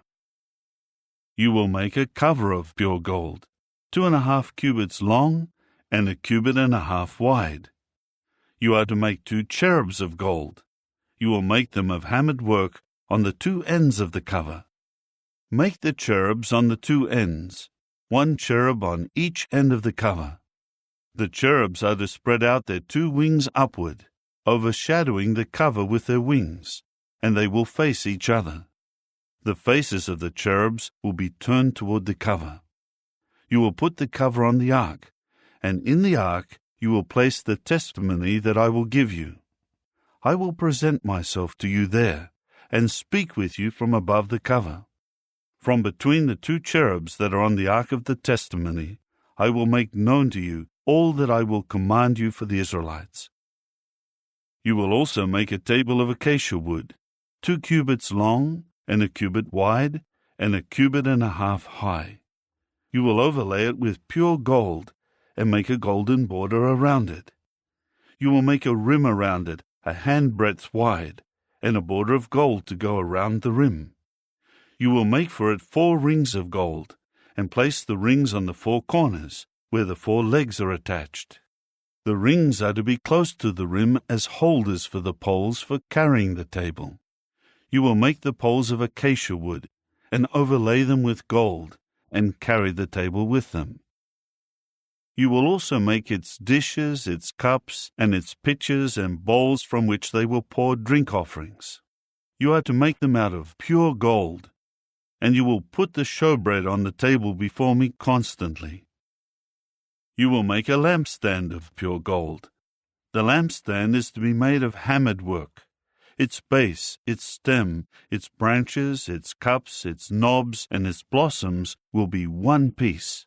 You will make a cover of pure gold, 2.5 cubits long and 1.5 cubits wide. You are to make 2 cherubs of gold. You will make them of hammered work on the 2 ends of the cover. Make the cherubs on the 2 ends, 1 cherub on each end of the cover. The cherubs are to spread out their 2 wings upward, overshadowing the cover with their wings, and they will face each other. The faces of the cherubs will be turned toward the cover. You will put the cover on the ark, and in the ark you will place the testimony that I will give you. I will present myself to you there, and speak with you from above the cover. From between the 2 cherubs that are on the ark of the testimony, I will make known to you all that I will command you for the Israelites. You will also make a table of acacia wood, 2 cubits long, and 1 cubit wide, and 1.5 cubits high. You will overlay it with pure gold, and make a golden border around it. You will make a rim around it, a handbreadth wide, and a border of gold to go around the rim. You will make for it 4 rings of gold, and place the rings on the 4 corners, where the 4 legs are attached. The rings are to be close to the rim as holders for the poles for carrying the table. You will make the poles of acacia wood, and overlay them with gold, and carry the table with them. You will also make its dishes, its cups, and its pitchers and bowls from which they will pour drink offerings. You are to make them out of pure gold, and you will put the showbread on the table before me constantly. You will make a lampstand of pure gold. The lampstand is to be made of hammered work. Its base, its stem, its branches, its cups, its knobs, and its blossoms will be one piece.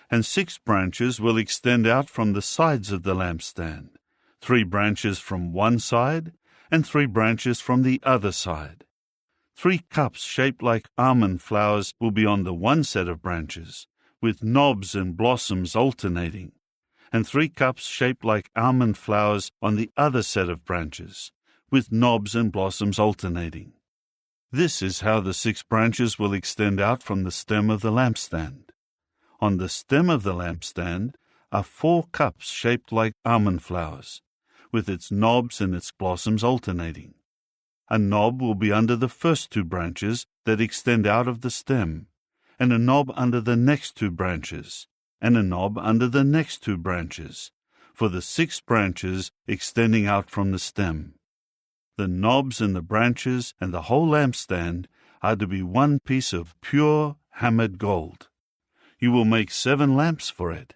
And 6 branches will extend out from the sides of the lampstand, 3 branches from one side, and 3 branches from the other side. 3 cups shaped like almond flowers will be on the one set of branches, with knobs and blossoms alternating, and 3 cups shaped like almond flowers on the other set of branches, with knobs and blossoms alternating. This is how the 6 branches will extend out from the stem of the lampstand. On the stem of the lampstand are 4 cups shaped like almond flowers, with its knobs and its blossoms alternating. A knob will be under the first 2 branches that extend out of the stem, and a knob under the next 2 branches, and a knob under the next 2 branches, for the 6 branches extending out from the stem. The knobs and the branches and the whole lampstand are to be one piece of pure hammered gold. You will make 7 lamps for it,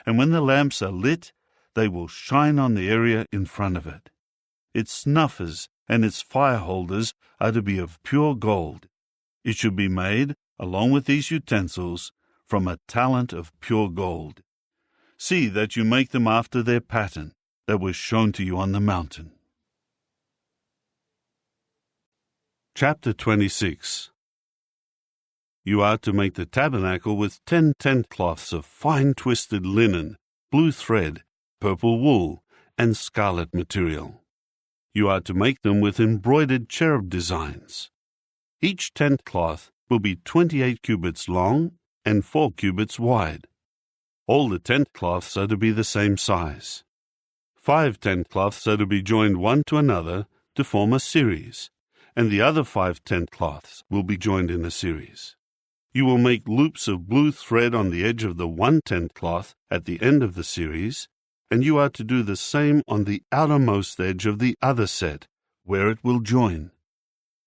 and when the lamps are lit, they will shine on the area in front of it. Its snuffers and its fire holders are to be of pure gold. It should be made, along with these utensils, from a talent of pure gold. See that you make them after their pattern that was shown to you on the mountain. Chapter 26. You are to make the tabernacle with 10 tent cloths of fine twisted linen, blue thread, purple wool, and scarlet material. You are to make them with embroidered cherub designs. Each tent cloth will be 28 cubits long and 4 cubits wide. All the tent cloths are to be the same size. 5 tent cloths are to be joined one to another to form a series, and the other 5 tent cloths will be joined in a series. You will make loops of blue thread on the edge of the one tent cloth at the end of the series, and you are to do the same on the outermost edge of the other set, where it will join.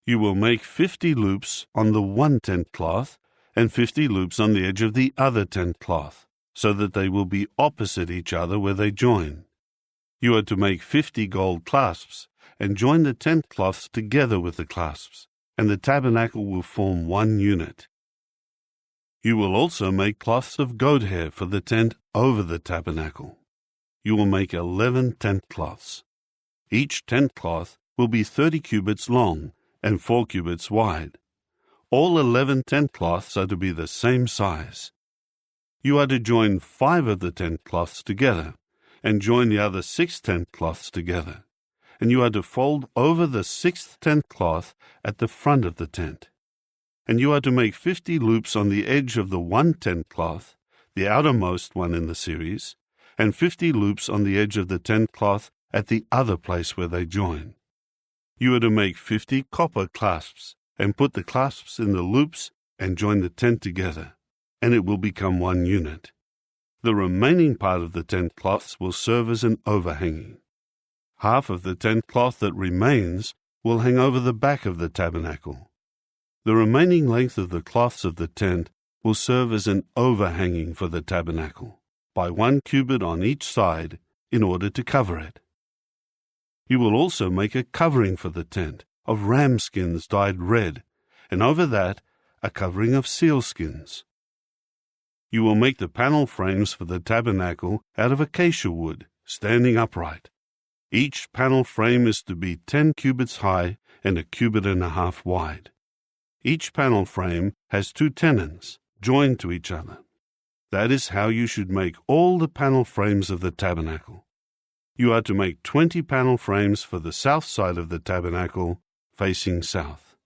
You will make 50 loops on the one tent cloth, and 50 loops on the edge of the other tent cloth, so that they will be opposite each other where they join. You are to make 50 gold clasps, and join the tent cloths together with the clasps, and the tabernacle will form one unit. You will also make cloths of goat hair for the tent over the tabernacle. You will make 11 tent cloths. Each tent cloth will be 30 cubits long and 4 cubits wide. All 11 tent cloths are to be the same size. You are to join 5 of the tent cloths together, and join the other 6 tent cloths together. And you are to fold over the 6th tent cloth at the front of the tent. And you are to make 50 loops on the edge of the one tent cloth, the outermost one in the series, and 50 loops on the edge of the tent cloth at the other place where they join. You are to make 50 copper clasps, and put the clasps in the loops and join the tent together, and it will become one unit. The remaining part of the tent cloths will serve as an overhanging. Half of the tent cloth that remains will hang over the back of the tabernacle. The remaining length of the cloths of the tent will serve as an overhanging for the tabernacle, by 1 cubit on each side, in order to cover it. You will also make a covering for the tent of ram skins dyed red, and over that a covering of seal skins. You will make the panel frames for the tabernacle out of acacia wood, standing upright. Each panel frame is to be 10 cubits high and 1.5 cubits wide. Each panel frame has 2 tenons, joined to each other. That is how you should make all the panel frames of the tabernacle. You are to make 20 panel frames for the south side of the tabernacle, facing south.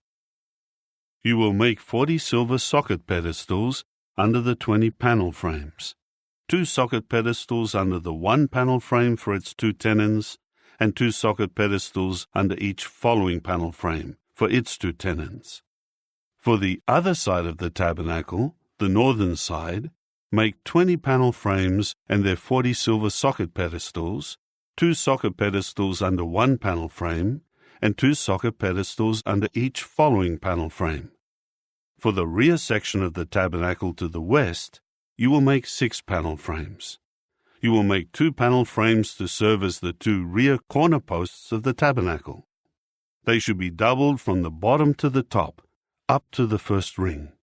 You will make 40 silver socket pedestals under the 20 panel frames, 2 socket pedestals under the one panel frame for its 2 tenons, and 2 socket pedestals under each following panel frame for its 2 tenons. For the other side of the tabernacle, the northern side, make 20 panel frames and their 40 silver socket pedestals, 2 socket pedestals under one panel frame, and 2 socket pedestals under each following panel frame. For the rear section of the tabernacle to the west, you will make 6 panel frames. You will make 2 panel frames to serve as the 2 rear corner posts of the tabernacle. They should be doubled from the bottom to the top, up to the first ring.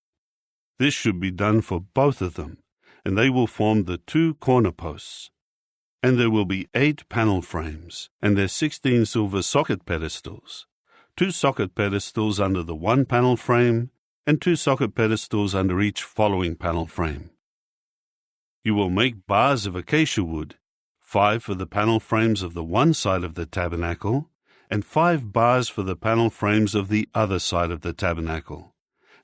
This should be done for both of them, and they will form the 2 corner posts. And there will be 8 panel frames, and their 16 silver socket pedestals, 2 socket pedestals under the one panel frame, and 2 socket pedestals under each following panel frame. You will make bars of acacia wood, 5 for the panel frames of the one side of the tabernacle, and 5 bars for the panel frames of the other side of the tabernacle,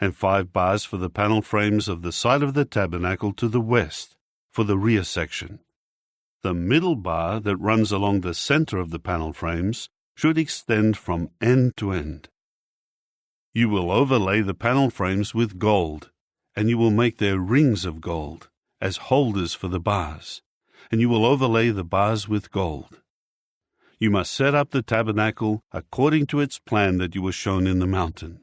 and 5 bars for the panel frames of the side of the tabernacle to the west, for the rear section. The middle bar that runs along the center of the panel frames should extend from end to end. You will overlay the panel frames with gold, and you will make their rings of gold, as holders for the bars, and you will overlay the bars with gold. You must set up the tabernacle according to its plan that you were shown in the mountain.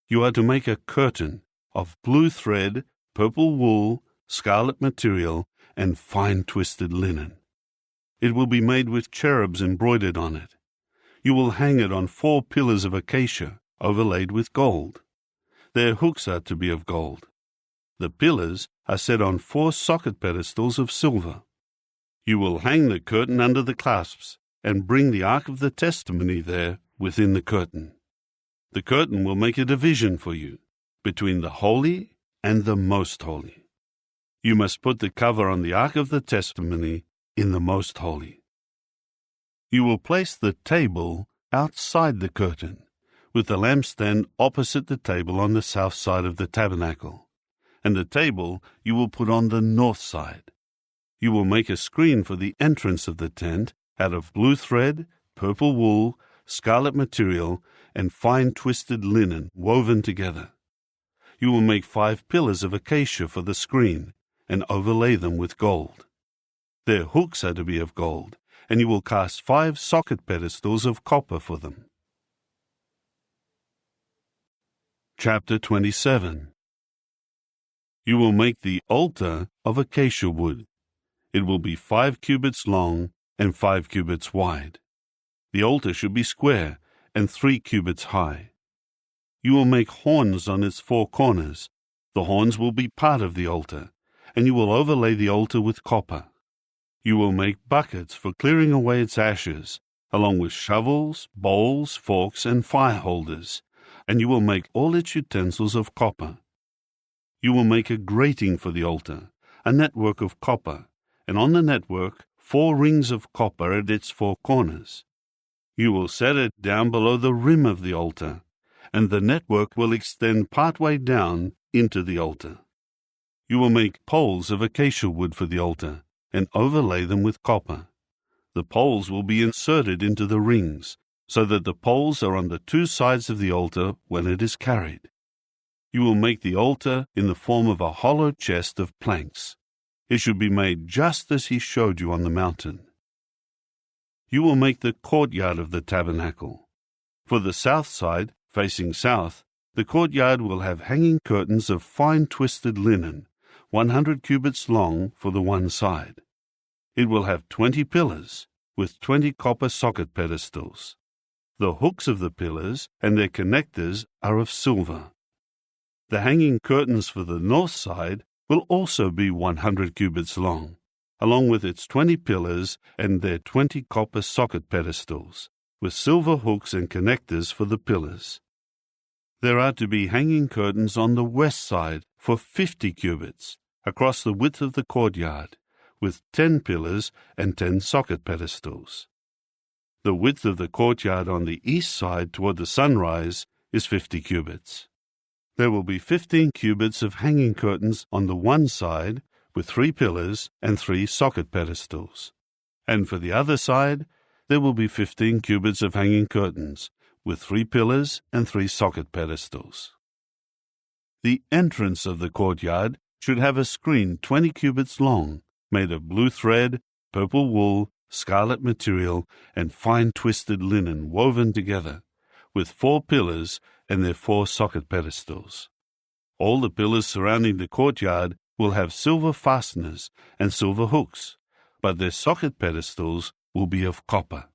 You are to make a curtain of blue thread, purple wool, scarlet material, and fine twisted linen. It will be made with cherubs embroidered on it. You will hang it on 4 pillars of acacia, overlaid with gold. Their hooks are to be of gold. The pillars are set on 4 socket pedestals of silver. You will hang the curtain under the clasps, and bring the Ark of the Testimony there within the curtain. The curtain will make a division for you, between the holy and the most holy. You must put the cover on the Ark of the Testimony in the most holy. You will place the table outside the curtain, with the lampstand opposite the table on the south side of the tabernacle, and the table you will put on the north side. You will make a screen for the entrance of the tent out of blue thread, purple wool, scarlet material, and fine twisted linen woven together. You will make 5 pillars of acacia for the screen, and overlay them with gold. Their hooks are to be of gold, and you will cast 5 socket pedestals of copper for them. Chapter 27. You will make the altar of acacia wood. It will be 5 cubits long and 5 cubits wide. The altar should be square and 3 cubits high. You will make horns on its 4 corners, The horns will be part of the altar, and you will overlay the altar with copper. You will make buckets for clearing away its ashes, along with shovels, bowls, forks, and fire holders, and you will make all its utensils of copper. You will make a grating for the altar, a network of copper, and on the network 4 rings of copper at its 4 corners. You will set it down below the rim of the altar, and the network will extend partway down into the altar. You will make poles of acacia wood for the altar, and overlay them with copper. The poles will be inserted into the rings, so that the poles are on the 2 sides of the altar when it is carried. You will make the altar in the form of a hollow chest of planks. It should be made just as he showed you on the mountain. You will make the courtyard of the tabernacle. For the south side, facing south, the courtyard will have hanging curtains of fine twisted linen, 100 cubits long for the one side. It will have 20 pillars, with 20 copper socket pedestals. The hooks of the pillars and their connectors are of silver. The hanging curtains for the north side will also be 100 cubits long, along with its 20 pillars and their 20 copper socket pedestals, with silver hooks and connectors for the pillars. There are to be hanging curtains on the west side for 50 cubits, across the width of the courtyard, with 10 pillars and 10 socket pedestals. The width of the courtyard on the east side toward the sunrise is 50 cubits. There will be 15 cubits of hanging curtains on the one side, with 3 pillars and 3 socket pedestals. And for the other side, there will be 15 cubits of hanging curtains, with 3 pillars and 3 socket pedestals. The entrance of the courtyard should have a screen 20 cubits long, made of blue thread, purple wool, scarlet material, and fine twisted linen woven together, with 4 pillars and their 4 socket pedestals. All the pillars surrounding the courtyard will have silver fasteners and silver hooks, but their socket pedestals will be of copper.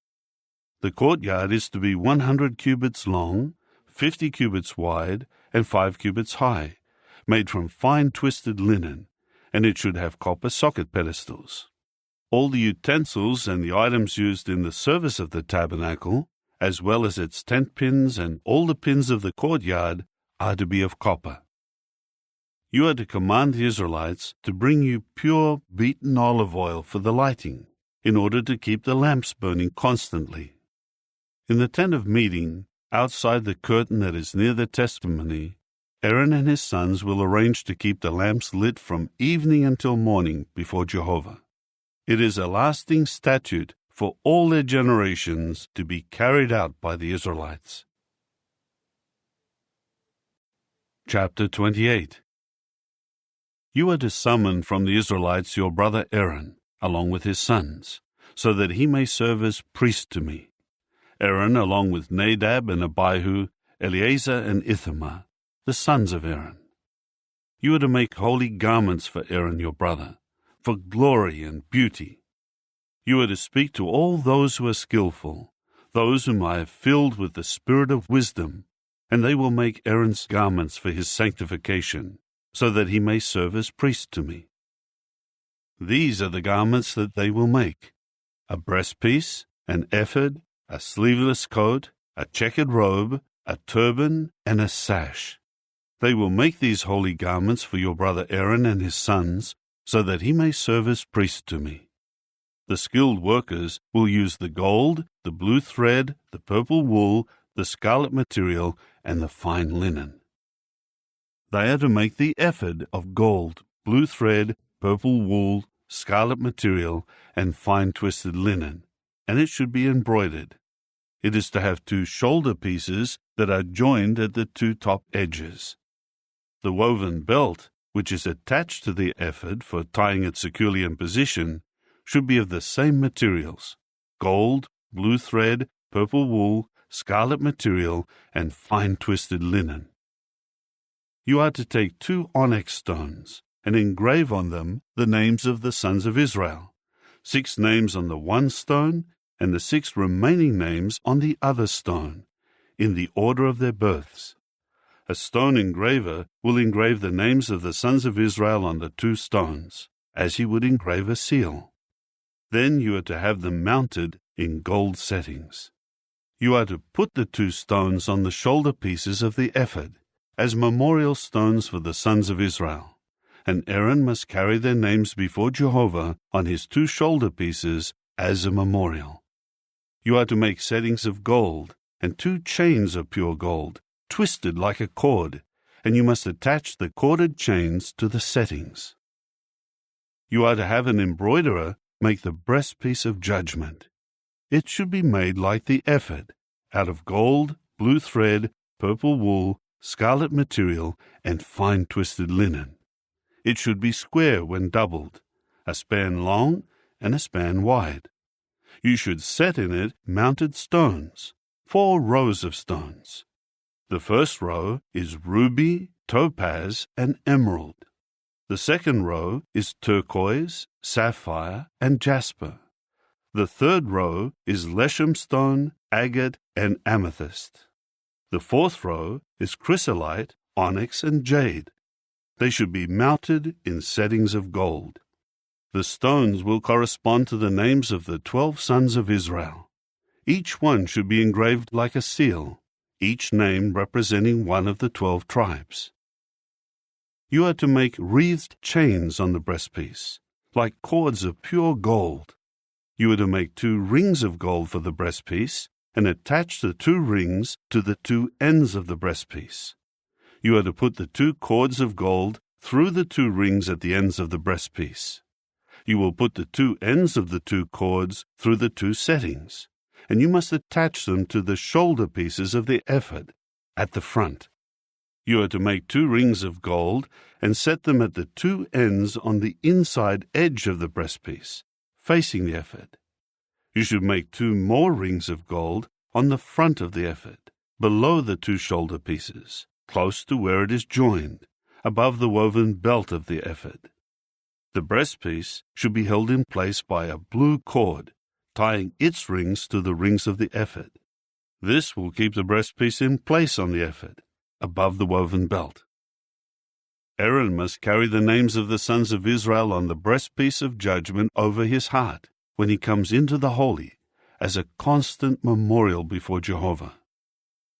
The courtyard is to be 100 cubits long, 50 cubits wide, and 5 cubits high, made from fine twisted linen, and it should have copper socket pedestals. All the utensils and the items used in the service of the tabernacle, as well as its tent pins and all the pins of the courtyard, are to be of copper. You are to command the Israelites to bring you pure beaten olive oil for the lighting, in order to keep the lamps burning constantly. In the tent of meeting, outside the curtain that is near the testimony, Aaron and his sons will arrange to keep the lamps lit from evening until morning before Jehovah. It is a lasting statute for all their generations to be carried out by the Israelites. Chapter 28. You are to summon from the Israelites your brother Aaron, along with his sons, so that he may serve as priest to me. Aaron, along with Nadab and Abihu, Eleazar and Ithamar, the sons of Aaron. You are to make holy garments for Aaron your brother, for glory and beauty. You are to speak to all those who are skillful, those whom I have filled with the spirit of wisdom, and they will make Aaron's garments for his sanctification, so that he may serve as priest to me. These are the garments that they will make: a breastpiece, an ephod, a sleeveless coat, a checkered robe, a turban, and a sash. They will make these holy garments for your brother Aaron and his sons, so that he may serve as priest to me. The skilled workers will use the gold, the blue thread, the purple wool, the scarlet material, and the fine linen. They are to make the ephod of gold, blue thread, purple wool, scarlet material, and fine twisted linen, and it should be embroidered. It is to have 2 shoulder pieces that are joined at the 2 top edges. The woven belt, which is attached to the ephod for tying it securely in position, should be of the same materials: gold, blue thread, purple wool, scarlet material, and fine twisted linen. You are to take 2 onyx stones and engrave on them the names of the sons of Israel, 6 names on the one stone, and the 6 remaining names on the other stone, in the order of their births. A stone engraver will engrave the names of the sons of Israel on the 2 stones, as he would engrave a seal. Then you are to have them mounted in gold settings. You are to put the 2 stones on the shoulder pieces of the ephod, as memorial stones for the sons of Israel, and Aaron must carry their names before Jehovah on his 2 shoulder pieces as a memorial. You are to make settings of gold, and 2 chains of pure gold, twisted like a cord, and you must attach the corded chains to the settings. You are to have an embroiderer make the breastpiece of judgment. It should be made like the ephod, out of gold, blue thread, purple wool, scarlet material, and fine twisted linen. It should be square when doubled, a span long and a span wide. You should set in it mounted stones, 4 rows of stones. The first row is ruby, topaz, and emerald. The second row is turquoise, sapphire, and jasper. The third row is leshem stone, agate, and amethyst. The fourth row is chrysolite, onyx, and jade. They should be mounted in settings of gold. The stones will correspond to the names of the 12 sons of Israel. Each one should be engraved like a seal, each name representing one of the 12 tribes. You are to make wreathed chains on the breastpiece, like cords of pure gold. You are to make 2 rings of gold for the breastpiece, and attach the 2 rings to the 2 ends of the breastpiece. You are to put the 2 cords of gold through the 2 rings at the ends of the breastpiece. You will put the 2 ends of the 2 cords through the 2 settings, and you must attach them to the shoulder pieces of the ephod at the front. You are to make 2 rings of gold and set them at the 2 ends on the inside edge of the breastpiece, facing the ephod. You should make 2 more rings of gold on the front of the ephod, below the 2 shoulder pieces, close to where it is joined, above the woven belt of the ephod. The breastpiece should be held in place by a blue cord, tying its rings to the rings of the ephod. This will keep the breastpiece in place on the ephod, above the woven belt. Aaron must carry the names of the sons of Israel on the breastpiece of judgment over his heart when he comes into the holy, as a constant memorial before Jehovah.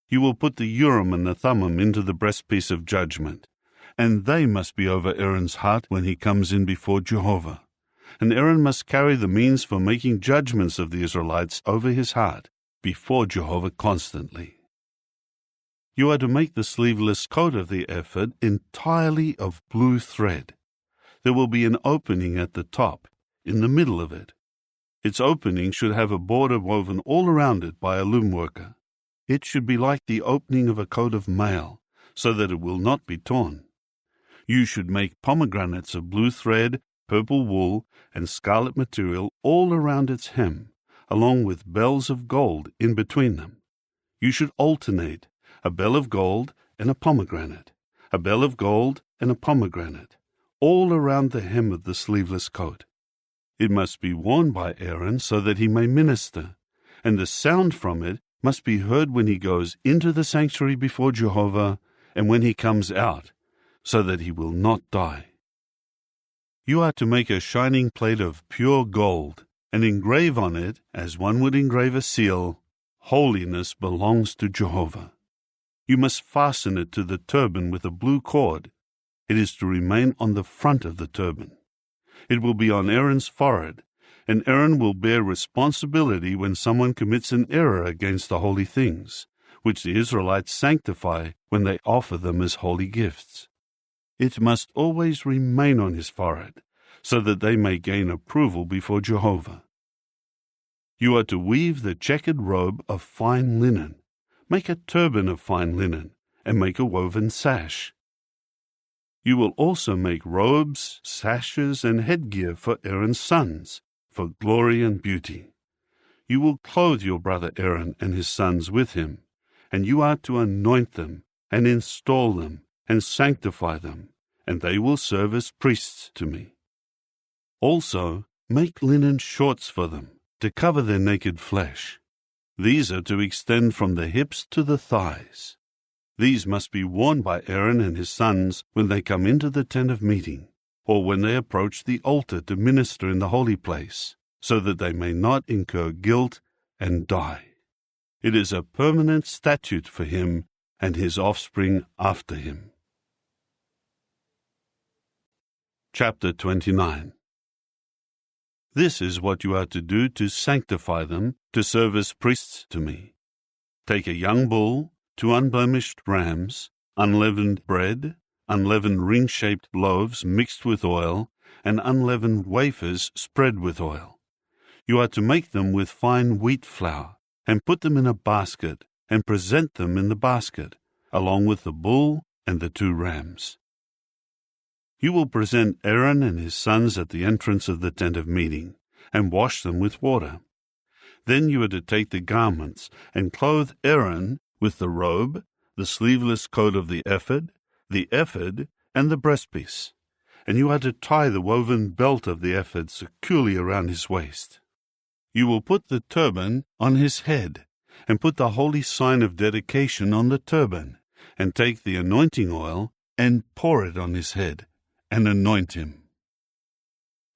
You will put the Urim and the Thummim into the breastpiece of judgment, and they must be over Aaron's heart when he comes in before Jehovah. And Aaron must carry the means for making judgments of the Israelites over his heart before Jehovah constantly. You are to make the sleeveless coat of the ephod entirely of blue thread. There will be an opening at the top, in the middle of it. Its opening should have a border woven all around it by a loom worker. It should be like the opening of a coat of mail, so that it will not be torn. You should make pomegranates of blue thread, purple wool, and scarlet material all around its hem, along with bells of gold in between them. You should alternate a bell of gold and a pomegranate, a bell of gold and a pomegranate, all around the hem of the sleeveless coat. It must be worn by Aaron so that he may minister, and the sound from it must be heard when he goes into the sanctuary before Jehovah and when he comes out, so that he will not die. You are to make a shining plate of pure gold and engrave on it, as one would engrave a seal, "Holiness belongs to Jehovah." You must fasten it to the turban with a blue cord. It is to remain on the front of the turban. It will be on Aaron's forehead, and Aaron will bear responsibility when someone commits an error against the holy things, which the Israelites sanctify when they offer them as holy gifts. It must always remain on his forehead, so that they may gain approval before Jehovah. You are to weave the checkered robe of fine linen, make a turban of fine linen, and make a woven sash. You will also make robes, sashes, and headgear for Aaron's sons, for glory and beauty. You will clothe your brother Aaron and his sons with him, and you are to anoint them, and install them, and sanctify them, and they will serve as priests to me. Also, make linen shorts for them, to cover their naked flesh. These are to extend from the hips to the thighs. These must be worn by Aaron and his sons when they come into the tent of meeting, or when they approach the altar to minister in the holy place, so that they may not incur guilt and die. It is a permanent statute for him and his offspring after him. Chapter 29. This is what you are to do to sanctify them, to serve as priests to me. Take a young bull, 2 unblemished rams, unleavened bread, unleavened ring-shaped loaves mixed with oil, and unleavened wafers spread with oil. You are to make them with fine wheat flour, and put them in a basket, and present them in the basket, along with the bull and the 2 rams. You will present Aaron and his sons at the entrance of the tent of meeting, and wash them with water. Then you are to take the garments, and clothe Aaron with the robe, the sleeveless coat of the ephod, and the breastpiece. And you are to tie the woven belt of the ephod securely around his waist. You will put the turban on his head, and put the holy sign of dedication on the turban, and take the anointing oil, and pour it on his head, and anoint him.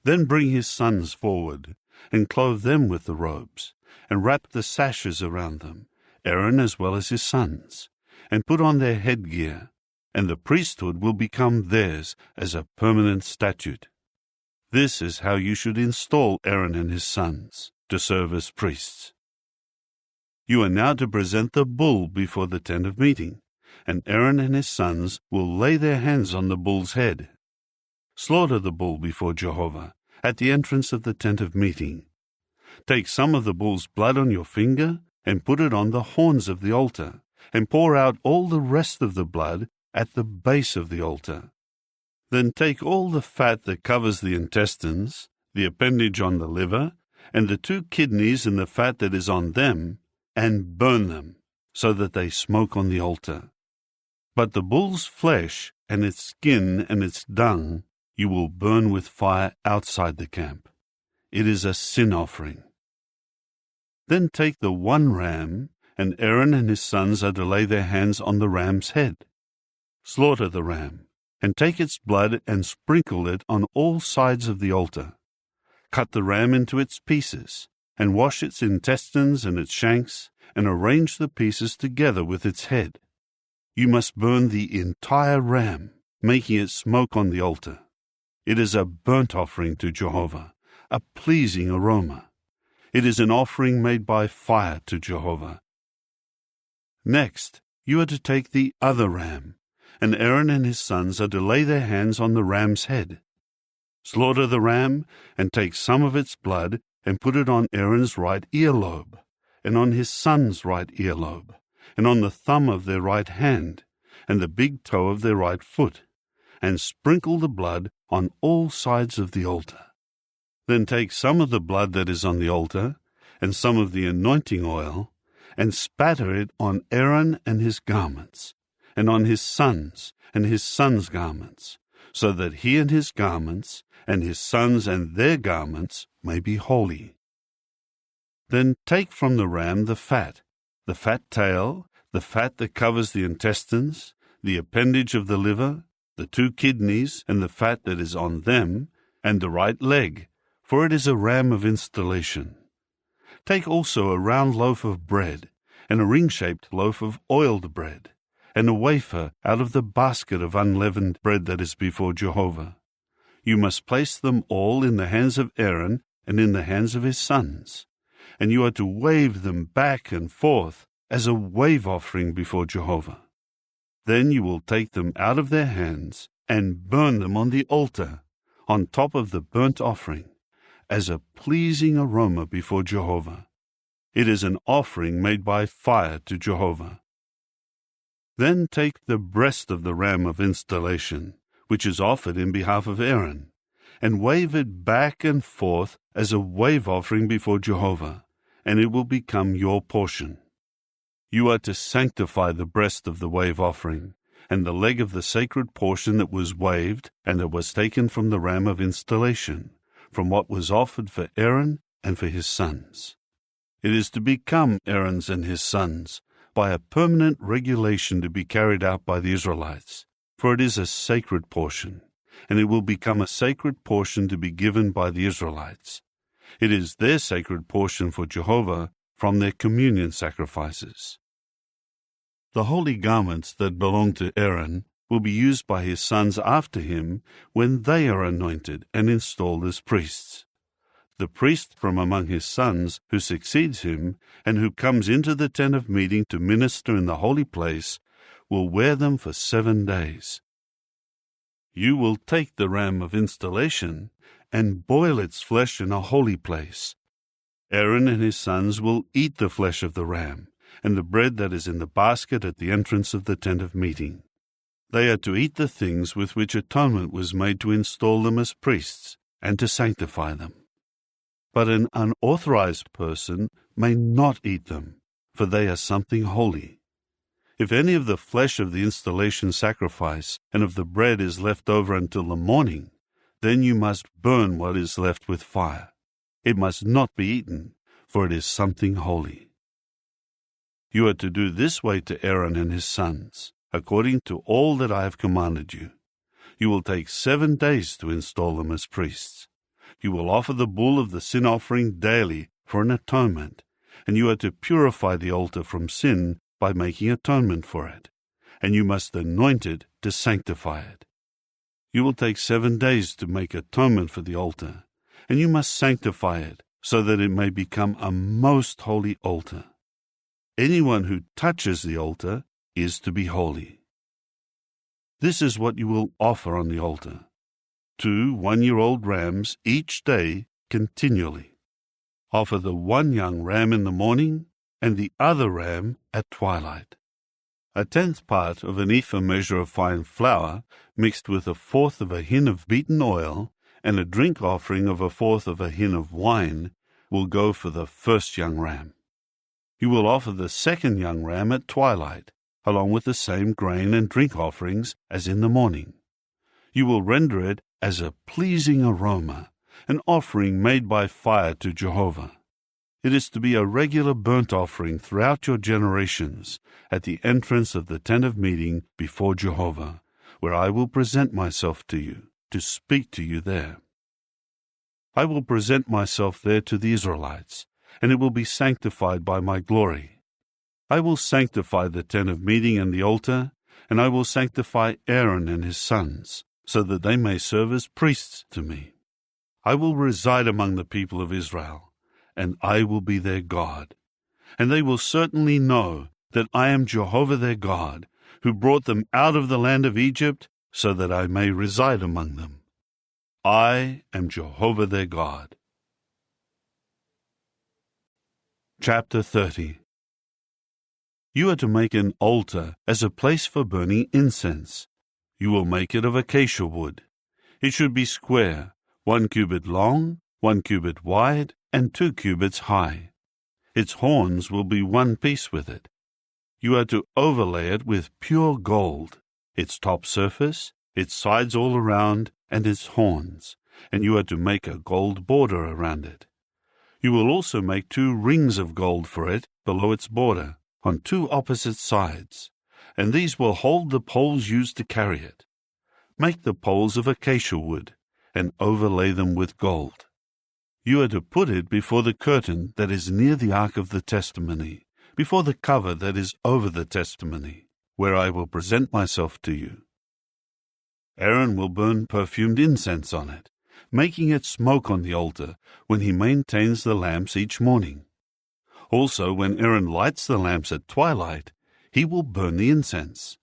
Then bring his sons forward, and clothe them with the robes, and wrap the sashes around them, Aaron as well as his sons, and put on their headgear, and the priesthood will become theirs as a permanent statute. This is how you should install Aaron and his sons to serve as priests. You are now to present the bull before the tent of meeting, and Aaron and his sons will lay their hands on the bull's head. Slaughter the bull before Jehovah at the entrance of the tent of meeting. Take some of the bull's blood on your finger and put it on the horns of the altar, and pour out all the rest of the blood at the base of the altar. Then take all the fat that covers the intestines, the appendage on the liver, and the 2 kidneys and the fat that is on them, and burn them, so that they smoke on the altar. But the bull's flesh and its skin and its dung you will burn with fire outside the camp. It is a sin offering. Then take the 1 ram, and Aaron and his sons are to lay their hands on the ram's head. Slaughter the ram, and take its blood and sprinkle it on all sides of the altar. Cut the ram into its pieces, and wash its intestines and its shanks, and arrange the pieces together with its head. You must burn the entire ram, making it smoke on the altar. It is a burnt offering to Jehovah, a pleasing aroma. It is an offering made by fire to Jehovah. Next, you are to take the other ram, and Aaron and his sons are to lay their hands on the ram's head. Slaughter the ram, and take some of its blood, and put it on Aaron's right earlobe, and on his son's right earlobe, and on the thumb of their right hand, and the big toe of their right foot, and sprinkle the blood on all sides of the altar. Then take some of the blood that is on the altar, and some of the anointing oil, and spatter it on Aaron and his garments, and on his sons and his sons' garments, so that he and his garments, and his sons and their garments may be holy. Then take from the ram the fat tail, the fat that covers the intestines, the appendage of the liver, the 2 kidneys and the fat that is on them, and the right leg, for it is a ram of installation. Take also a round loaf of bread, and a ring-shaped loaf of oiled bread, and a wafer out of the basket of unleavened bread that is before Jehovah. You must place them all in the hands of Aaron and in the hands of his sons, and you are to wave them back and forth as a wave offering before Jehovah. Then you will take them out of their hands and burn them on the altar, on top of the burnt offering, as a pleasing aroma before Jehovah. It is an offering made by fire to Jehovah. Then take the breast of the ram of installation, which is offered in behalf of Aaron, and wave it back and forth as a wave offering before Jehovah, and it will become your portion. You are to sanctify the breast of the wave offering, and the leg of the sacred portion that was waved and that was taken from the ram of installation, from what was offered for Aaron and for his sons. It is to become Aaron's and his sons, by a permanent regulation to be carried out by the Israelites, for it is a sacred portion, and it will become a sacred portion to be given by the Israelites. It is their sacred portion for Jehovah from their communion sacrifices. The holy garments that belong to Aaron will be used by his sons after him when they are anointed and installed as priests. The priest from among his sons who succeeds him and who comes into the tent of meeting to minister in the holy place will wear them for 7 days. You will take the ram of installation and boil its flesh in a holy place. Aaron and his sons will eat the flesh of the ram and the bread that is in the basket at the entrance of the tent of meeting. They are to eat the things with which atonement was made to install them as priests and to sanctify them. But an unauthorized person may not eat them, for they are something holy. If any of the flesh of the installation sacrifice and of the bread is left over until the morning, then you must burn what is left with fire. It must not be eaten, for it is something holy. You are to do this way to Aaron and his sons, according to all that I have commanded you. You will take 7 days to install them as priests. You will offer the bull of the sin offering daily for an atonement, and you are to purify the altar from sin by making atonement for it, and you must anoint it to sanctify it. You will take 7 days to make atonement for the altar, and you must sanctify it so that it may become a most holy altar. Anyone who touches the altar is to be holy. This is what you will offer on the altar: 2 one-year-old rams each day continually. Offer the 1 young ram in the morning and the other ram at twilight. 1/10 part of an ephah measure of fine flour mixed with 1/4 of a hin of beaten oil and a drink offering of 1/4 of a hin of wine will go for the first young ram. You will offer the second young ram at twilight, along with the same grain and drink offerings as in the morning. You will render it as a pleasing aroma, an offering made by fire to Jehovah. It is to be a regular burnt offering throughout your generations at the entrance of the tent of meeting before Jehovah, where I will present myself to you, to speak to you there. I will present myself there to the Israelites, and it will be sanctified by my glory. I will sanctify the tent of meeting and the altar, and I will sanctify Aaron and his sons, so that they may serve as priests to me. I will reside among the people of Israel, and I will be their God. And they will certainly know that I am Jehovah their God, who brought them out of the land of Egypt, so that I may reside among them. I am Jehovah their God. Chapter 30. You are to make an altar as a place for burning incense. You will make it of acacia wood. It should be square, 1 cubit long, 1 cubit wide, and 2 cubits high. Its horns will be one piece with it. You are to overlay it with pure gold, its top surface, its sides all around, and its horns, and you are to make a gold border around it. You will also make 2 rings of gold for it below its border, on 2 opposite sides, and these will hold the poles used to carry it. Make the poles of acacia wood, and overlay them with gold. You are to put it before the curtain that is near the ark of the testimony, before the cover that is over the testimony, where I will present myself to you. Aaron will burn perfumed incense on it, making it smoke on the altar when he maintains the lamps each morning. Also, when Aaron lights the lamps at twilight, he will burn the incense.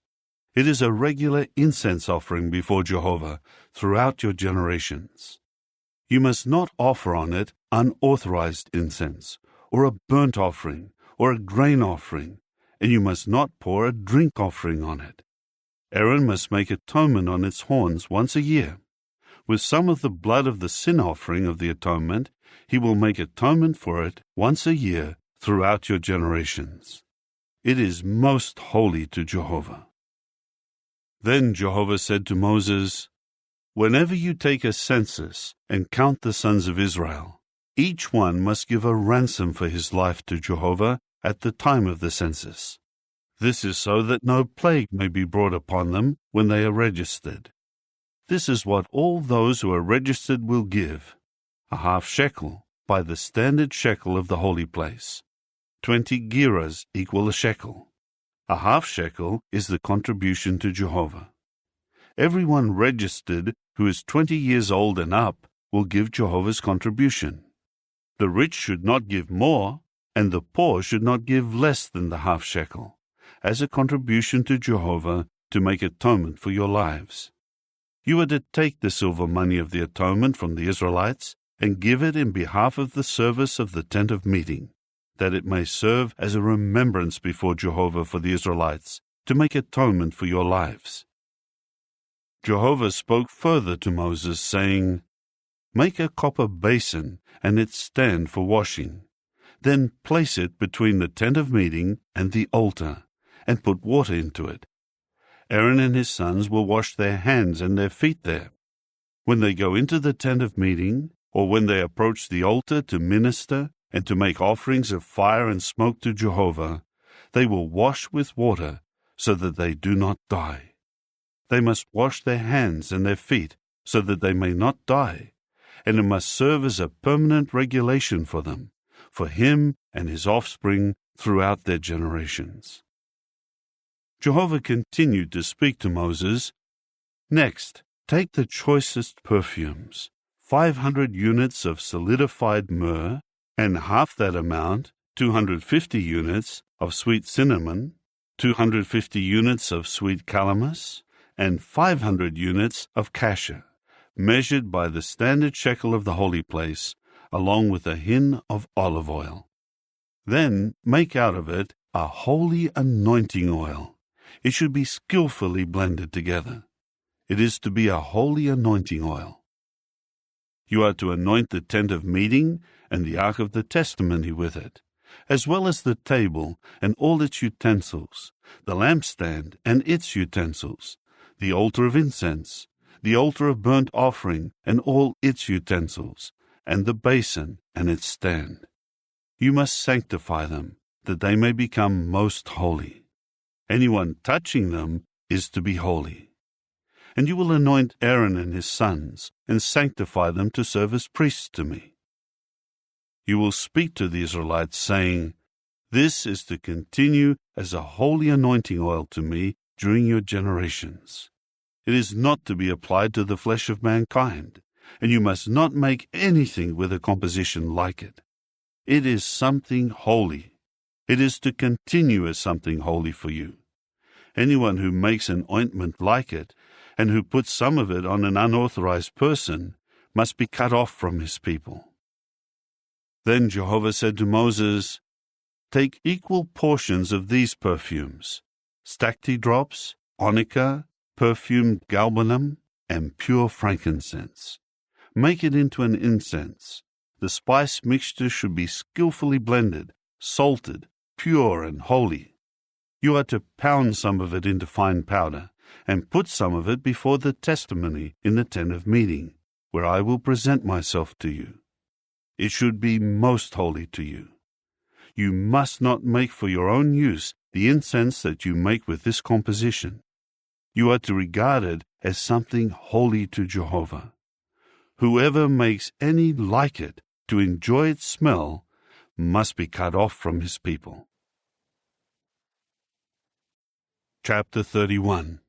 It is a regular incense offering before Jehovah throughout your generations. You must not offer on it unauthorized incense, or a burnt offering, or a grain offering, and you must not pour a drink offering on it. Aaron must make atonement on its horns once a year. With some of the blood of the sin offering of the atonement, he will make atonement for it once a year throughout your generations. It is most holy to Jehovah. Then Jehovah said to Moses, "Whenever you take a census and count the sons of Israel, each one must give a ransom for his life to Jehovah at the time of the census. This is so that no plague may be brought upon them when they are registered. This is what all those who are registered will give, a half shekel by the standard shekel of the holy place. 20 gerahs equal a shekel. A half shekel is the contribution to Jehovah. Everyone registered who is 20 years old and up will give Jehovah's contribution. The rich should not give more, and the poor should not give less than the half shekel, as a contribution to Jehovah to make atonement for your lives. You are to take the silver money of the atonement from the Israelites and give it in behalf of the service of the tent of meeting, that it may serve as a remembrance before Jehovah for the Israelites, to make atonement for your lives. Jehovah spoke further to Moses, saying, Make a copper basin and its stand for washing. Then place it between the tent of meeting and the altar, and put water into it. Aaron and his sons will wash their hands and their feet there. When they go into the tent of meeting, or when they approach the altar to minister and to make offerings of fire and smoke to Jehovah, they will wash with water, so that they do not die. They must wash their hands and their feet, so that they may not die, and it must serve as a permanent regulation for them, for him and his offspring throughout their generations. Jehovah continued to speak to Moses, Next, take the choicest perfumes, 500 units of solidified myrrh, and half that amount, 250 units, of sweet cinnamon, 250 units of sweet calamus, and 500 units of cassia, measured by the standard shekel of the holy place, along with a hin of olive oil. Then make out of it a holy anointing oil. It should be skillfully blended together. It is to be a holy anointing oil. You are to anoint the tent of meeting and the ark of the testimony with it, as well as the table and all its utensils, the lampstand and its utensils, the altar of incense, the altar of burnt offering and all its utensils, and the basin and its stand. You must sanctify them, that they may become most holy. Anyone touching them is to be holy. And you will anoint Aaron and his sons, and sanctify them to serve as priests to me. You will speak to the Israelites, saying, This is to continue as a holy anointing oil to me during your generations. It is not to be applied to the flesh of mankind, and you must not make anything with a composition like it. It is something holy. It is to continue as something holy for you. Anyone who makes an ointment like it, and who puts some of it on an unauthorized person, must be cut off from his people. Then Jehovah said to Moses, Take equal portions of these perfumes, stacte drops, onycha, perfumed galbanum, and pure frankincense. Make it into an incense. The spice mixture should be skillfully blended, salted, pure and holy. You are to pound some of it into fine powder, and put some of it before the testimony in the tent of meeting, where I will present myself to you. It should be most holy to you. You must not make for your own use the incense that you make with this composition. You are to regard it as something holy to Jehovah. Whoever makes any like it to enjoy its smell must be cut off from his people. Chapter 31.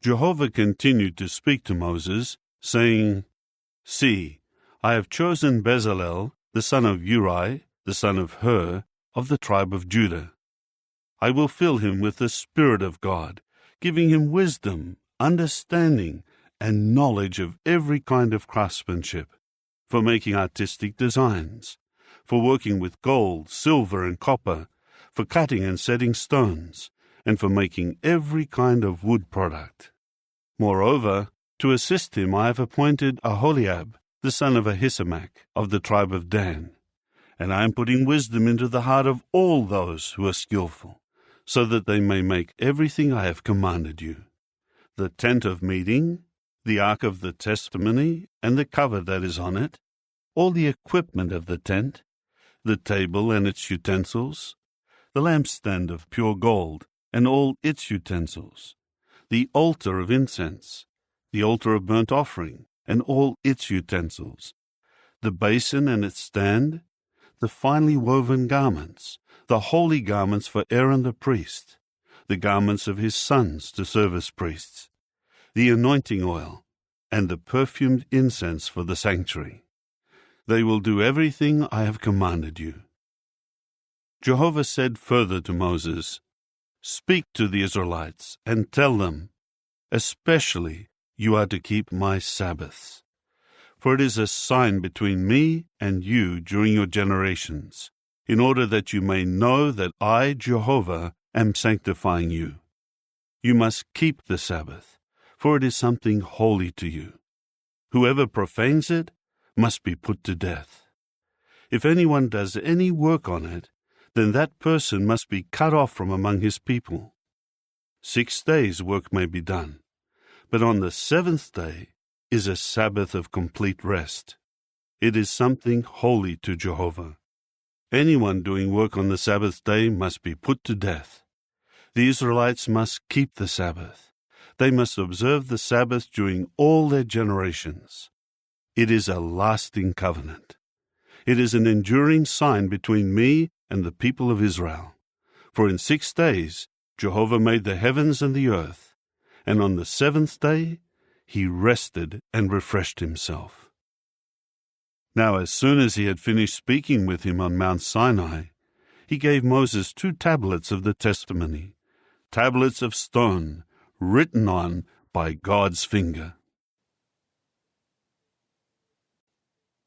Jehovah continued to speak to Moses, saying, See, I have chosen Bezalel, the son of Uri, the son of Hur, of the tribe of Judah. I will fill him with the Spirit of God, giving him wisdom, understanding, and knowledge of every kind of craftsmanship, for making artistic designs, for working with gold, silver, and copper, for cutting and setting stones, and for making every kind of wood product. Moreover, to assist him I have appointed Aholiab, the son of Ahisamach, of the tribe of Dan, and I am putting wisdom into the heart of all those who are skillful, so that they may make everything I have commanded you: the tent of meeting, the ark of the testimony, and the cover that is on it, all the equipment of the tent, the table and its utensils, the lampstand of pure gold, and all its utensils, the altar of incense, the altar of burnt offering, and all its utensils, the basin and its stand, the finely woven garments, the holy garments for Aaron the priest, the garments of his sons to serve as priests, the anointing oil, and the perfumed incense for the sanctuary. They will do everything I have commanded you. Jehovah said further to Moses, "Speak to the Israelites and tell them, especially you are to keep my Sabbaths. For it is a sign between me and you during your generations, in order that you may know that I, Jehovah, am sanctifying you. You must keep the Sabbath, for it is something holy to you. Whoever profanes it must be put to death. If anyone does any work on it, then that person must be cut off from among his people. 6 days work may be done, but on the 7th day is a Sabbath of complete rest. It is something holy to Jehovah. Anyone doing work on the Sabbath day must be put to death. The Israelites must keep the Sabbath. They must observe the Sabbath during all their generations. It is a lasting covenant. It is an enduring sign between me and the people of Israel. For in 6 days Jehovah made the heavens and the earth, and on the 7th day he rested and refreshed himself. Now as soon as he had finished speaking with him on Mount Sinai, he gave Moses 2 tablets of the testimony, tablets of stone, written on by God's finger.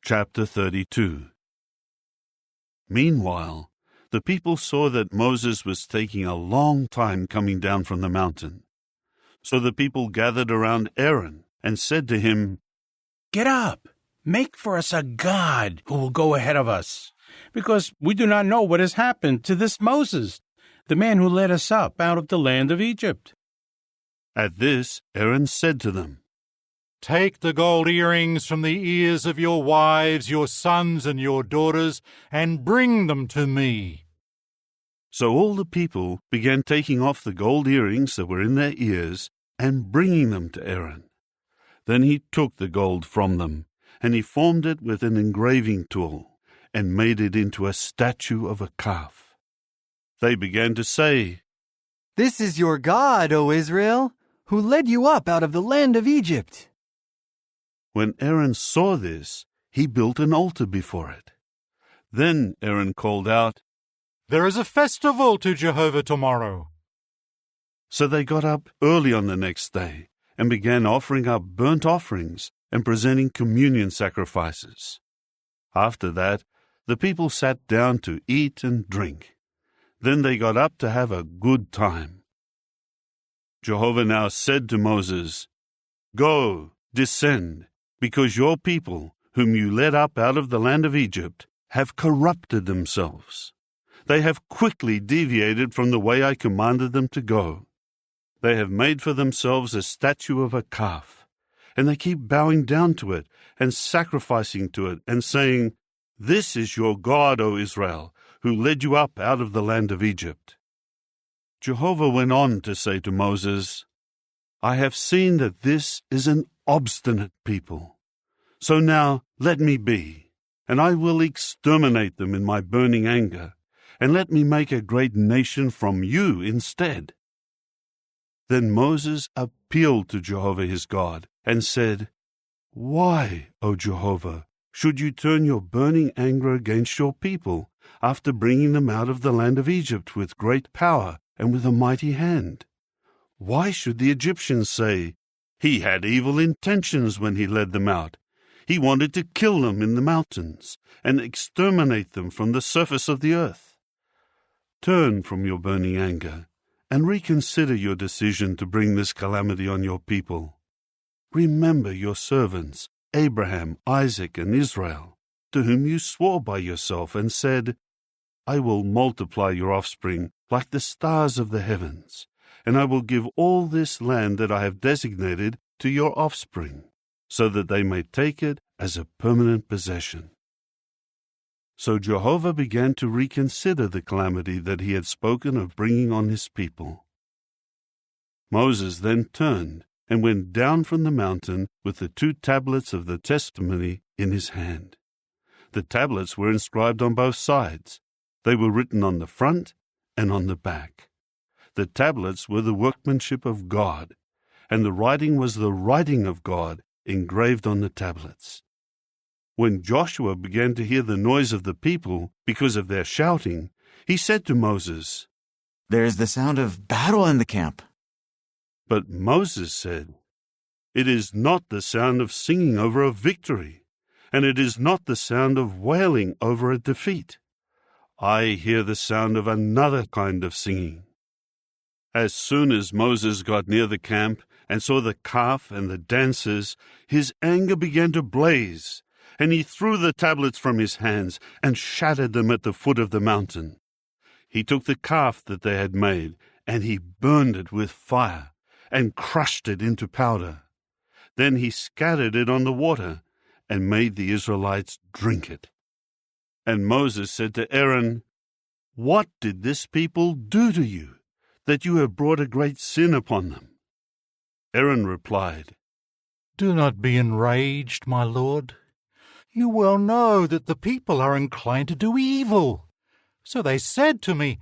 Chapter 32. Meanwhile, the people saw that Moses was taking a long time coming down from the mountain. So the people gathered around Aaron and said to him, "Get up, make for us a god who will go ahead of us, because we do not know what has happened to this Moses, the man who led us up out of the land of Egypt." At this, Aaron said to them, "Take the gold earrings from the ears of your wives, your sons, and your daughters, and bring them to me." So all the people began taking off the gold earrings that were in their ears and bringing them to Aaron. Then he took the gold from them, and he formed it with an engraving tool, and made it into a statue of a calf. They began to say, "This is your God, O Israel, who led you up out of the land of Egypt." When Aaron saw this, he built an altar before it. Then Aaron called out, "There is a festival to Jehovah tomorrow." So they got up early on the next day and began offering up burnt offerings and presenting communion sacrifices. After that, the people sat down to eat and drink. Then they got up to have a good time. Jehovah now said to Moses, "Go, descend, because your people, whom you led up out of the land of Egypt, have corrupted themselves. They have quickly deviated from the way I commanded them to go. They have made for themselves a statue of a calf, and they keep bowing down to it and sacrificing to it and saying, 'This is your God, O Israel, who led you up out of the land of Egypt.'" Jehovah went on to say to Moses, "I have seen that this is an obstinate people. So now let me be, and I will exterminate them in my burning anger, and let me make a great nation from you instead." Then Moses appealed to Jehovah his God and said, "Why, O Jehovah, should you turn your burning anger against your people after bringing them out of the land of Egypt with great power and with a mighty hand? Why should the Egyptians say, 'He had evil intentions when he led them out. He wanted to kill them in the mountains and exterminate them from the surface of the earth'? Turn from your burning anger and reconsider your decision to bring this calamity on your people. Remember your servants, Abraham, Isaac, and Israel, to whom you swore by yourself and said, 'I will multiply your offspring like the stars of the heavens, and I will give all this land that I have designated to your offspring, so that they may take it as a permanent possession.' So Jehovah began to reconsider the calamity that he had spoken of bringing on his people. Moses then turned and went down from the mountain with the 2 tablets of the testimony in his hand. The tablets were inscribed on both sides. They were written on the front and on the back. The tablets were the workmanship of God, and the writing was the writing of God engraved on the tablets. When Joshua began to hear the noise of the people because of their shouting, he said to Moses, "There is the sound of battle in the camp." But Moses said, "It is not the sound of singing over a victory, and it is not the sound of wailing over a defeat. I hear the sound of another kind of singing." As soon as Moses got near the camp and saw the calf and the dancers, his anger began to blaze, and he threw the tablets from his hands and shattered them at the foot of the mountain. He took the calf that they had made, and he burned it with fire and crushed it into powder. Then he scattered it on the water and made the Israelites drink it. And Moses said to Aaron, "What did this people do to you, that you have brought a great sin upon them?" Aaron replied, "Do not be enraged, my lord. You well know that the people are inclined to do evil. So they said to me,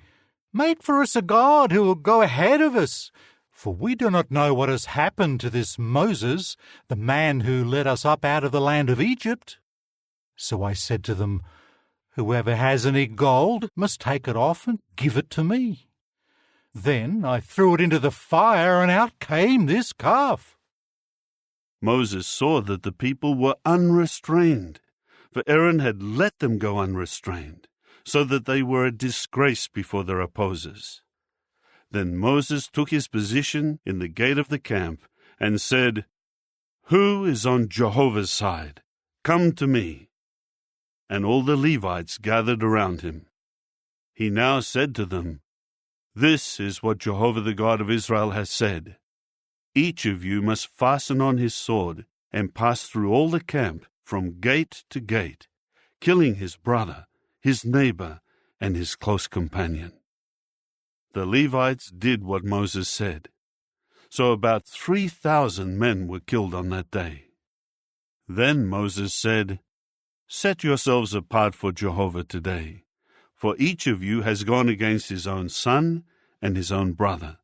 'Make for us a god who will go ahead of us, for we do not know what has happened to this Moses, the man who led us up out of the land of Egypt.' So I said to them, 'Whoever has any gold must take it off and give it to me.' Then I threw it into the fire, and out came this calf." Moses saw that the people were unrestrained, for Aaron had let them go unrestrained, so that they were a disgrace before their opposers. Then Moses took his position in the gate of the camp and said, "Who is on Jehovah's side? Come to me." And all the Levites gathered around him. He now said to them, "This is what Jehovah the God of Israel has said. Each of you must fasten on his sword and pass through all the camp from gate to gate, killing his brother, his neighbor, and his close companion." The Levites did what Moses said. So about 3,000 men were killed on that day. Then Moses said, "Set yourselves apart for Jehovah today, for each of you has gone against his own son and his own brother.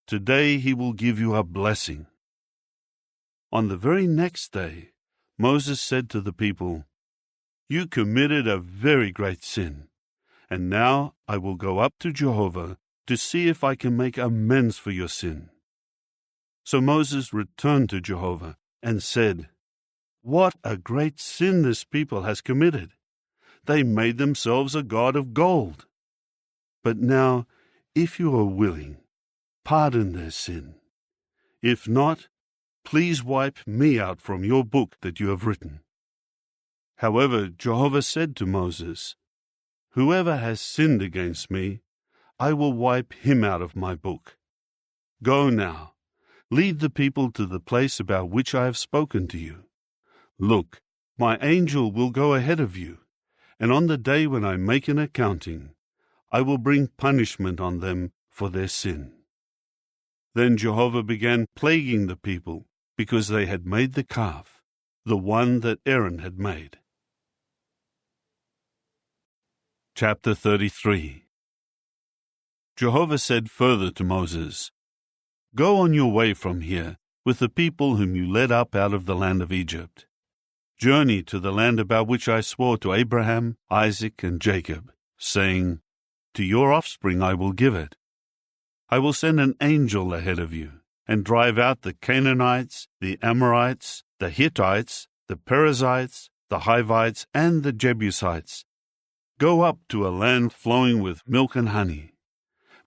Today he will give you a blessing." On the very next day, Moses said to the people, "You committed a very great sin, and now I will go up to Jehovah to see if I can make amends for your sin." So Moses returned to Jehovah and said, "What a great sin this people has committed! They made themselves a god of gold. But now, if you are willing, pardon their sin. If not, please wipe me out from your book that you have written." However, Jehovah said to Moses, "Whoever has sinned against me, I will wipe him out of my book. Go now, lead the people to the place about which I have spoken to you. Look, my angel will go ahead of you, and on the day when I make an accounting, I will bring punishment on them for their sin." Then Jehovah began plaguing the people because they had made the calf, the one that Aaron had made. Chapter 33. Jehovah said further to Moses, "Go on your way from here with the people whom you led up out of the land of Egypt. Journey to the land about which I swore to Abraham, Isaac, and Jacob, saying, 'To your offspring I will give it.' I will send an angel ahead of you, and drive out the Canaanites, the Amorites, the Hittites, the Perizzites, the Hivites, and the Jebusites. Go up to a land flowing with milk and honey.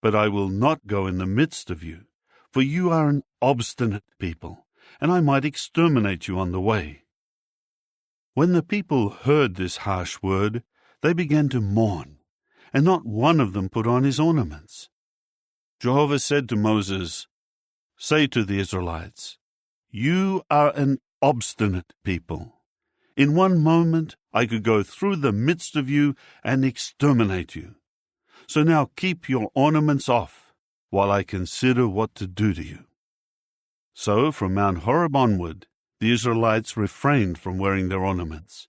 But I will not go in the midst of you, for you are an obstinate people, and I might exterminate you on the way." When the people heard this harsh word, they began to mourn, and not one of them put on his ornaments. Jehovah said to Moses, "Say to the Israelites, 'You are an obstinate people. In one moment I could go through the midst of you and exterminate you. So now keep your ornaments off, while I consider what to do to you." So from Mount Horeb onward, the Israelites refrained from wearing their ornaments.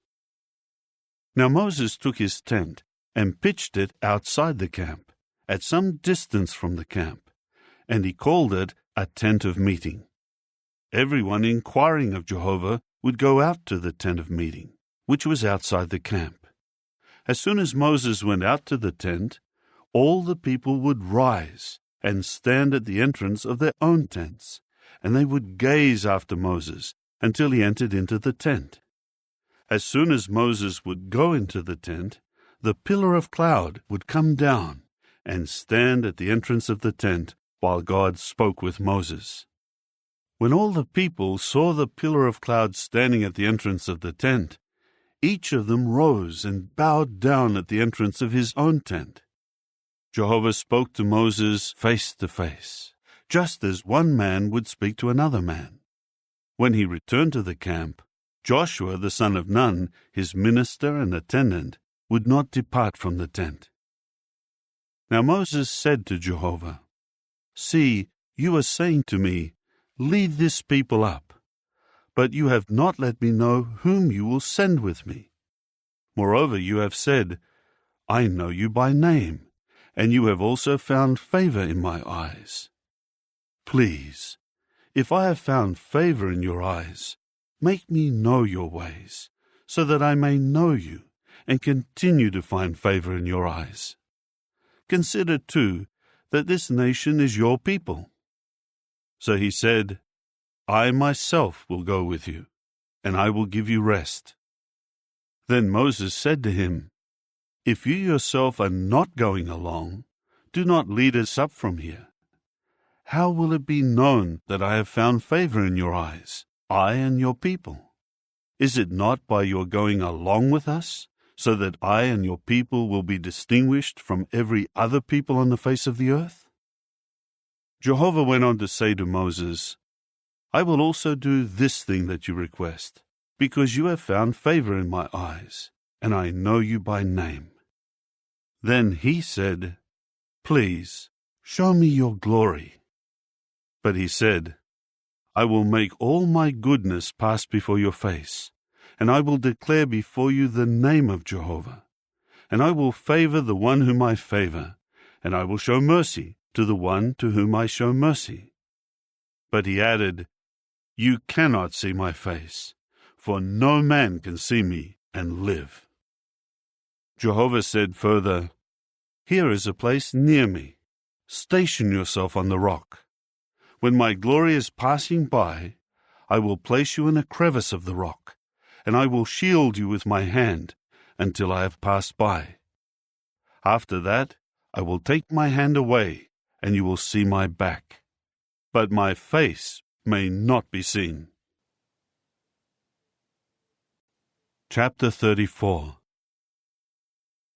Now Moses took his tent and pitched it outside the camp, at some distance from the camp, and he called it a tent of meeting. Everyone inquiring of Jehovah would go out to the tent of meeting, which was outside the camp. As soon as Moses went out to the tent, all the people would rise and stand at the entrance of their own tents, and they would gaze after Moses until he entered into the tent. As soon as Moses would go into the tent, the pillar of cloud would come down and stand at the entrance of the tent while God spoke with Moses. When all the people saw the pillar of cloud standing at the entrance of the tent, each of them rose and bowed down at the entrance of his own tent. Jehovah spoke to Moses face to face, just as one man would speak to another man. When he returned to the camp, Joshua the son of Nun, his minister and attendant, would not depart from the tent. Now Moses said to Jehovah, "See, you are saying to me, 'Lead this people up,' but you have not let me know whom you will send with me. Moreover, you have said, 'I know you by name,' and you have also found favor in my eyes. Please, if I have found favor in your eyes, make me know your ways, so that I may know you and continue to find favor in your eyes. Consider, too, that this nation is your people." So he said, "I myself will go with you, and I will give you rest." Then Moses said to him, "If you yourself are not going along, do not lead us up from here. How will it be known that I have found favor in your eyes, I and your people? Is it not by your going along with us, so that I and your people will be distinguished from every other people on the face of the earth?" Jehovah went on to say to Moses, "I will also do this thing that you request, because you have found favor in my eyes, and I know you by name." Then he said, "Please, show me your glory." But he said, "I will make all my goodness pass before your face, and I will declare before you the name of Jehovah. And I will favor the one whom I favor, and I will show mercy to the one to whom I show mercy." But he added, "You cannot see my face, for no man can see me and live." Jehovah said further, "Here is a place near me. Station yourself on the rock. When my glory is passing by, I will place you in a crevice of the rock, and I will shield you with my hand until I have passed by. After that, I will take my hand away, and you will see my back, but my face may not be seen." Chapter 34.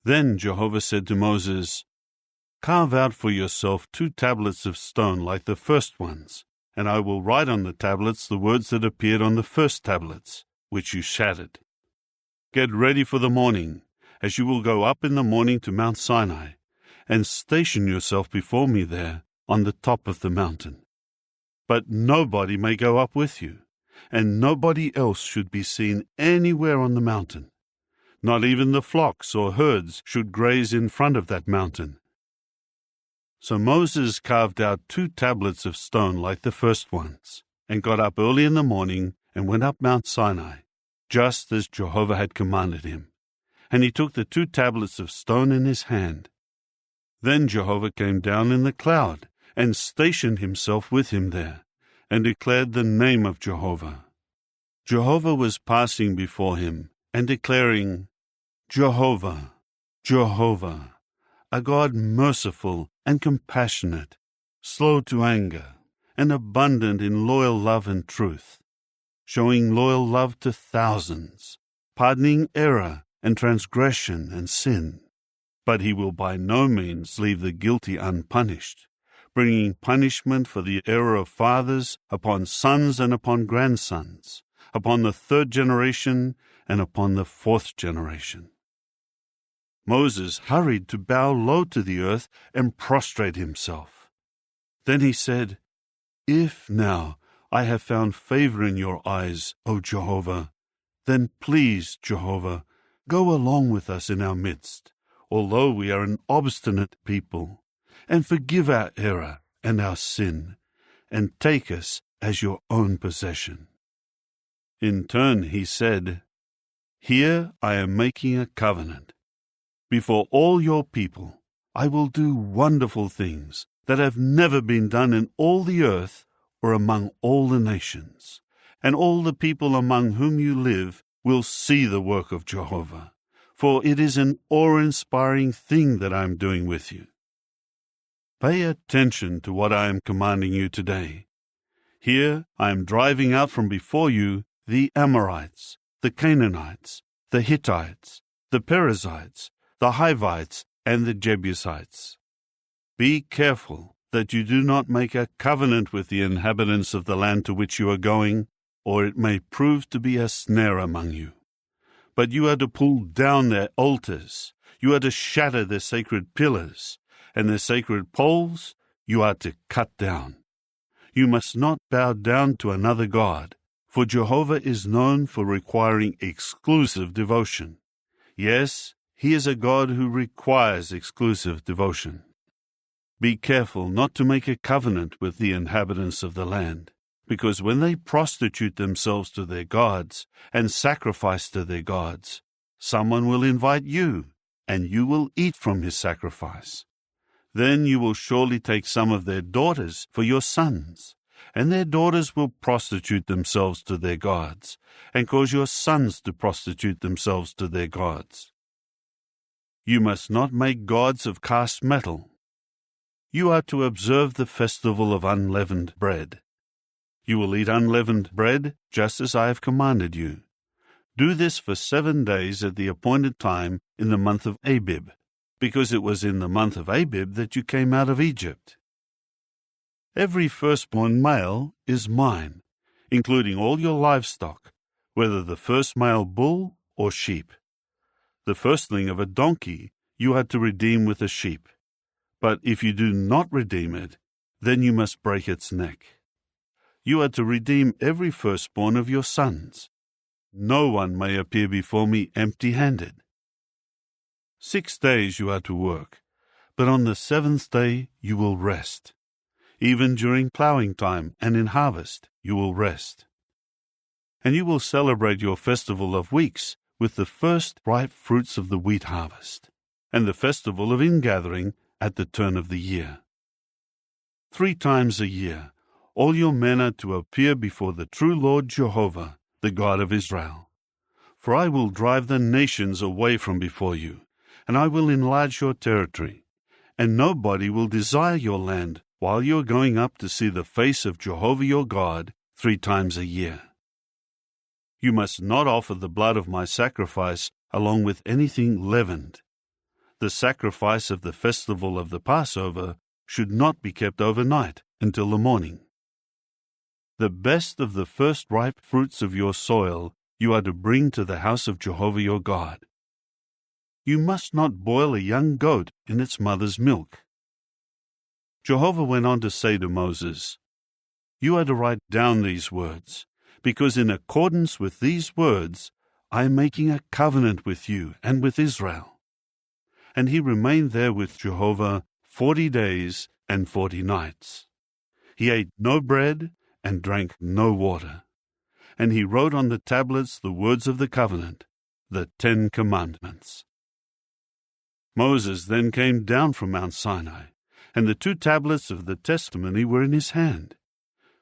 Then Jehovah said to Moses, "Carve out for yourself 2 tablets of stone like the first ones, and I will write on the tablets the words that appeared on the first tablets, which you shattered. Get ready for the morning, as you will go up in the morning to Mount Sinai, and station yourself before me there on the top of the mountain. But nobody may go up with you, and nobody else should be seen anywhere on the mountain. Not even the flocks or herds should graze in front of that mountain." So Moses carved out 2 tablets of stone like the first ones, and got up early in the morning and went up Mount Sinai, just as Jehovah had commanded him. And he took the 2 tablets of stone in his hand. Then Jehovah came down in the cloud and stationed himself with him there, and declared the name of Jehovah. Jehovah was passing before him and declaring, "Jehovah, Jehovah, a God merciful and compassionate, slow to anger, and abundant in loyal love and truth, showing loyal love to thousands, pardoning error and transgression and sin. But he will by no means leave the guilty unpunished, bringing punishment for the error of fathers upon sons and upon grandsons, upon the 3rd generation and upon the 4th generation. Moses hurried to bow low to the earth and prostrate himself. Then he said, "If now I have found favor in your eyes, O Jehovah, then please, Jehovah, go along with us in our midst, although we are an obstinate people, and forgive our error and our sin, and take us as your own possession." In turn he said, "Here I am making a covenant. Before all your people I will do wonderful things that have never been done in all the earth or among all the nations, and all the people among whom you live will see the work of Jehovah, for it is an awe-inspiring thing that I am doing with you. Pay attention to what I am commanding you today. Here I am driving out from before you the Amorites, the Canaanites, the Hittites, the Perizzites, the Hivites, and the Jebusites. Be careful that you do not make a covenant with the inhabitants of the land to which you are going, or it may prove to be a snare among you. But you are to pull down their altars, you are to shatter their sacred pillars, and their sacred poles you are to cut down. You must not bow down to another god, for Jehovah is known for requiring exclusive devotion. Yes, he is a God who requires exclusive devotion. Be careful not to make a covenant with the inhabitants of the land, because when they prostitute themselves to their gods and sacrifice to their gods, someone will invite you, and you will eat from his sacrifice. Then you will surely take some of their daughters for your sons, and their daughters will prostitute themselves to their gods, and cause your sons to prostitute themselves to their gods. You must not make gods of cast metal. You are to observe the festival of unleavened bread. You will eat unleavened bread just as I have commanded you. Do this for 7 days at the appointed time in the month of Abib, because it was in the month of Abib that you came out of Egypt. Every firstborn male is mine, including all your livestock, whether the first male bull or sheep. The firstling of a donkey you are to redeem with a sheep. But if you do not redeem it, then you must break its neck. You are to redeem every firstborn of your sons. No one may appear before me empty-handed. 6 days you are to work, but on the 7th day you will rest. Even during plowing time and in harvest you will rest. And you will celebrate your festival of weeks with the first ripe fruits of the wheat harvest, and the festival of ingathering at the turn of the year. 3 times a year all your men are to appear before the true Lord Jehovah, the God of Israel. For I will drive the nations away from before you, and I will enlarge your territory, and nobody will desire your land while you are going up to see the face of Jehovah your God 3 times a year. You must not offer the blood of my sacrifice along with anything leavened. The sacrifice of the festival of the Passover should not be kept overnight until the morning. The best of the first ripe fruits of your soil you are to bring to the house of Jehovah your God. You must not boil a young goat in its mother's milk. Jehovah went on to say to Moses, "You are to write down these words, because in accordance with these words I am making a covenant with you and with Israel." And he remained there with Jehovah 40 days and 40 nights. He ate no bread and drank no water. And he wrote on the tablets the words of the covenant, the 10 Commandments. Moses then came down from Mount Sinai, and the 2 tablets of the testimony were in his hand.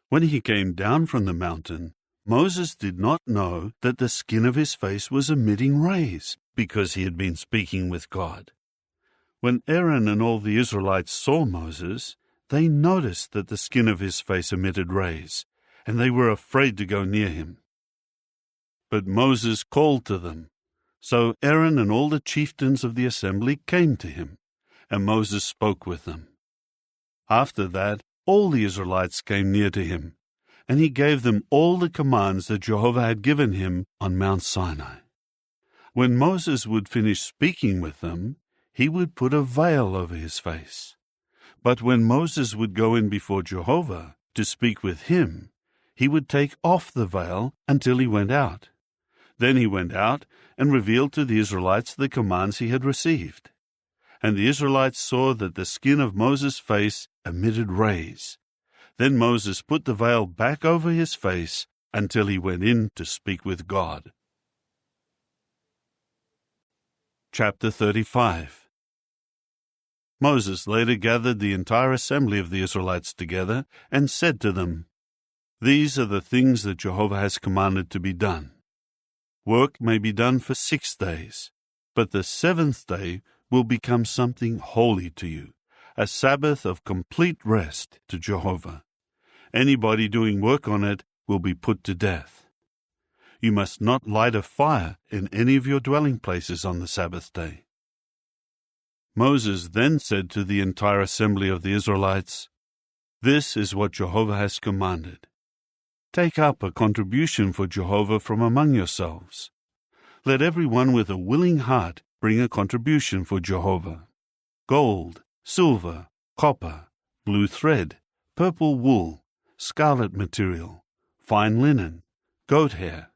When he came down from the mountain, Moses did not know that the skin of his face was emitting rays, because he had been speaking with God. When Aaron and all the Israelites saw Moses, they noticed that the skin of his face emitted rays, and they were afraid to go near him. But Moses called to them. So Aaron and all the chieftains of the assembly came to him, and Moses spoke with them. After that, all the Israelites came near to him, and he gave them all the commands that Jehovah had given him on Mount Sinai. When Moses would finish speaking with them, he would put a veil over his face. But when Moses would go in before Jehovah to speak with him, he would take off the veil until he went out. Then he went out and revealed to the Israelites the commands he had received. And the Israelites saw that the skin of Moses' face emitted rays. Then Moses put the veil back over his face until he went in to speak with God. Chapter 35. Moses later gathered the entire assembly of the Israelites together and said to them, "These are the things that Jehovah has commanded to be done. Work may be done for 6 days, but the 7th day will become something holy to you, a Sabbath of complete rest to Jehovah. Anybody doing work on it will be put to death. You must not light a fire in any of your dwelling places on the Sabbath day." Moses then said to the entire assembly of the Israelites, "This is what Jehovah has commanded. Take up a contribution for Jehovah from among yourselves. Let everyone with a willing heart bring a contribution for Jehovah. Gold, silver, copper, blue thread, purple wool, scarlet material, fine linen, goat hair,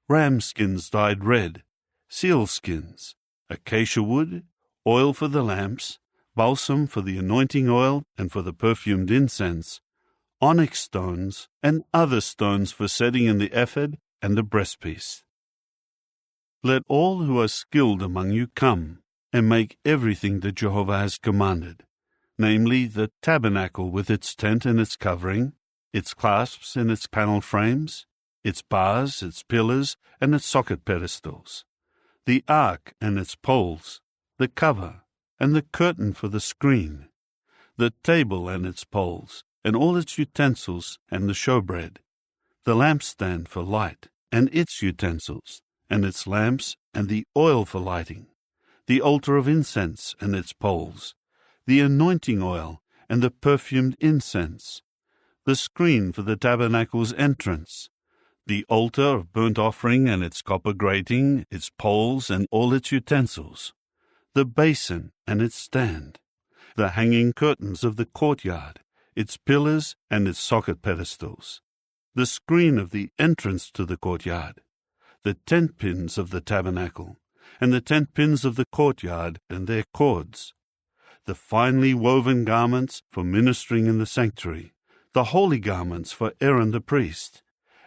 ram skins dyed red, seal skins, acacia wood, oil for the lamps, balsam for the anointing oil and for the perfumed incense, onyx stones, and other stones for setting in the ephod and the breastpiece. Let all who are skilled among you come and make everything that Jehovah has commanded, namely the tabernacle with its tent and its covering, its clasps and its panel frames, its bars, its pillars, and its socket pedestals, the ark and its poles, the cover, and the curtain for the screen, the table and its poles, and all its utensils, and the showbread, the lampstand for light, and its utensils, and its lamps, and the oil for lighting, the altar of incense and its poles, the anointing oil, and the perfumed incense, the screen for the tabernacle's entrance, the altar of burnt offering and its copper grating, its poles, and all its utensils, the basin and its stand, the hanging curtains of the courtyard, its pillars and its socket pedestals, the screen of the entrance to the courtyard, the tent pins of the tabernacle, and the tent pins of the courtyard and their cords, the finely woven garments for ministering in the sanctuary, the holy garments for Aaron the priest,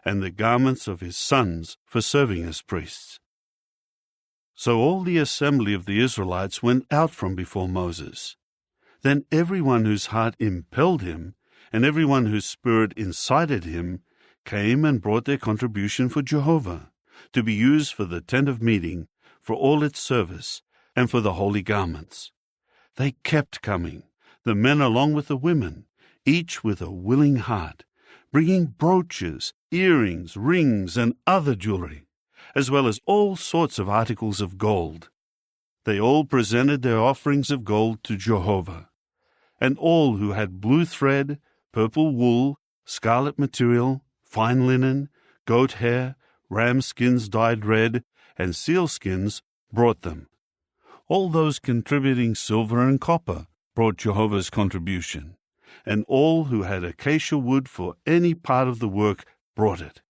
and the garments of his sons for serving as priests. So all the assembly of the Israelites went out from before Moses. Then everyone whose heart impelled him, and everyone whose spirit incited him, came and brought their contribution for Jehovah, to be used for the tent of meeting, for all its service, and for the holy garments. They kept coming, the men along with the women, each with a willing heart, bringing brooches, earrings, rings, and other jewelry, as well as all sorts of articles of gold. They all presented their offerings of gold to Jehovah. And all who had blue thread, purple wool, scarlet material, fine linen, goat hair, ram skins dyed red, and seal skins brought them. All those contributing silver and copper brought Jehovah's contribution, and all who had acacia wood for any part of the work brought it.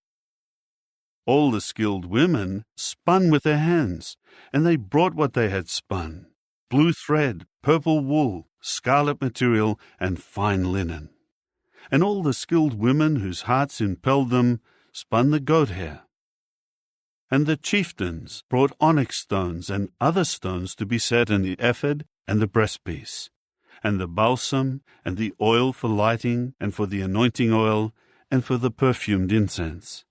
All the skilled women spun with their hands, and they brought what they had spun, blue thread, purple wool, scarlet material, and fine linen. And all the skilled women whose hearts impelled them spun the goat hair. And the chieftains brought onyx stones and other stones to be set in the ephod and the breastpiece, and the balsam, and the oil for lighting, and for the anointing oil, and for the perfumed incense.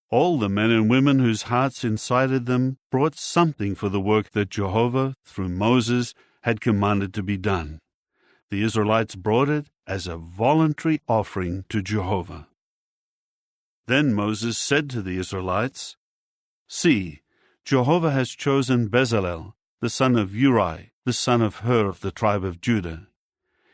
All the men and women whose hearts incited them brought something for the work that Jehovah, through Moses, had commanded to be done. The Israelites brought it as a voluntary offering to Jehovah. Then Moses said to the Israelites, "See, Jehovah has chosen Bezalel, the son of Uri, the son of Hur of the tribe of Judah.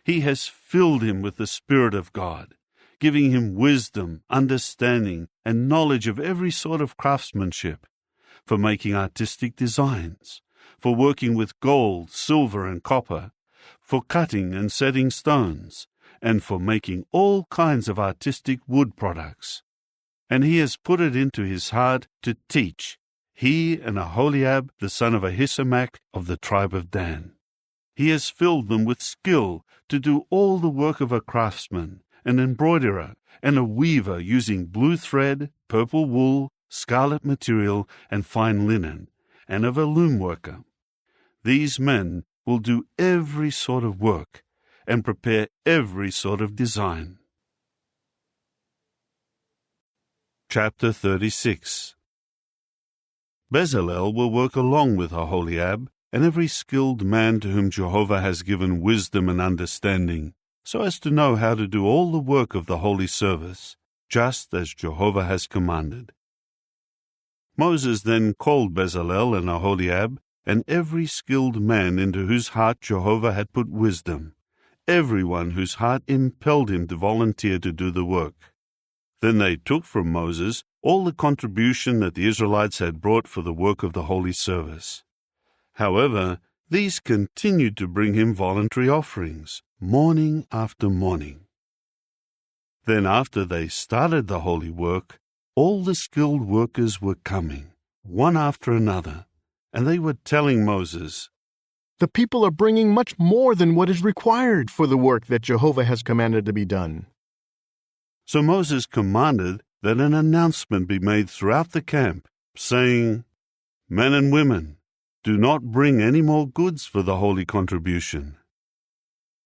He has filled him with the Spirit of God, giving him wisdom, understanding, and knowledge of every sort of craftsmanship, for making artistic designs, for working with gold, silver, and copper, for cutting and setting stones, and for making all kinds of artistic wood products. And he has put it into his heart to teach, he and Aholiab, the son of Ahisamach of the tribe of Dan. He has filled them with skill to do all the work of a craftsman, an embroiderer, and a weaver using blue thread, purple wool, scarlet material, and fine linen, and of a loom worker. These men will do every sort of work and prepare every sort of design. Chapter 36. Bezalel will work along with Aholiab and every skilled man to whom Jehovah has given wisdom and understanding, so as to know how to do all the work of the holy service, just as Jehovah has commanded. Moses then called Bezalel and Aholiab and every skilled man into whose heart Jehovah had put wisdom, everyone whose heart impelled him to volunteer to do the work. Then they took from Moses all the contribution that the Israelites had brought for the work of the holy service. However, these continued to bring him voluntary offerings, morning after morning. Then after they started the holy work, all the skilled workers were coming, one after another, and they were telling Moses, "The people are bringing much more than what is required for the work that Jehovah has commanded to be done." So Moses commanded that an announcement be made throughout the camp, saying, "Men and women, do not bring any more goods for the holy contribution."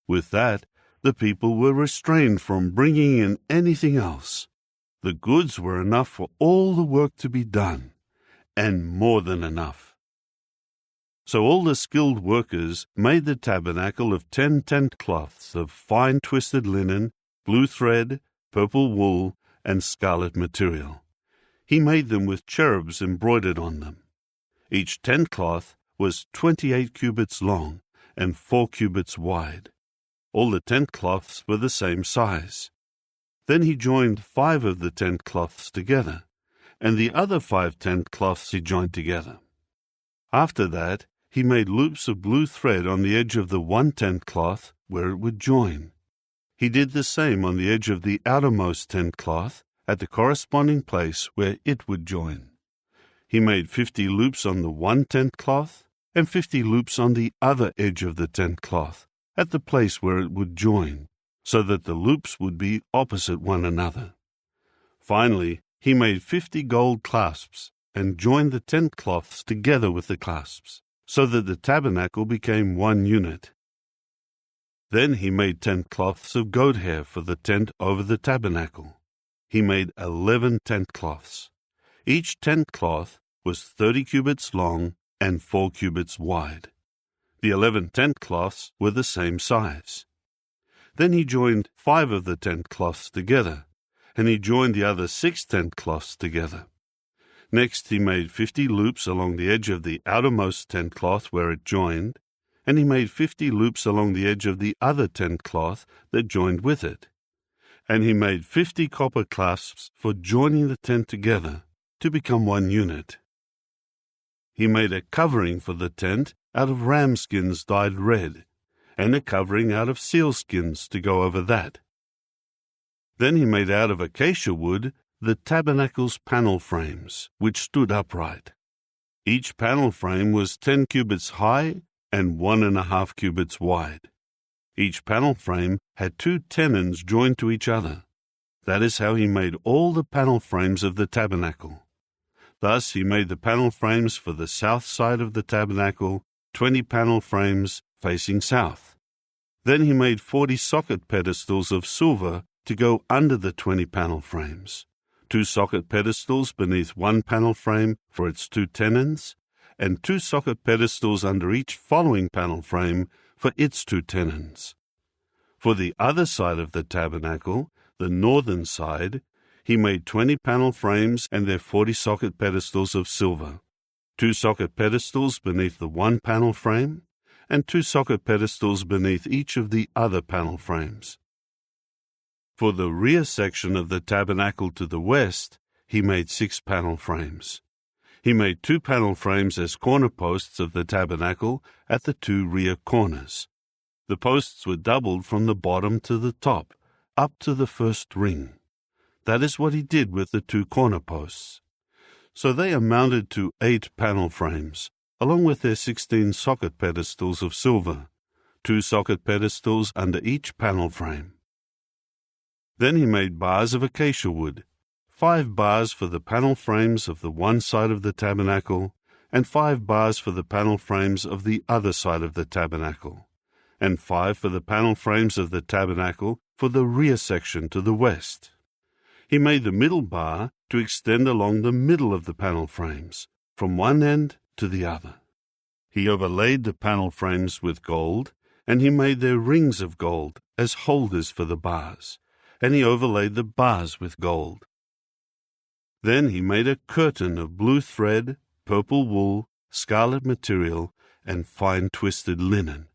With that, the people were restrained from bringing in anything else. The goods were enough for all the work to be done, and more than enough. So all the skilled workers made the tabernacle of 10 tent cloths of fine twisted linen, blue thread, purple wool, and scarlet material. He made them with cherubs embroidered on them. Each tent cloth was 28 cubits long and 4 cubits wide. All the tent cloths were the same size. Then he joined 5 of the tent cloths together, and the other 5 tent cloths he joined together. After that, he made loops of blue thread on the edge of the one tent cloth where it would join. He did the same on the edge of the outermost tent cloth at the corresponding place where it would join. He made 50 loops on the one tent cloth and 50 loops on the other edge of the tent cloth at the place where it would join, so that the loops would be opposite one another. Finally, he made 50 gold clasps and joined the tent cloths together with the clasps, so that the tabernacle became one unit. Then he made tent cloths of goat hair for the tent over the tabernacle. He made 11 tent cloths. Each tent cloth was 30 cubits long and 4 cubits wide. The 11 tent cloths were the same size. Then he joined 5 of the tent cloths together, and he joined the other 6 tent cloths together. Next he made 50 loops along the edge of the outermost tent cloth where it joined, and he made 50 loops along the edge of the other tent cloth that joined with it. And he made 50 copper clasps for joining the tent together to become one unit. He made a covering for the tent out of ram skins dyed red, and a covering out of seal skins to go over that. Then he made out of acacia wood the tabernacle's panel frames, which stood upright. Each panel frame was 10 cubits high and 1.5 cubits wide. Each panel frame had 2 tenons joined to each other. That is how he made all the panel frames of the tabernacle. Thus he made the panel frames for the south side of the tabernacle, 20 panel frames facing south. Then he made 40 socket pedestals of silver to go under the 20 panel frames, 2 socket pedestals beneath one panel frame for its 2 tenons, and 2 socket pedestals under each following panel frame for its 2 tenons. For the other side of the tabernacle, the northern side, he made 20 panel frames and their 40 socket pedestals of silver, 2 socket pedestals beneath the one panel frame, and 2 socket pedestals beneath each of the other panel frames. For the rear section of the tabernacle to the west, he made 6 panel frames. He made 2 panel frames as corner posts of the tabernacle at the 2 rear corners. The posts were doubled from the bottom to the top, up to the first ring. That is what he did with the 2 corner posts. So they amounted to 8 panel frames, along with their 16 socket pedestals of silver, 2 socket pedestals under each panel frame. Then he made bars of acacia wood, 5 bars for the panel frames of the one side of the tabernacle, and 5 bars for the panel frames of the other side of the tabernacle, and 5 for the panel frames of the tabernacle for the rear section to the west. He made the middle bar to extend along the middle of the panel frames, from one end to the other. He overlaid the panel frames with gold, and he made their rings of gold as holders for the bars, and he overlaid the bars with gold. Then he made a curtain of blue thread, purple wool, scarlet material, and fine twisted linen.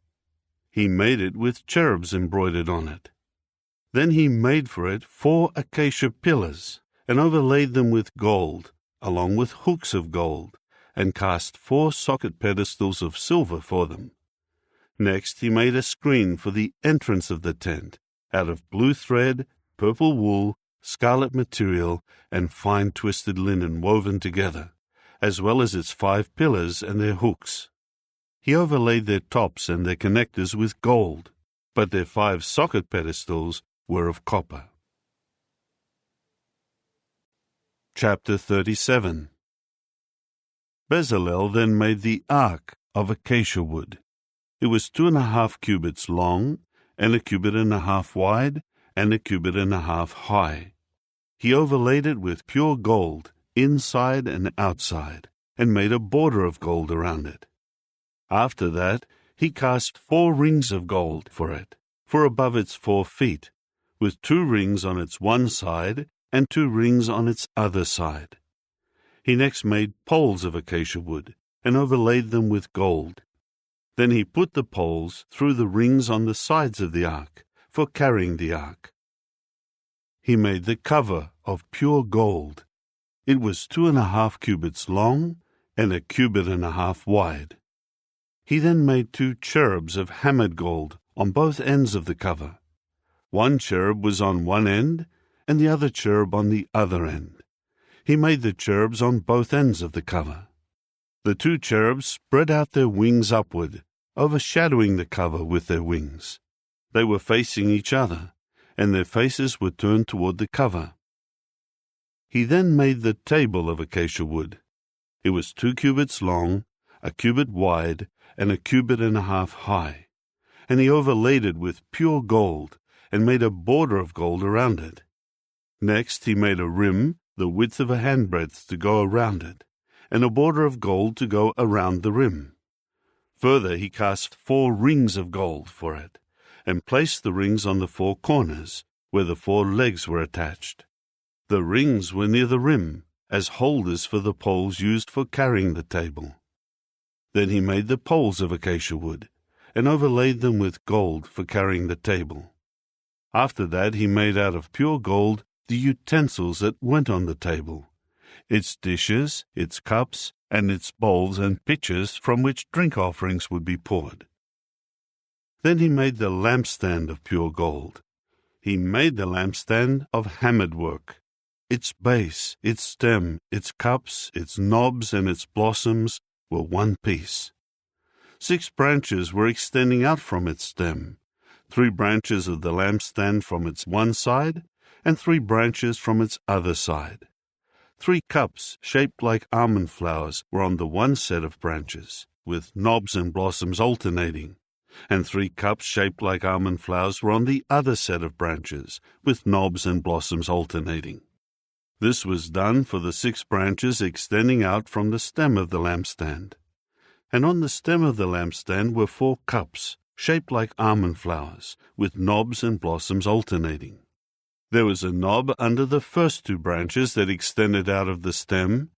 He made it with cherubs embroidered on it. Then he made for it 4 acacia pillars, and overlaid them with gold, along with hooks of gold, and cast 4 socket pedestals of silver for them. Next he made a screen for the entrance of the tent, out of blue thread, purple wool, scarlet material, and fine twisted linen woven together, as well as its 5 pillars and their hooks. He overlaid their tops and their connectors with gold, but their 5 socket pedestals were of copper. Chapter 37. Bezalel then made the ark of acacia wood. It was 2.5 cubits long, and 1.5 cubits wide, and 1.5 cubits high. He overlaid it with pure gold, inside and outside, and made a border of gold around it. After that, he cast 4 rings of gold for it, for above its 4 feet, with 2 rings on its one side and 2 rings on its other side. He next made poles of acacia wood, and overlaid them with gold. Then he put the poles through the rings on the sides of the ark, for carrying the ark. He made the cover of pure gold. It was 2.5 cubits long, and 1.5 cubits wide. He then made 2 cherubs of hammered gold on both ends of the cover. One cherub was on one end, and the other cherub on the other end. He made the cherubs on both ends of the cover. The 2 cherubs spread out their wings upward, overshadowing the cover with their wings. They were facing each other, and their faces were turned toward the cover. He then made the table of acacia wood. It was 2 cubits long, 1 cubit wide, and 1.5 cubits high, and he overlaid it with pure gold, and made a border of gold around it. Next he made a rim the width of a handbreadth to go around it, and a border of gold to go around the rim. Further he cast 4 rings of gold for it, and placed the rings on the 4 corners, where the 4 legs were attached. The rings were near the rim, as holders for the poles used for carrying the table. Then he made the poles of acacia wood, and overlaid them with gold for carrying the table. After that he made out of pure gold the utensils that went on the table, its dishes, its cups, and its bowls and pitchers from which drink offerings would be poured. Then he made the lampstand of pure gold. He made the lampstand of hammered work. Its base, its stem, its cups, its knobs, and its blossoms were one piece. 6 branches were extending out from its stem, 3 branches of the lampstand from its one side, and 3 branches from its other side. 3 cups shaped like almond flowers were on the one set of branches, with knobs and blossoms alternating, and 3 cups shaped like almond flowers were on the other set of branches, with knobs and blossoms alternating. This was done for the 6 branches extending out from the stem of the lampstand. And on the stem of the lampstand were 4 cups, shaped like almond flowers, with knobs and blossoms alternating. There was a knob under the first 2 branches that extended out of the stem,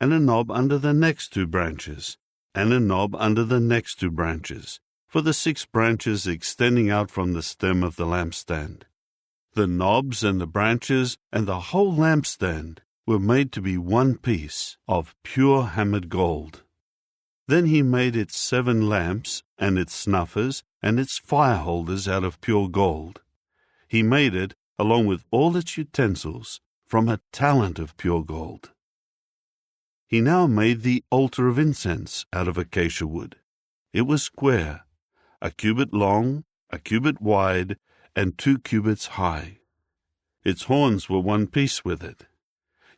and a knob under the next 2 branches, and a knob under the next 2 branches, for the 6 branches extending out from the stem of the lampstand. The knobs and the branches and the whole lampstand were made to be one piece of pure hammered gold. Then he made its 7 lamps, and its snuffers, and its fire holders out of pure gold. He made it, along with all its utensils, from a talent of pure gold. He now made the altar of incense out of acacia wood. It was square, a cubit long, a cubit wide, and 2 cubits high. Its horns were one piece with it.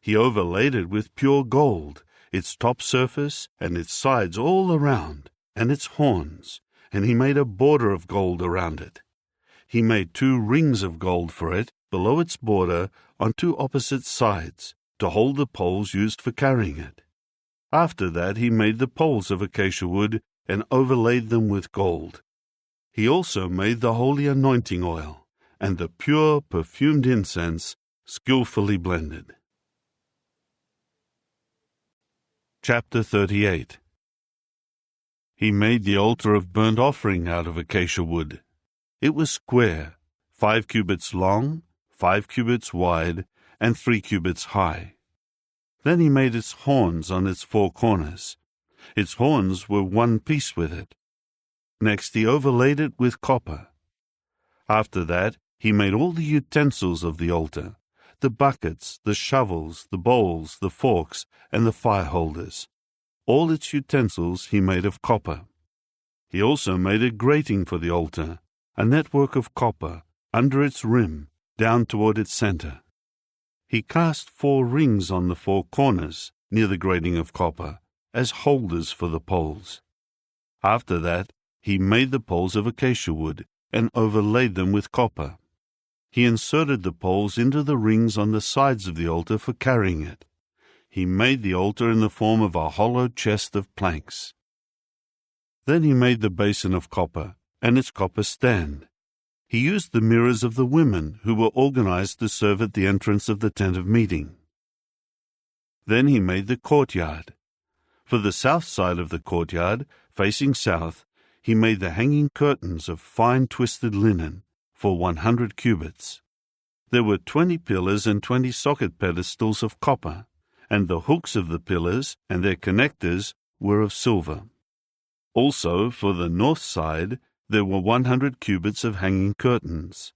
He overlaid it with pure gold, its top surface and its sides all around, and its horns, and he made a border of gold around it. He made 2 rings of gold for it below its border on 2 opposite sides, to hold the poles used for carrying it. After that he made the poles of acacia wood and overlaid them with gold. He also made the holy anointing oil and the pure perfumed incense skillfully blended. Chapter 38. He made the altar of burnt offering out of acacia wood. It was square, 5 cubits long, 5 cubits wide, and 3 cubits high. Then he made its horns on its 4 corners. Its horns were one piece with it. Next he overlaid it with copper. After that he made all the utensils of the altar, the buckets, the shovels, the bowls, the forks, and the fire holders. All its utensils he made of copper. He also made a grating for the altar, a network of copper, under its rim, down toward its center. He cast 4 rings on the 4 corners, near the grating of copper, as holders for the poles. After that he made the poles of acacia wood, and overlaid them with copper. He inserted the poles into the rings on the sides of the altar for carrying it. He made the altar in the form of a hollow chest of planks. Then he made the basin of copper, and its copper stand. He used the mirrors of the women who were organized to serve at the entrance of the tent of meeting. Then he made the courtyard. For the south side of the courtyard, facing south, he made the hanging curtains of fine twisted linen, for 100 cubits. There were 20 pillars and 20 socket pedestals of copper, and the hooks of the pillars and their connectors were of silver. Also, for the north side, there were 100 cubits of hanging curtains.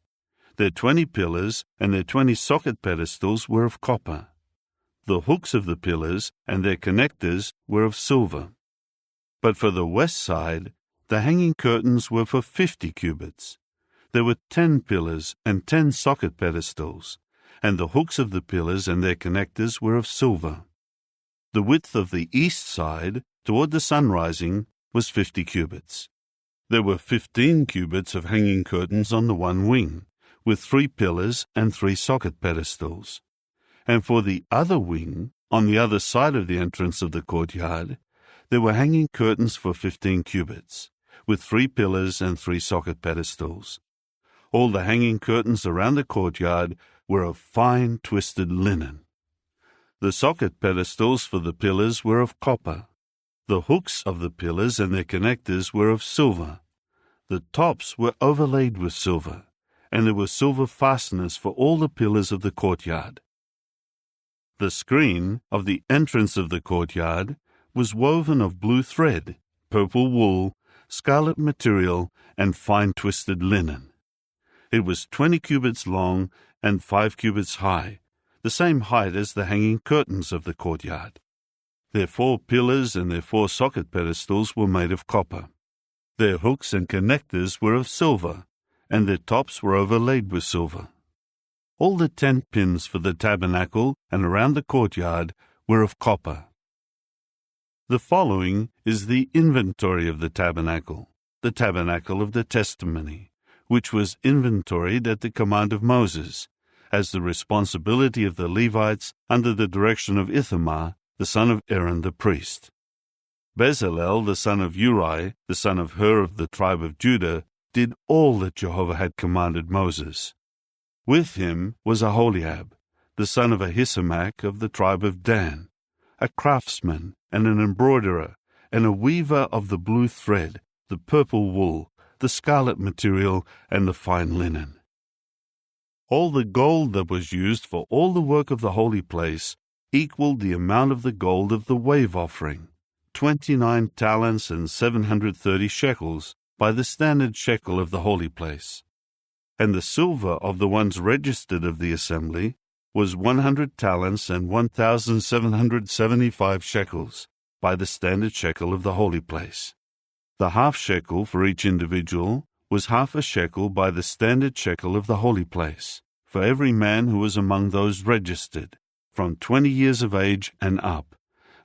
Their 20 pillars and their 20 socket pedestals were of copper. The hooks of the pillars and their connectors were of silver. But for the west side, the hanging curtains were for 50 cubits. There were 10 pillars and 10 socket pedestals, and the hooks of the pillars and their connectors were of silver. The width of the east side, toward the sun rising, was 50 cubits. There were 15 cubits of hanging curtains on the one wing, with 3 pillars and 3 socket pedestals. And for the other wing, on the other side of the entrance of the courtyard, there were hanging curtains for 15 cubits, with 3 pillars and 3 socket pedestals. All the hanging curtains around the courtyard were of fine twisted linen. The socket pedestals for the pillars were of copper. The hooks of the pillars and their connectors were of silver. The tops were overlaid with silver, and there were silver fasteners for all the pillars of the courtyard. The screen of the entrance of the courtyard was woven of blue thread, purple wool, scarlet material, and fine twisted linen. It was 20 cubits long and 5 cubits high, the same height as the hanging curtains of the courtyard. Their 4 pillars and their 4 socket pedestals were made of copper. Their hooks and connectors were of silver, and their tops were overlaid with silver. All the tent pins for the tabernacle and around the courtyard were of copper. The following is the inventory of the tabernacle of the testimony, which was inventoried at the command of Moses, as the responsibility of the Levites under the direction of Ithamar, the son of Aaron the priest. Bezalel, the son of Uri, the son of Hur of the tribe of Judah, did all that Jehovah had commanded Moses. With him was Aholiab, the son of Ahisamach of the tribe of Dan, a craftsman and an embroiderer, and a weaver of the blue thread, the purple wool, the scarlet material, and the fine linen. All the gold that was used for all the work of the holy place equaled the amount of the gold of the wave offering, 29 talents and 730 shekels by the standard shekel of the holy place. And the silver of the ones registered of the assembly was 100 talents and 1,775 shekels by the standard shekel of the holy place. The half shekel for each individual was half a shekel by the standard shekel of the holy place, for every man who was among those registered, from 20 years of age and up,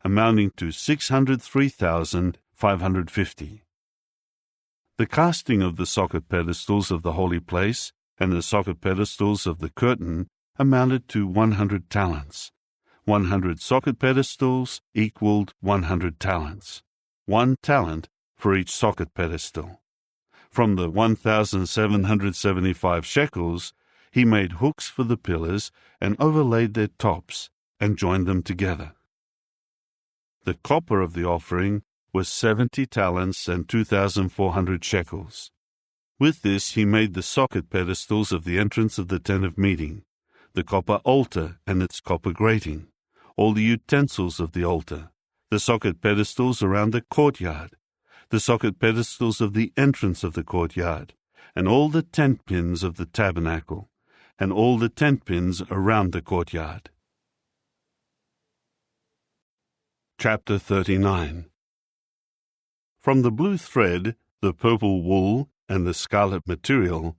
amounting to 603,550. The casting of the socket pedestals of the holy place and the socket pedestals of the curtain amounted to 100 talents. 100 socket pedestals equaled 100 talents. 1 talent for each socket pedestal. From the 1,775 shekels, he made hooks for the pillars and overlaid their tops and joined them together. The copper of the offering was 70 talents and 2,400 shekels. With this he made the socket pedestals of the entrance of the tent of meeting, the copper altar and its copper grating, all the utensils of the altar, the socket pedestals around the courtyard, the socket pedestals of the entrance of the courtyard, and all the tent pins of the tabernacle, and all the tent pins around the courtyard. Chapter 39. From the blue thread, the purple wool, and the scarlet material,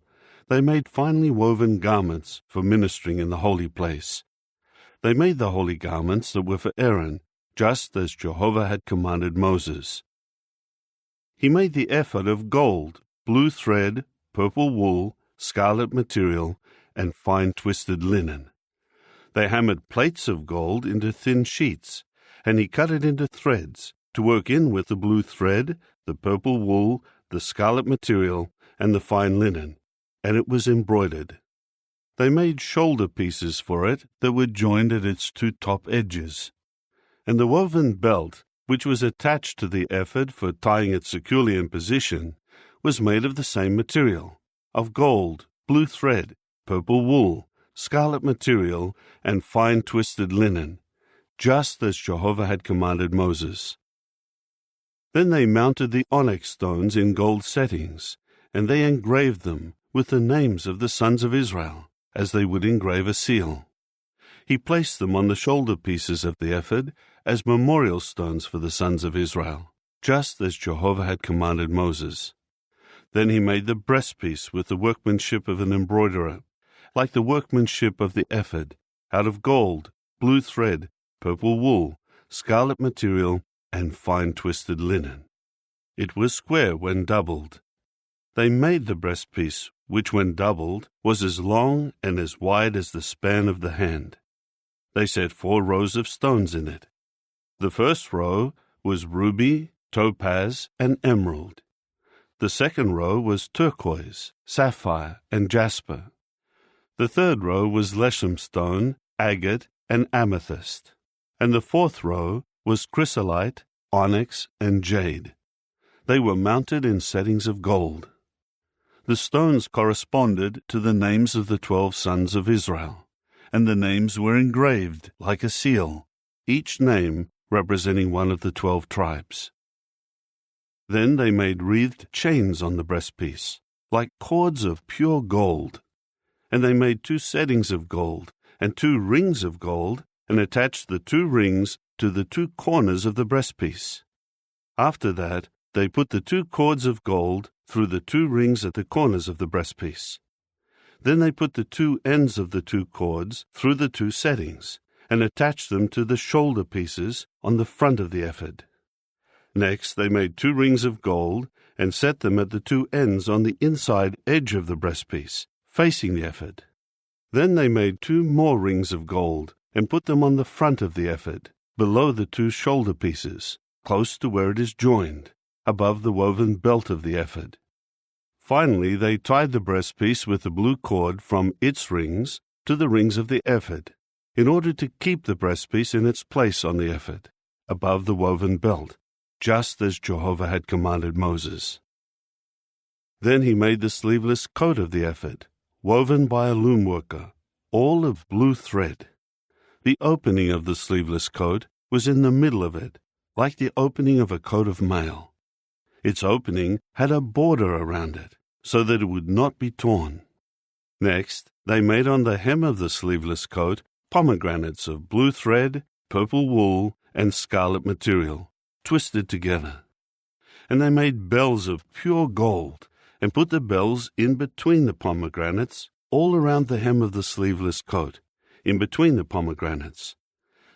they made finely woven garments for ministering in the holy place. They made the holy garments that were for Aaron, just as Jehovah had commanded Moses. He made the ephod of gold, blue thread, purple wool, scarlet material, and fine twisted linen. They hammered plates of gold into thin sheets, and he cut it into threads, to work in with the blue thread, the purple wool, the scarlet material, and the fine linen, and it was embroidered. They made shoulder pieces for it that were joined at its 2 top edges. And the woven belt, which was attached to the ephod for tying it securely in position, was made of the same material, of gold, blue thread, purple wool, scarlet material, and fine twisted linen, just as Jehovah had commanded Moses. Then they mounted the onyx stones in gold settings, and they engraved them with the names of the sons of Israel, as they would engrave a seal. He placed them on the shoulder pieces of the ephod as memorial stones for the sons of Israel, just as Jehovah had commanded Moses. Then he made the breastpiece with the workmanship of an embroiderer, like the workmanship of the ephod, out of gold, blue thread, purple wool, scarlet material, and fine twisted linen. It was square when doubled. They made the breastpiece, which when doubled was as long and as wide as the span of the hand. They set 4 rows of stones in it. The first row was ruby, topaz, and emerald. The second row was turquoise, sapphire, and jasper. The third row was leshem stone, agate, and amethyst. And the fourth row was chrysolite, onyx, and jade. They were mounted in settings of gold. The stones corresponded to the names of the 12 sons of Israel, and the names were engraved like a seal, each name representing one of the 12 tribes. Then they made wreathed chains on the breastpiece, like cords of pure gold. And they made 2 settings of gold, and 2 rings of gold, and attached the 2 rings to the 2 corners of the breastpiece. After that, they put the 2 cords of gold through the 2 rings at the corners of the breastpiece. Then they put the 2 ends of the 2 cords through the 2 settings, and attached them to the shoulder pieces on the front of the ephod. Next they made 2 rings of gold, and set them at the 2 ends on the inside edge of the breastpiece, facing the ephod. Then they made 2 more rings of gold, and put them on the front of the ephod, below the 2 shoulder pieces, close to where it is joined, above the woven belt of the ephod. Finally they tied the breastpiece with the blue cord from its rings to the rings of the ephod, in order to keep the breastpiece in its place on the ephod, above the woven belt, just as Jehovah had commanded Moses. Then he made the sleeveless coat of the ephod, woven by a loom worker, all of blue thread. The opening of the sleeveless coat was in the middle of it, like the opening of a coat of mail. Its opening had a border around it, so that it would not be torn. Next, they made on the hem of the sleeveless coat pomegranates of blue thread, purple wool, and scarlet material, twisted together. And they made bells of pure gold, and put the bells in between the pomegranates, all around the hem of the sleeveless coat, in between the pomegranates.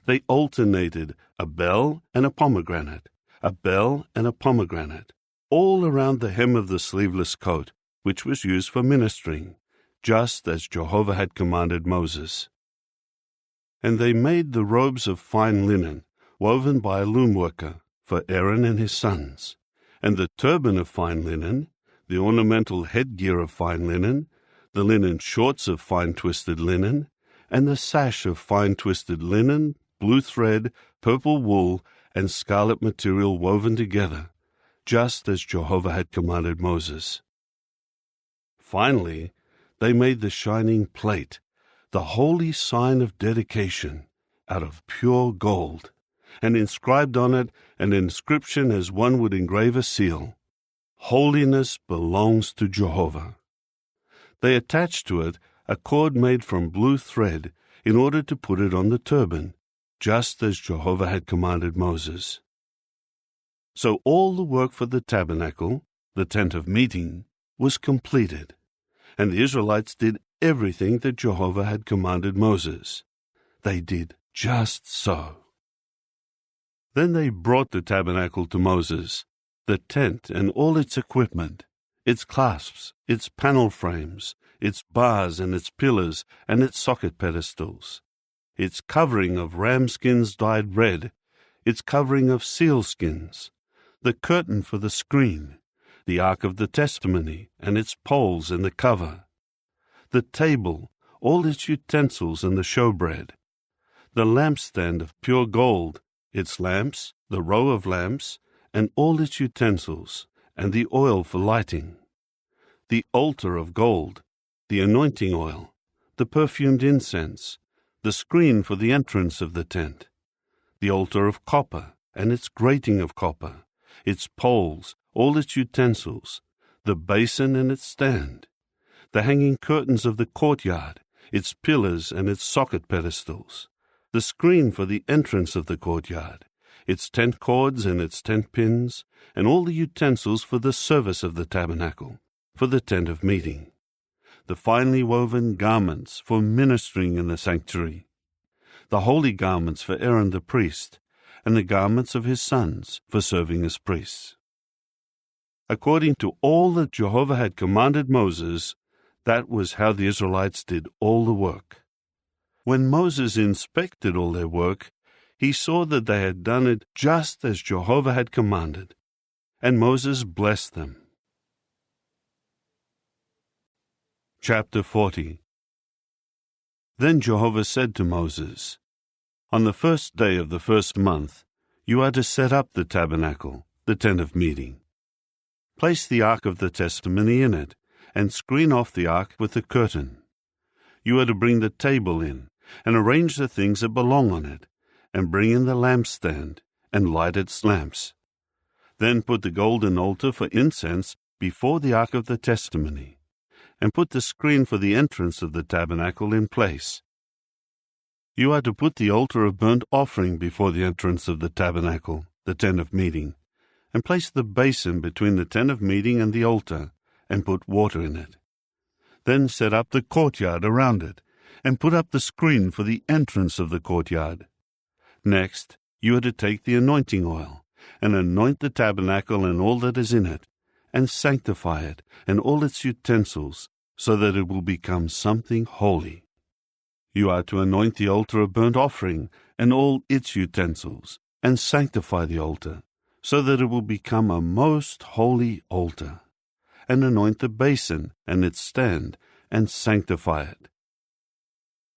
They alternated a bell and a pomegranate, a bell and a pomegranate, all around the hem of the sleeveless coat, which was used for ministering, just as Jehovah had commanded Moses. And they made the robes of fine linen, woven by a loom worker, for Aaron and his sons, and the turban of fine linen, the ornamental headgear of fine linen, the linen shorts of fine twisted linen, and the sash of fine twisted linen, blue thread, purple wool, and scarlet material woven together, just as Jehovah had commanded Moses. Finally, they made the shining plate, the holy sign of dedication, out of pure gold, and inscribed on it an inscription as one would engrave a seal: "Holiness belongs to Jehovah." They attached to it a cord made from blue thread in order to put it on the turban, just as Jehovah had commanded Moses. So all the work for the tabernacle, the tent of meeting, was completed, and the Israelites did everything that Jehovah had commanded Moses. They did just so. Then they brought the tabernacle to Moses, the tent and all its equipment, its clasps, its panel frames, its bars and its pillars and its socket pedestals, its covering of ram skins dyed red, its covering of seal skins, the curtain for the screen, the ark of the testimony and its poles and the cover, the table, all its utensils and the showbread, the lampstand of pure gold, its lamps, the row of lamps, and all its utensils, and the oil for lighting, the altar of gold, the anointing oil, the perfumed incense, the screen for the entrance of the tent, the altar of copper and its grating of copper, its poles, all its utensils, the basin and its stand, the hanging curtains of the courtyard, its pillars and its socket pedestals, the screen for the entrance of the courtyard, its tent cords and its tent pins, and all the utensils for the service of the tabernacle, for the tent of meeting, the finely woven garments for ministering in the sanctuary, the holy garments for Aaron the priest, and the garments of his sons for serving as priests. According to all that Jehovah had commanded Moses, that was how the Israelites did all the work. When Moses inspected all their work, he saw that they had done it just as Jehovah had commanded, and Moses blessed them. Chapter 40. Then Jehovah said to Moses, "On the first day of the first month, you are to set up the tabernacle, the tent of meeting. Place the ark of the testimony in it, and screen off the ark with a curtain. You are to bring the table in, and arrange the things that belong on it, and bring in the lampstand, and light its lamps. Then put the golden altar for incense before the ark of the testimony, and put the screen for the entrance of the tabernacle in place. You are to put the altar of burnt offering before the entrance of the tabernacle, the tent of meeting, and place the basin between the tent of meeting and the altar, and put water in it. Then set up the courtyard around it, and put up the screen for the entrance of the courtyard. Next, you are to take the anointing oil, and anoint the tabernacle and all that is in it, and sanctify it and all its utensils, so that it will become something holy. You are to anoint the altar of burnt offering and all its utensils, and sanctify the altar, so that it will become a most holy altar, and anoint the basin and its stand, and sanctify it.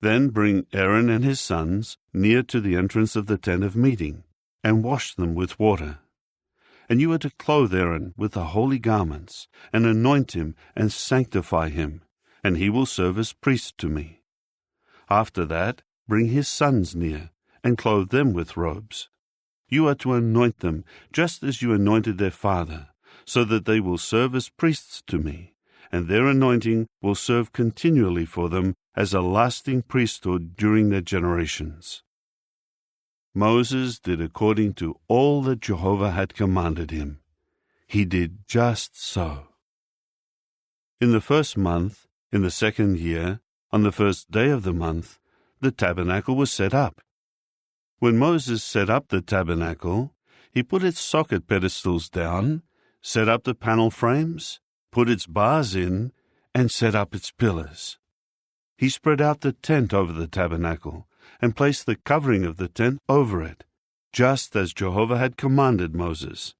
Then bring Aaron and his sons near to the entrance of the tent of meeting, and wash them with water. And you are to clothe Aaron with the holy garments, and anoint him and sanctify him, and he will serve as priest to me. After that, bring his sons near, and clothe them with robes. You are to anoint them, just as you anointed their father, so that they will serve as priests to me, and their anointing will serve continually for them as a lasting priesthood during their generations. Moses did according to all that Jehovah had commanded him. He did just so. In the first month, in the second year, on the first day of the month, the tabernacle was set up. When Moses set up the tabernacle, he put its socket pedestals down, set up the panel frames, put its bars in, and set up its pillars. He spread out the tent over the tabernacle, and placed the covering of the tent over it, just as Jehovah had commanded Moses.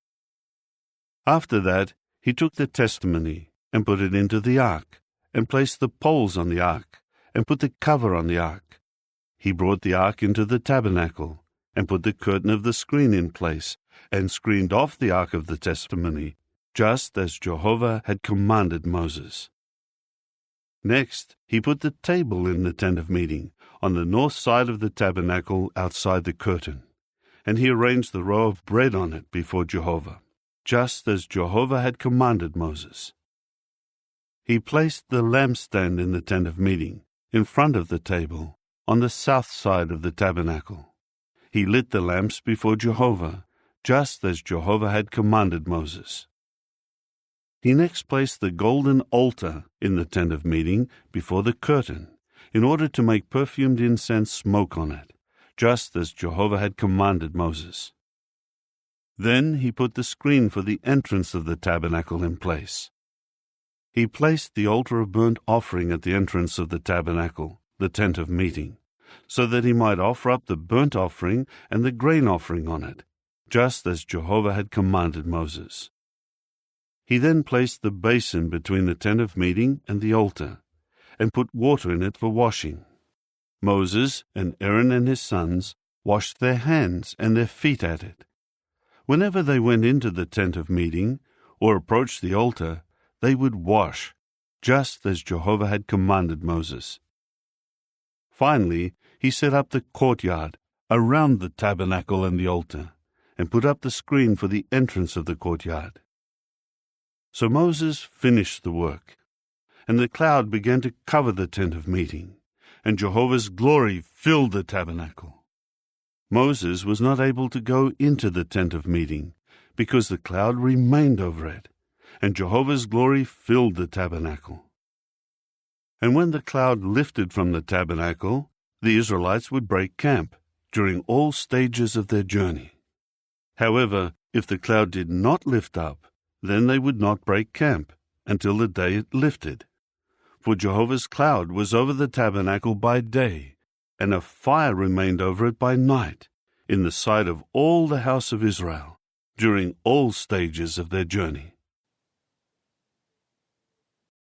After that, he took the testimony, and put it into the ark, and placed the poles on the ark, and put the cover on the ark. He brought the ark into the tabernacle, and put the curtain of the screen in place, and screened off the ark of the testimony, just as Jehovah had commanded Moses. Next, he put the table in the tent of meeting, on the north side of the tabernacle outside the curtain, and he arranged the row of bread on it before Jehovah, just as Jehovah had commanded Moses. He placed the lampstand in the tent of meeting, in front of the table, on the south side of the tabernacle. He lit the lamps before Jehovah, just as Jehovah had commanded Moses. He next placed the golden altar in the tent of meeting before the curtain, in order to make perfumed incense smoke on it, just as Jehovah had commanded Moses. Then he put the screen for the entrance of the tabernacle in place. He placed the altar of burnt offering at the entrance of the tabernacle, the tent of meeting, so that he might offer up the burnt offering and the grain offering on it, just as Jehovah had commanded Moses. He then placed the basin between the tent of meeting and the altar, and put water in it for washing. Moses and Aaron and his sons washed their hands and their feet at it. Whenever they went into the tent of meeting or approached the altar, they would wash, just as Jehovah had commanded Moses. Finally, he set up the courtyard around the tabernacle and the altar, and put up the screen for the entrance of the courtyard. So Moses finished the work, and the cloud began to cover the tent of meeting, and Jehovah's glory filled the tabernacle. Moses was not able to go into the tent of meeting, because the cloud remained over it, and Jehovah's glory filled the tabernacle. And when the cloud lifted from the tabernacle, the Israelites would break camp during all stages of their journey. However, if the cloud did not lift up, then they would not break camp until the day it lifted. For Jehovah's cloud was over the tabernacle by day, and a fire remained over it by night, in the sight of all the house of Israel, during all stages of their journey.